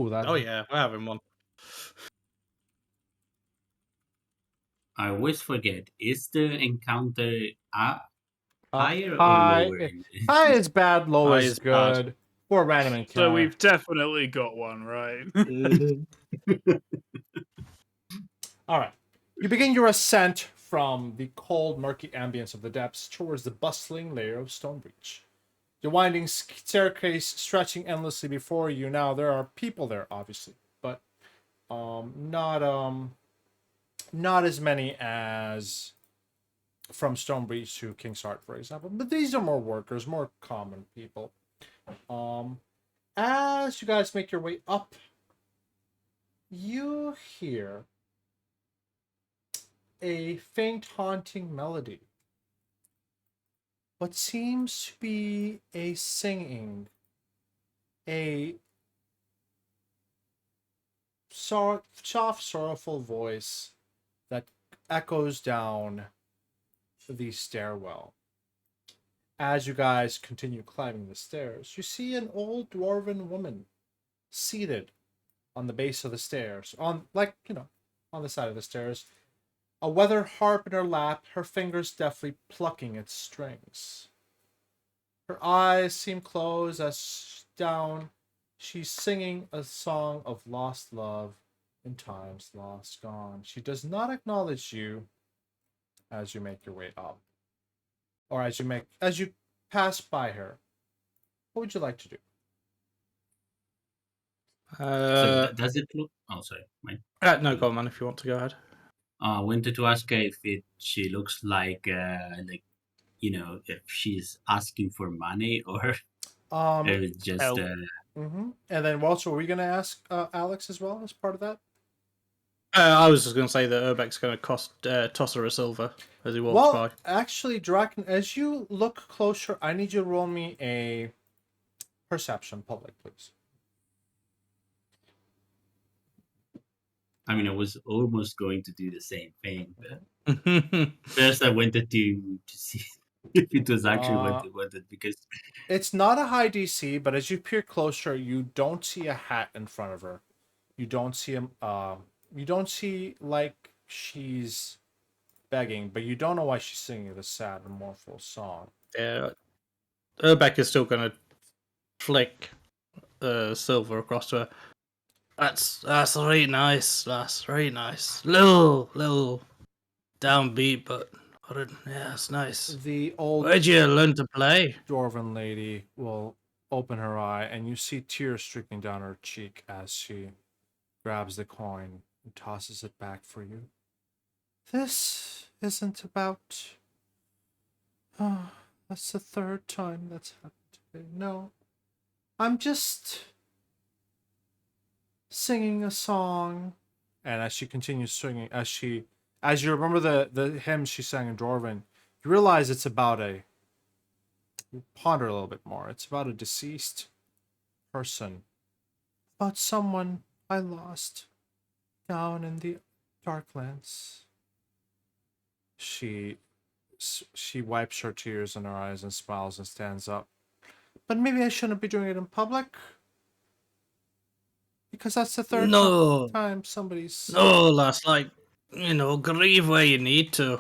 That. Oh yeah, we're having one. I always forget. Is the encounter higher or high. lower? High is bad, low High is is bad. good. For random encounter. So we've definitely got one, right? All right. You begin your ascent from the cold, murky ambience of the depths towards the bustling layer of Stonebreach. The winding staircase stretching endlessly before you. Now there are people there, obviously, but not as many as from Stonebreach to King's Heart, for example. But these are more workers, more common people. As you guys make your way up, you hear a faint haunting melody. What seems to be a singing, a soft, sorrowful voice that echoes down the stairwell. As you guys continue climbing the stairs, you see an old dwarven woman seated on the base of the stairs, on on the side of the stairs, a weather harp in her lap, her fingers deftly plucking its strings. Her eyes seem closed as down she's singing a song of lost love in times lost gone. She does not acknowledge you as you make your way up, or as you pass by her. What would you like to do? So Uh, does it look? Oh, sorry. no, go on, man. If you want to go ahead. I wanted to ask her if she looks like if she's asking for money or Um, just Help. And then Walter, were we gonna ask Alex as well as part of that? I was just going to say that Urbek's going to toss her a silver as he walks by. Actually, Draken, as you look closer, I need you to roll me a perception, public, please. I mean, I was almost going to do the same thing, but Uh, first I wanted to see if it was actually what they wanted because It's not a high DC, but as you peer closer, you don't see a hat in front of her. You don't see him. You don't see like she's begging, but you don't know why she's singing this sad and mournful song. yeah, Urbek is still going to flick silver across to her. That's really nice. That's really nice. Little downbeat, but yeah, it's nice. The old Where'd you learn to play? dwarven lady will open her eye, and you see tears streaking down her cheek as she grabs the coin and tosses it back for you. This isn't about. Oh, that's the third time that's happened today. No, I'm just singing a song. And as she continues singing, as you remember the hymn she sang in Dwarven, you realize it's about you ponder a little bit more. It's about a deceased person, about someone I lost down in the Darklands. She she wipes her tears in her eyes and smiles and stands up. But maybe I shouldn't be doing it in public. Because that's the third No, time somebody's. no, lass. Like, grieve where you need to.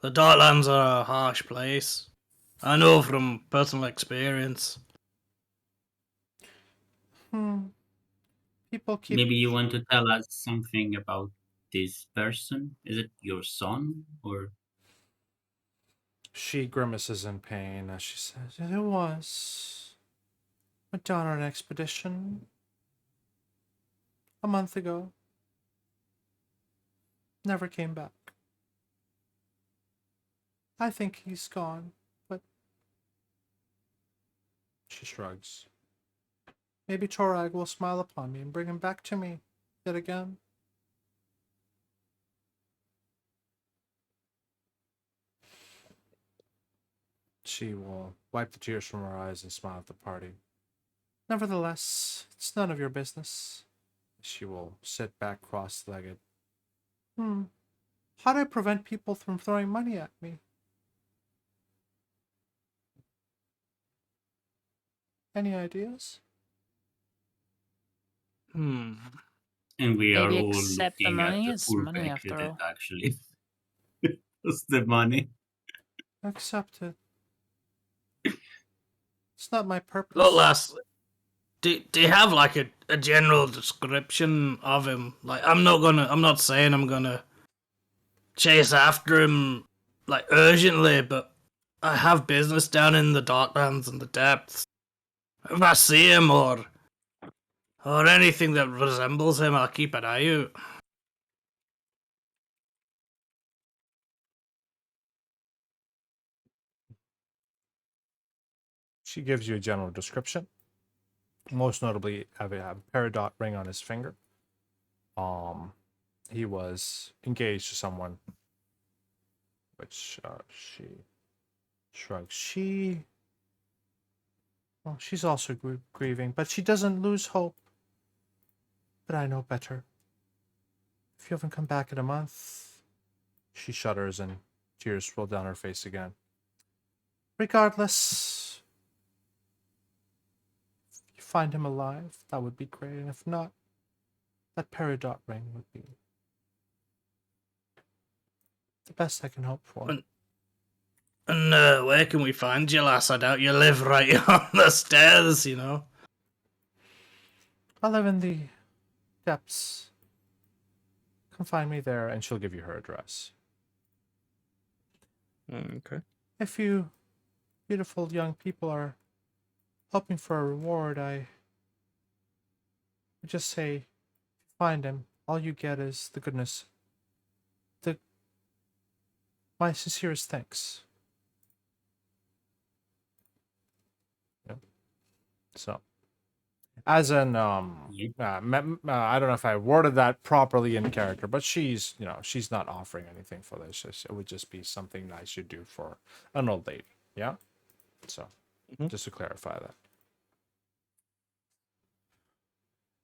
The Darklands are a harsh place. I know from personal experience. People keep. maybe you want to tell us something about this person. Is it your son or? She grimaces in pain as she says, "It was. Went down on an expedition a month ago. Never came back. I think he's gone, but." She shrugs. "Maybe Torag will smile upon me and bring him back to me yet again." She will wipe the tears from her eyes and smile at the party. "Nevertheless, it's none of your business." She will sit back cross-legged. How do I prevent people from throwing money at me? Any ideas? Hmm. And we are Maybe all accept the looking at money. the It's full money pack after that all. actually was the money. Accept it. It's not my purpose. Look, lass. Do you have like a general description of him? Like, I'm not saying I'm gonna chase after him like urgently, but I have business down in the Darklands and the depths. If I see him or anything that resembles him, I'll keep an eye out. She gives you a general description. Most notably, have a peridot ring on his finger. He was engaged to someone, which she shrugs. She's also grieving, but she doesn't lose hope. But I know better. If you haven't come back in a month... She shudders and tears roll down her face again. Regardless, if you find him alive, that would be great. And if not, that peridot ring would be the best I can hope for. And where can we find you, lass? I doubt you live right on the stairs, you know. I live in the depths. Come find me there, and she'll give you her address. Okay. If you beautiful young people are hoping for a reward, I would just say, if you find him, all you get is the goodness. My sincerest thanks. Yep. So, as an I don't know if I worded that properly in character, but she's she's not offering anything for this. It would just be something nice you do for an old lady. Yeah. So, just to clarify that.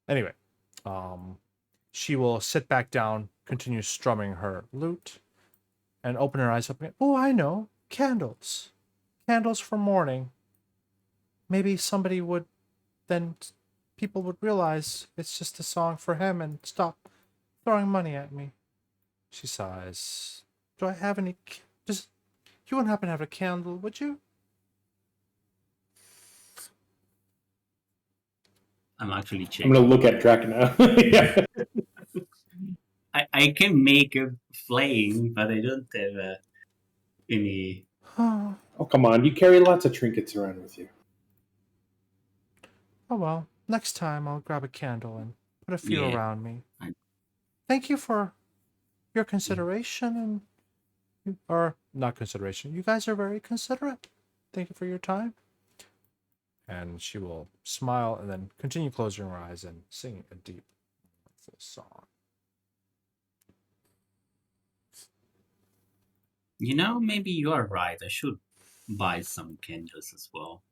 Anyway, she will sit back down, continue strumming her lute, and open her eyes up again. Oh, I know. Candles. Candles for morning. Maybe somebody would then people would realize it's just a song for him and stop throwing money at me. She sighs. Do I have any... Just... You wouldn't happen to have a candle, would you? I'm actually I'm checking. gonna look at Drac now. Yeah. I can make a flame, but I don't have any. Oh, Come on, you carry lots of trinkets around with you. oh well. Next time I'll grab a candle and put a few Yeah. around me. I- Thank you for your consideration or not consideration. You guys are very considerate. Thank you for your time. And she will smile and then continue closing her eyes and sing a deep, full song. You know, maybe you are right. I should buy some candles as well.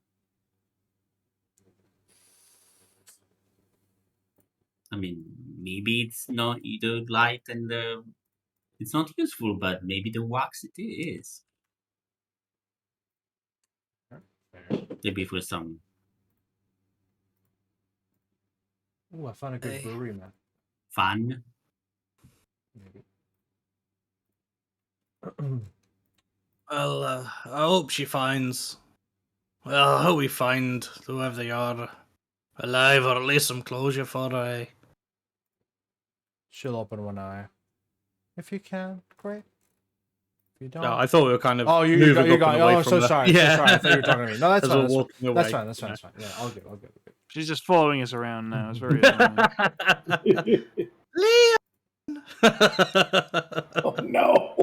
I mean, maybe it's not the light and the. It's not useful, but maybe the wax it is. Maybe for some. Ooh, I found a good brewery map. Fun. Maybe. Well, I hope she finds. Well, I hope we find whoever they are alive, or at least some closure for her. Eh? She'll open one eye. If you can, great. If you don't, No, I thought we were kind of oh, you moving got, you up got. and away Oh, from so the... sorry. Yeah. So sorry. I thought you were talking to me. No, that's As fine. we're That's fine. walking away. That's fine. That's fine. That's fine. Yeah, all good. All good. All good. She's just following us around now. It's very annoying. Leon! Oh no!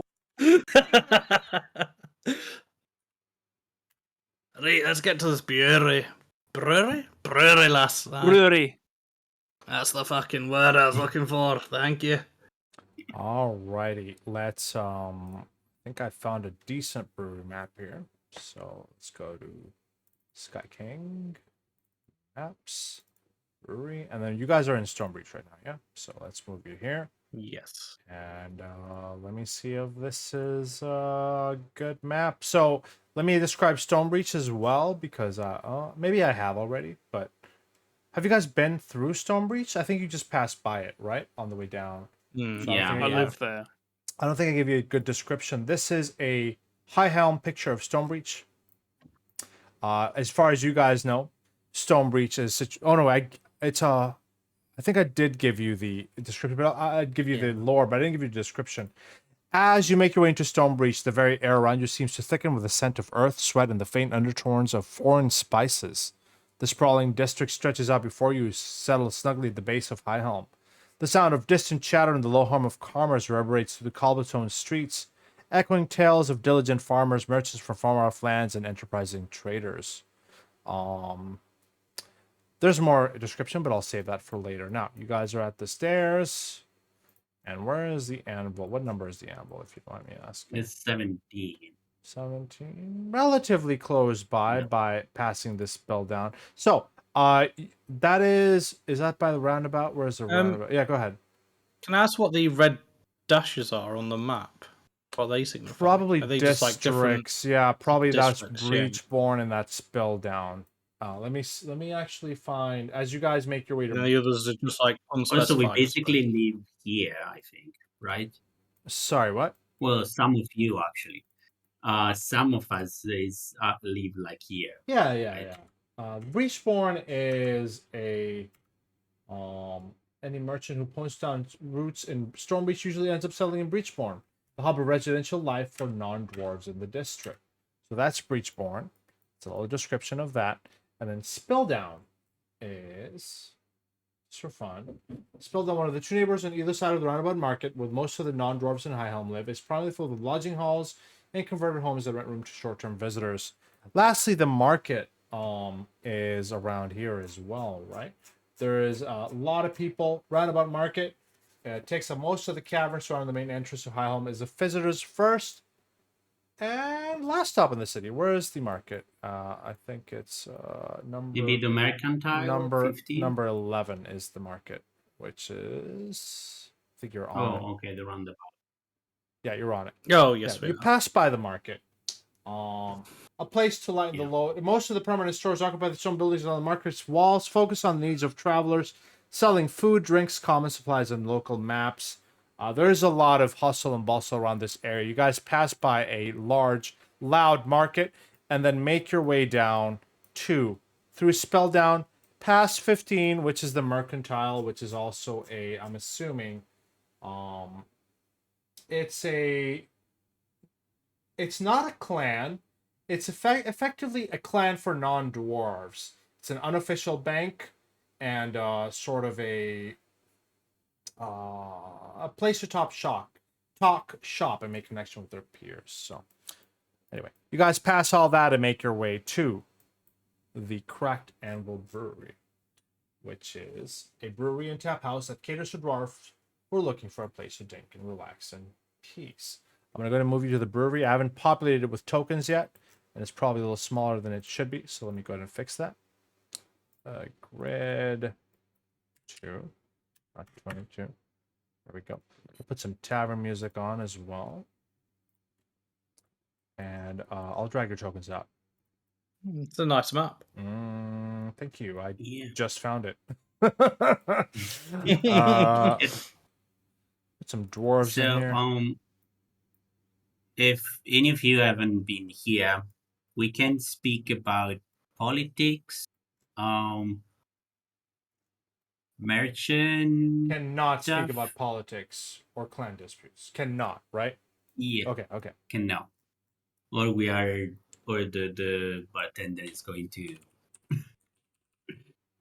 Right, let's get to this brewery. Brewery? Brewery, lass. Brewery. That's the fucking word I was looking for. Thank you. Alrighty. Let's I think I found a decent brewery map here. So let's go to Sky King. Maps. Brewery. And then you guys are in Stonebreach right now, yeah? So let's move you here. Yes. And let me see if this is a good map. So let me describe Stonebreach as well, because maybe I have already, but have you guys been through Stonebreach? I think you just passed by it, right? On the way down. Mm. So Yeah. I live there. I don't think I gave you a good description. This is a high helm picture of Stonebreach. As far as you guys know, Stonebreach is I think I did give you the description, but I'd give you the lore, but I didn't give you the description. As you make your way into Stonebreach, the very air around you seems to thicken with the scent of earth, sweat, and the faint undertones of foreign spices. The sprawling district stretches out before you, settled snugly at the base of High Helm. The sound of distant chatter and the low hum of commerce reverberates through the cobblestone streets, echoing tales of diligent farmers, merchants from far-off lands, and enterprising traders. There's more description, but I'll save that for later. Now, you guys are at the stairs. And where is the anvil? What number is the anvil, if you don't mind me asking? It's 17. 17. Relatively close by passing this spell down. So, That is that by the roundabout? Where's the roundabout? Yeah, go ahead. Can I ask what the red dashes are on the map? What they signify? Probably Are they just like different districts. Yeah, probably that's districts? Yeah. Breachborn and that's Spelldown. Let me actually find as you guys make your way And to. the others are just like Also, unspecified. we I suppose. basically live here, I think, right? Sorry, what? Well, some of you actually. Some of us live like here. Yeah. Right. Breachborn is any merchant who points down routes in Stormbreach usually ends up settling in Breachborn, the hub of residential life for non-dwarves in the district. So that's Breachborn. It's a little description of that. And then Spelldown is, just for fun, Spelldown, one of the two neighbors on either side of the roundabout market, where most of the non-dwarves in Highhelm live, is primarily filled with lodging halls and converted homes that rent room to short-term visitors. Lastly, the market is around here as well, right? There is a lot of people. Roundabout Market takes up most of the cavern surrounding the main entrance to Highholm. Is the visitors' first and last stop in the city. Where is the market? I think it's Maybe the mercantile 15? number 11 is the market, which is I think you're on it. Oh, okay, the roundabout. Yeah, you're on it. Oh yes, Yeah, we you are. pass by the market. A place to lighten the Yeah. load. Most of the permanent stores occupied the stone buildings on the market's walls, focus on the needs of travelers, selling food, drinks, common supplies, and local maps. There's a lot of hustle and bustle around this area. You guys pass by a large, loud market, and then make your way down through Spelldown, past 15, which is the mercantile, which is also I'm assuming, it's not a clan. It's effectively a clan for non-dwarves. It's an unofficial bank and sort of a place to talk shop and make connection with their peers. So anyway, you guys pass all that and make your way to the Cracked Anvil Brewery, which is a brewery and tap house that caters to dwarves who are looking for a place to drink and relax in peace. I'm going to go and move you to the brewery. I haven't populated it with tokens yet, and it's probably a little smaller than it should be, so let me go ahead and fix that. Grid 2, not 22. There we go. I'll put some tavern music on as well. And I'll drag your tokens out. It's a nice map. Thank you. I Yeah. just found it. Yeah. Put some dwarves in here. So, if any of you haven't been here, we can speak about politics, merchant. Cannot speak stuff. about politics or clan disputes. Cannot, right? Yeah, Okay. cannot. Or the bartender is going to,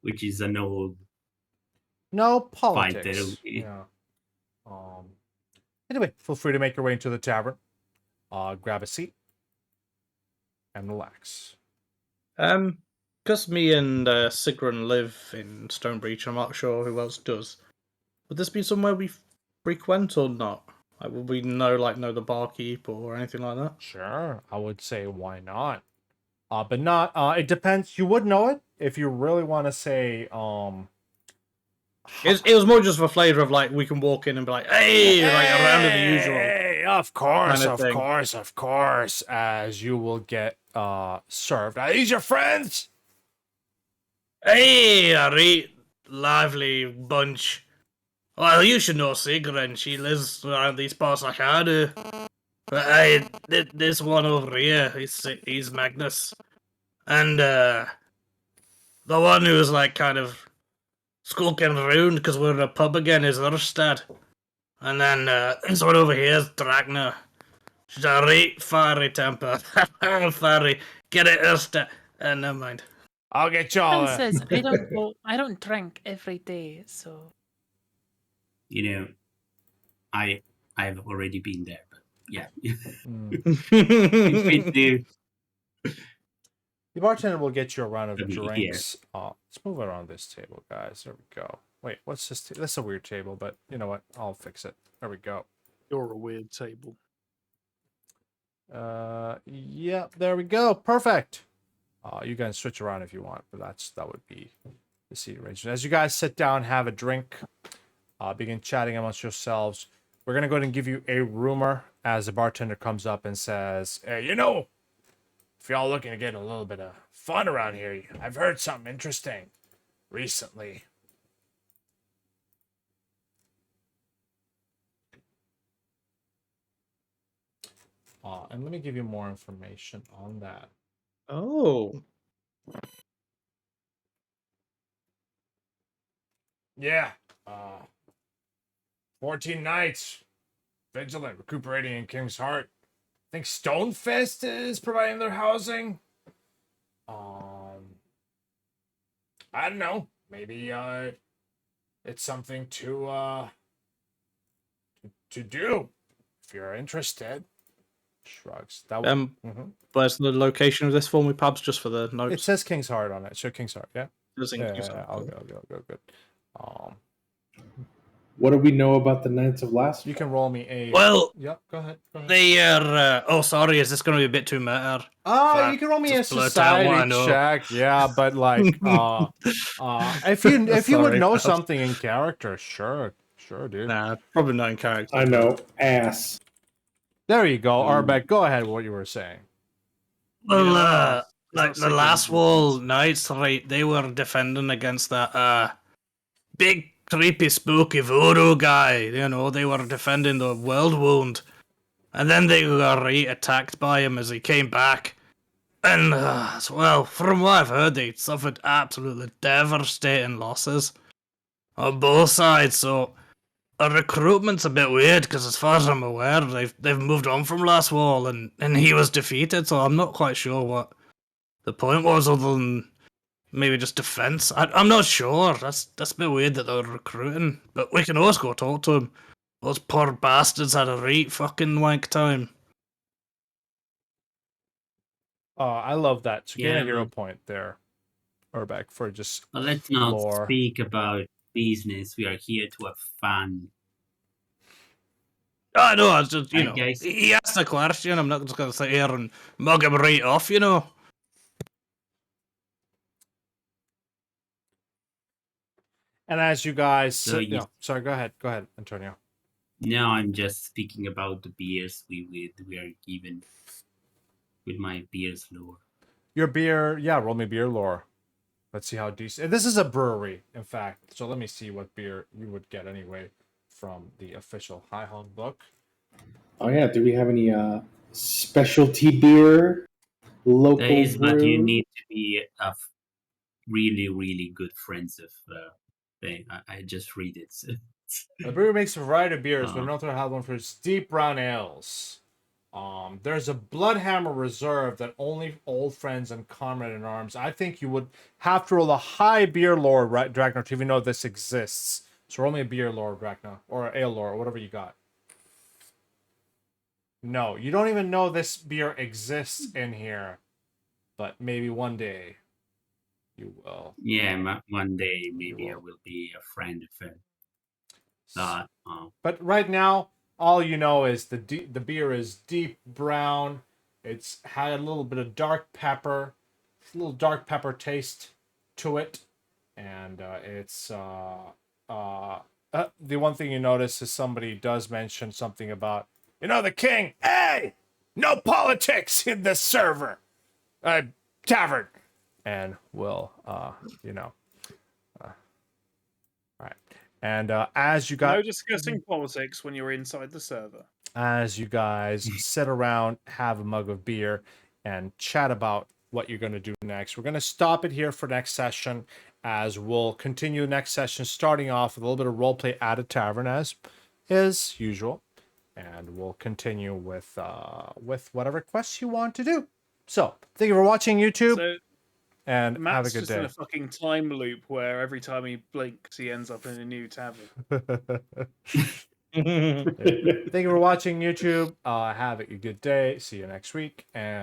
which is an old No fight politics. that we, Yeah. Anyway, feel free to make your way into the tavern. Grab a seat and relax. Because me and Sigrun live in Stonebreach, I'm not sure who else does. Would this be somewhere we frequent or not? Like, would we know the barkeep or anything like that? Sure, I would say why not. But not. It depends. You would know it if you really want to say. It was more just for flavor of like we can walk in and be like, hey, like around to the usual. Hey, of course, kind of thing. of course. As you will get served. Are these your friends? Hey, a right lively bunch. Well, you should know Sigrun. She lives around these parts like I do. But hey, this one over here, he's Magnus. And the one who's like kind of skulking around because we're in a pub again is Urstad. And then this one over here is Dragna. She's a right fiery temper. Fiery. Get it, Urstad. Never mind. I'll get y'all. Says I don't drink every day, so I've already been there, but yeah. The bartender will get you a round of Let me drinks. Let's move around this table, guys. There we go. Wait, what's this? That's a weird table, but you know what? I'll fix it. There we go. You're a weird table. Yeah, there we go. Perfect. You can switch around if you want, but that would be the seat arrangement. As you guys sit down, have a drink, begin chatting amongst yourselves. We're gonna go ahead and give you a rumor as the bartender comes up and says, "Hey, you know, if y'all looking to get a little bit of fun around here, I've heard something interesting recently." And let me give you more information on that. Oh. Yeah. 14 nights. Vigilant, recuperating in King's Heart. I think Stonefist is providing their housing. I don't know. Maybe it's something to do if you're interested. Shrugs. That would, Where's the location of this for me, Pabs? Just for the notes. It says King's Heart on it. Show King's Heart, yeah. Yeah, I'll go. Good. What do we know about the Knights of Last? You can roll me a. Well, Yep. Go ahead. they are. Oh, sorry. Is this going to be a bit too meta? You can roll me a just blurt out what I society know. check. Yeah, but like, if you would Sorry, know Pabs. something in character, sure, dude. Nah, probably not in character. I know, ass. There you go, Arbeck. Go ahead with what you were saying. Well, Yeah, like it's the not last secret wall intelligence. Knights, right? They were defending against that big, creepy, spooky voodoo guy. You know, they were defending the world wound, and then they were attacked by him as he came back. And well, from what I've heard, they suffered absolutely devastating losses on both sides. So recruitment's a bit weird because, as far as I'm aware, they've moved on from last wall, and he was defeated. So I'm not quite sure what the point was, other than maybe just defense. I'm not sure. That's a bit weird that they're recruiting, but we can always go talk to them. Those poor bastards had a right fucking wank time. I love that. So gain Yeah, a hero but- point there, Arbeck, for just But let's not lore. speak about business. We are here to have fun. I know, it's just, Right, guys? he asked a question. I'm not just going to sit here and mug him right off, And as you guys, So you- sorry, go ahead, Antonio. No, I'm just speaking about the beers we are given with my beers lore. Your beer, yeah, roll me beer lore. Let's see how decent. This is a brewery, in fact. So let me see what beer you would get anyway from the official High Hog book. Oh yeah, do we have any specialty beer? Local There is, brew? but you need to be really, really good friends of thing. I just read it. So. The brewery makes a variety of beers, but Uh-huh. North had one for its deep brown ales. There's a Bloodhammer Reserve that only old friends and comrade in arms. I think you would have to roll a high beer lore, right, Dragnar, to even know this exists. So roll me a beer lore, Dragnar, or ale lore, or whatever you got. No, you don't even know this beer exists in here, but maybe one day you will. Yeah, one day maybe I will. will be a friend of that. But right now, all you know is the beer is deep brown. It's had a little bit of dark pepper, a little dark pepper taste to it, and it's the one thing you notice is somebody does mention something about the king. Hey, no politics in this tavern, and will right. And as you got No discussing politics when you're inside the server. as you guys sit around, have a mug of beer, and chat about what you're going to do next. We're going to stop it here for next session, as we'll continue next session, starting off with a little bit of roleplay at a tavern, as is usual, and we'll continue with whatever quests you want to do. So, thank you for watching YouTube, So and have a Matt's good just in day. a fucking time loop where every time he blinks, he ends up in a new tavern. Thank you for watching YouTube. Have a good day. See you next week, and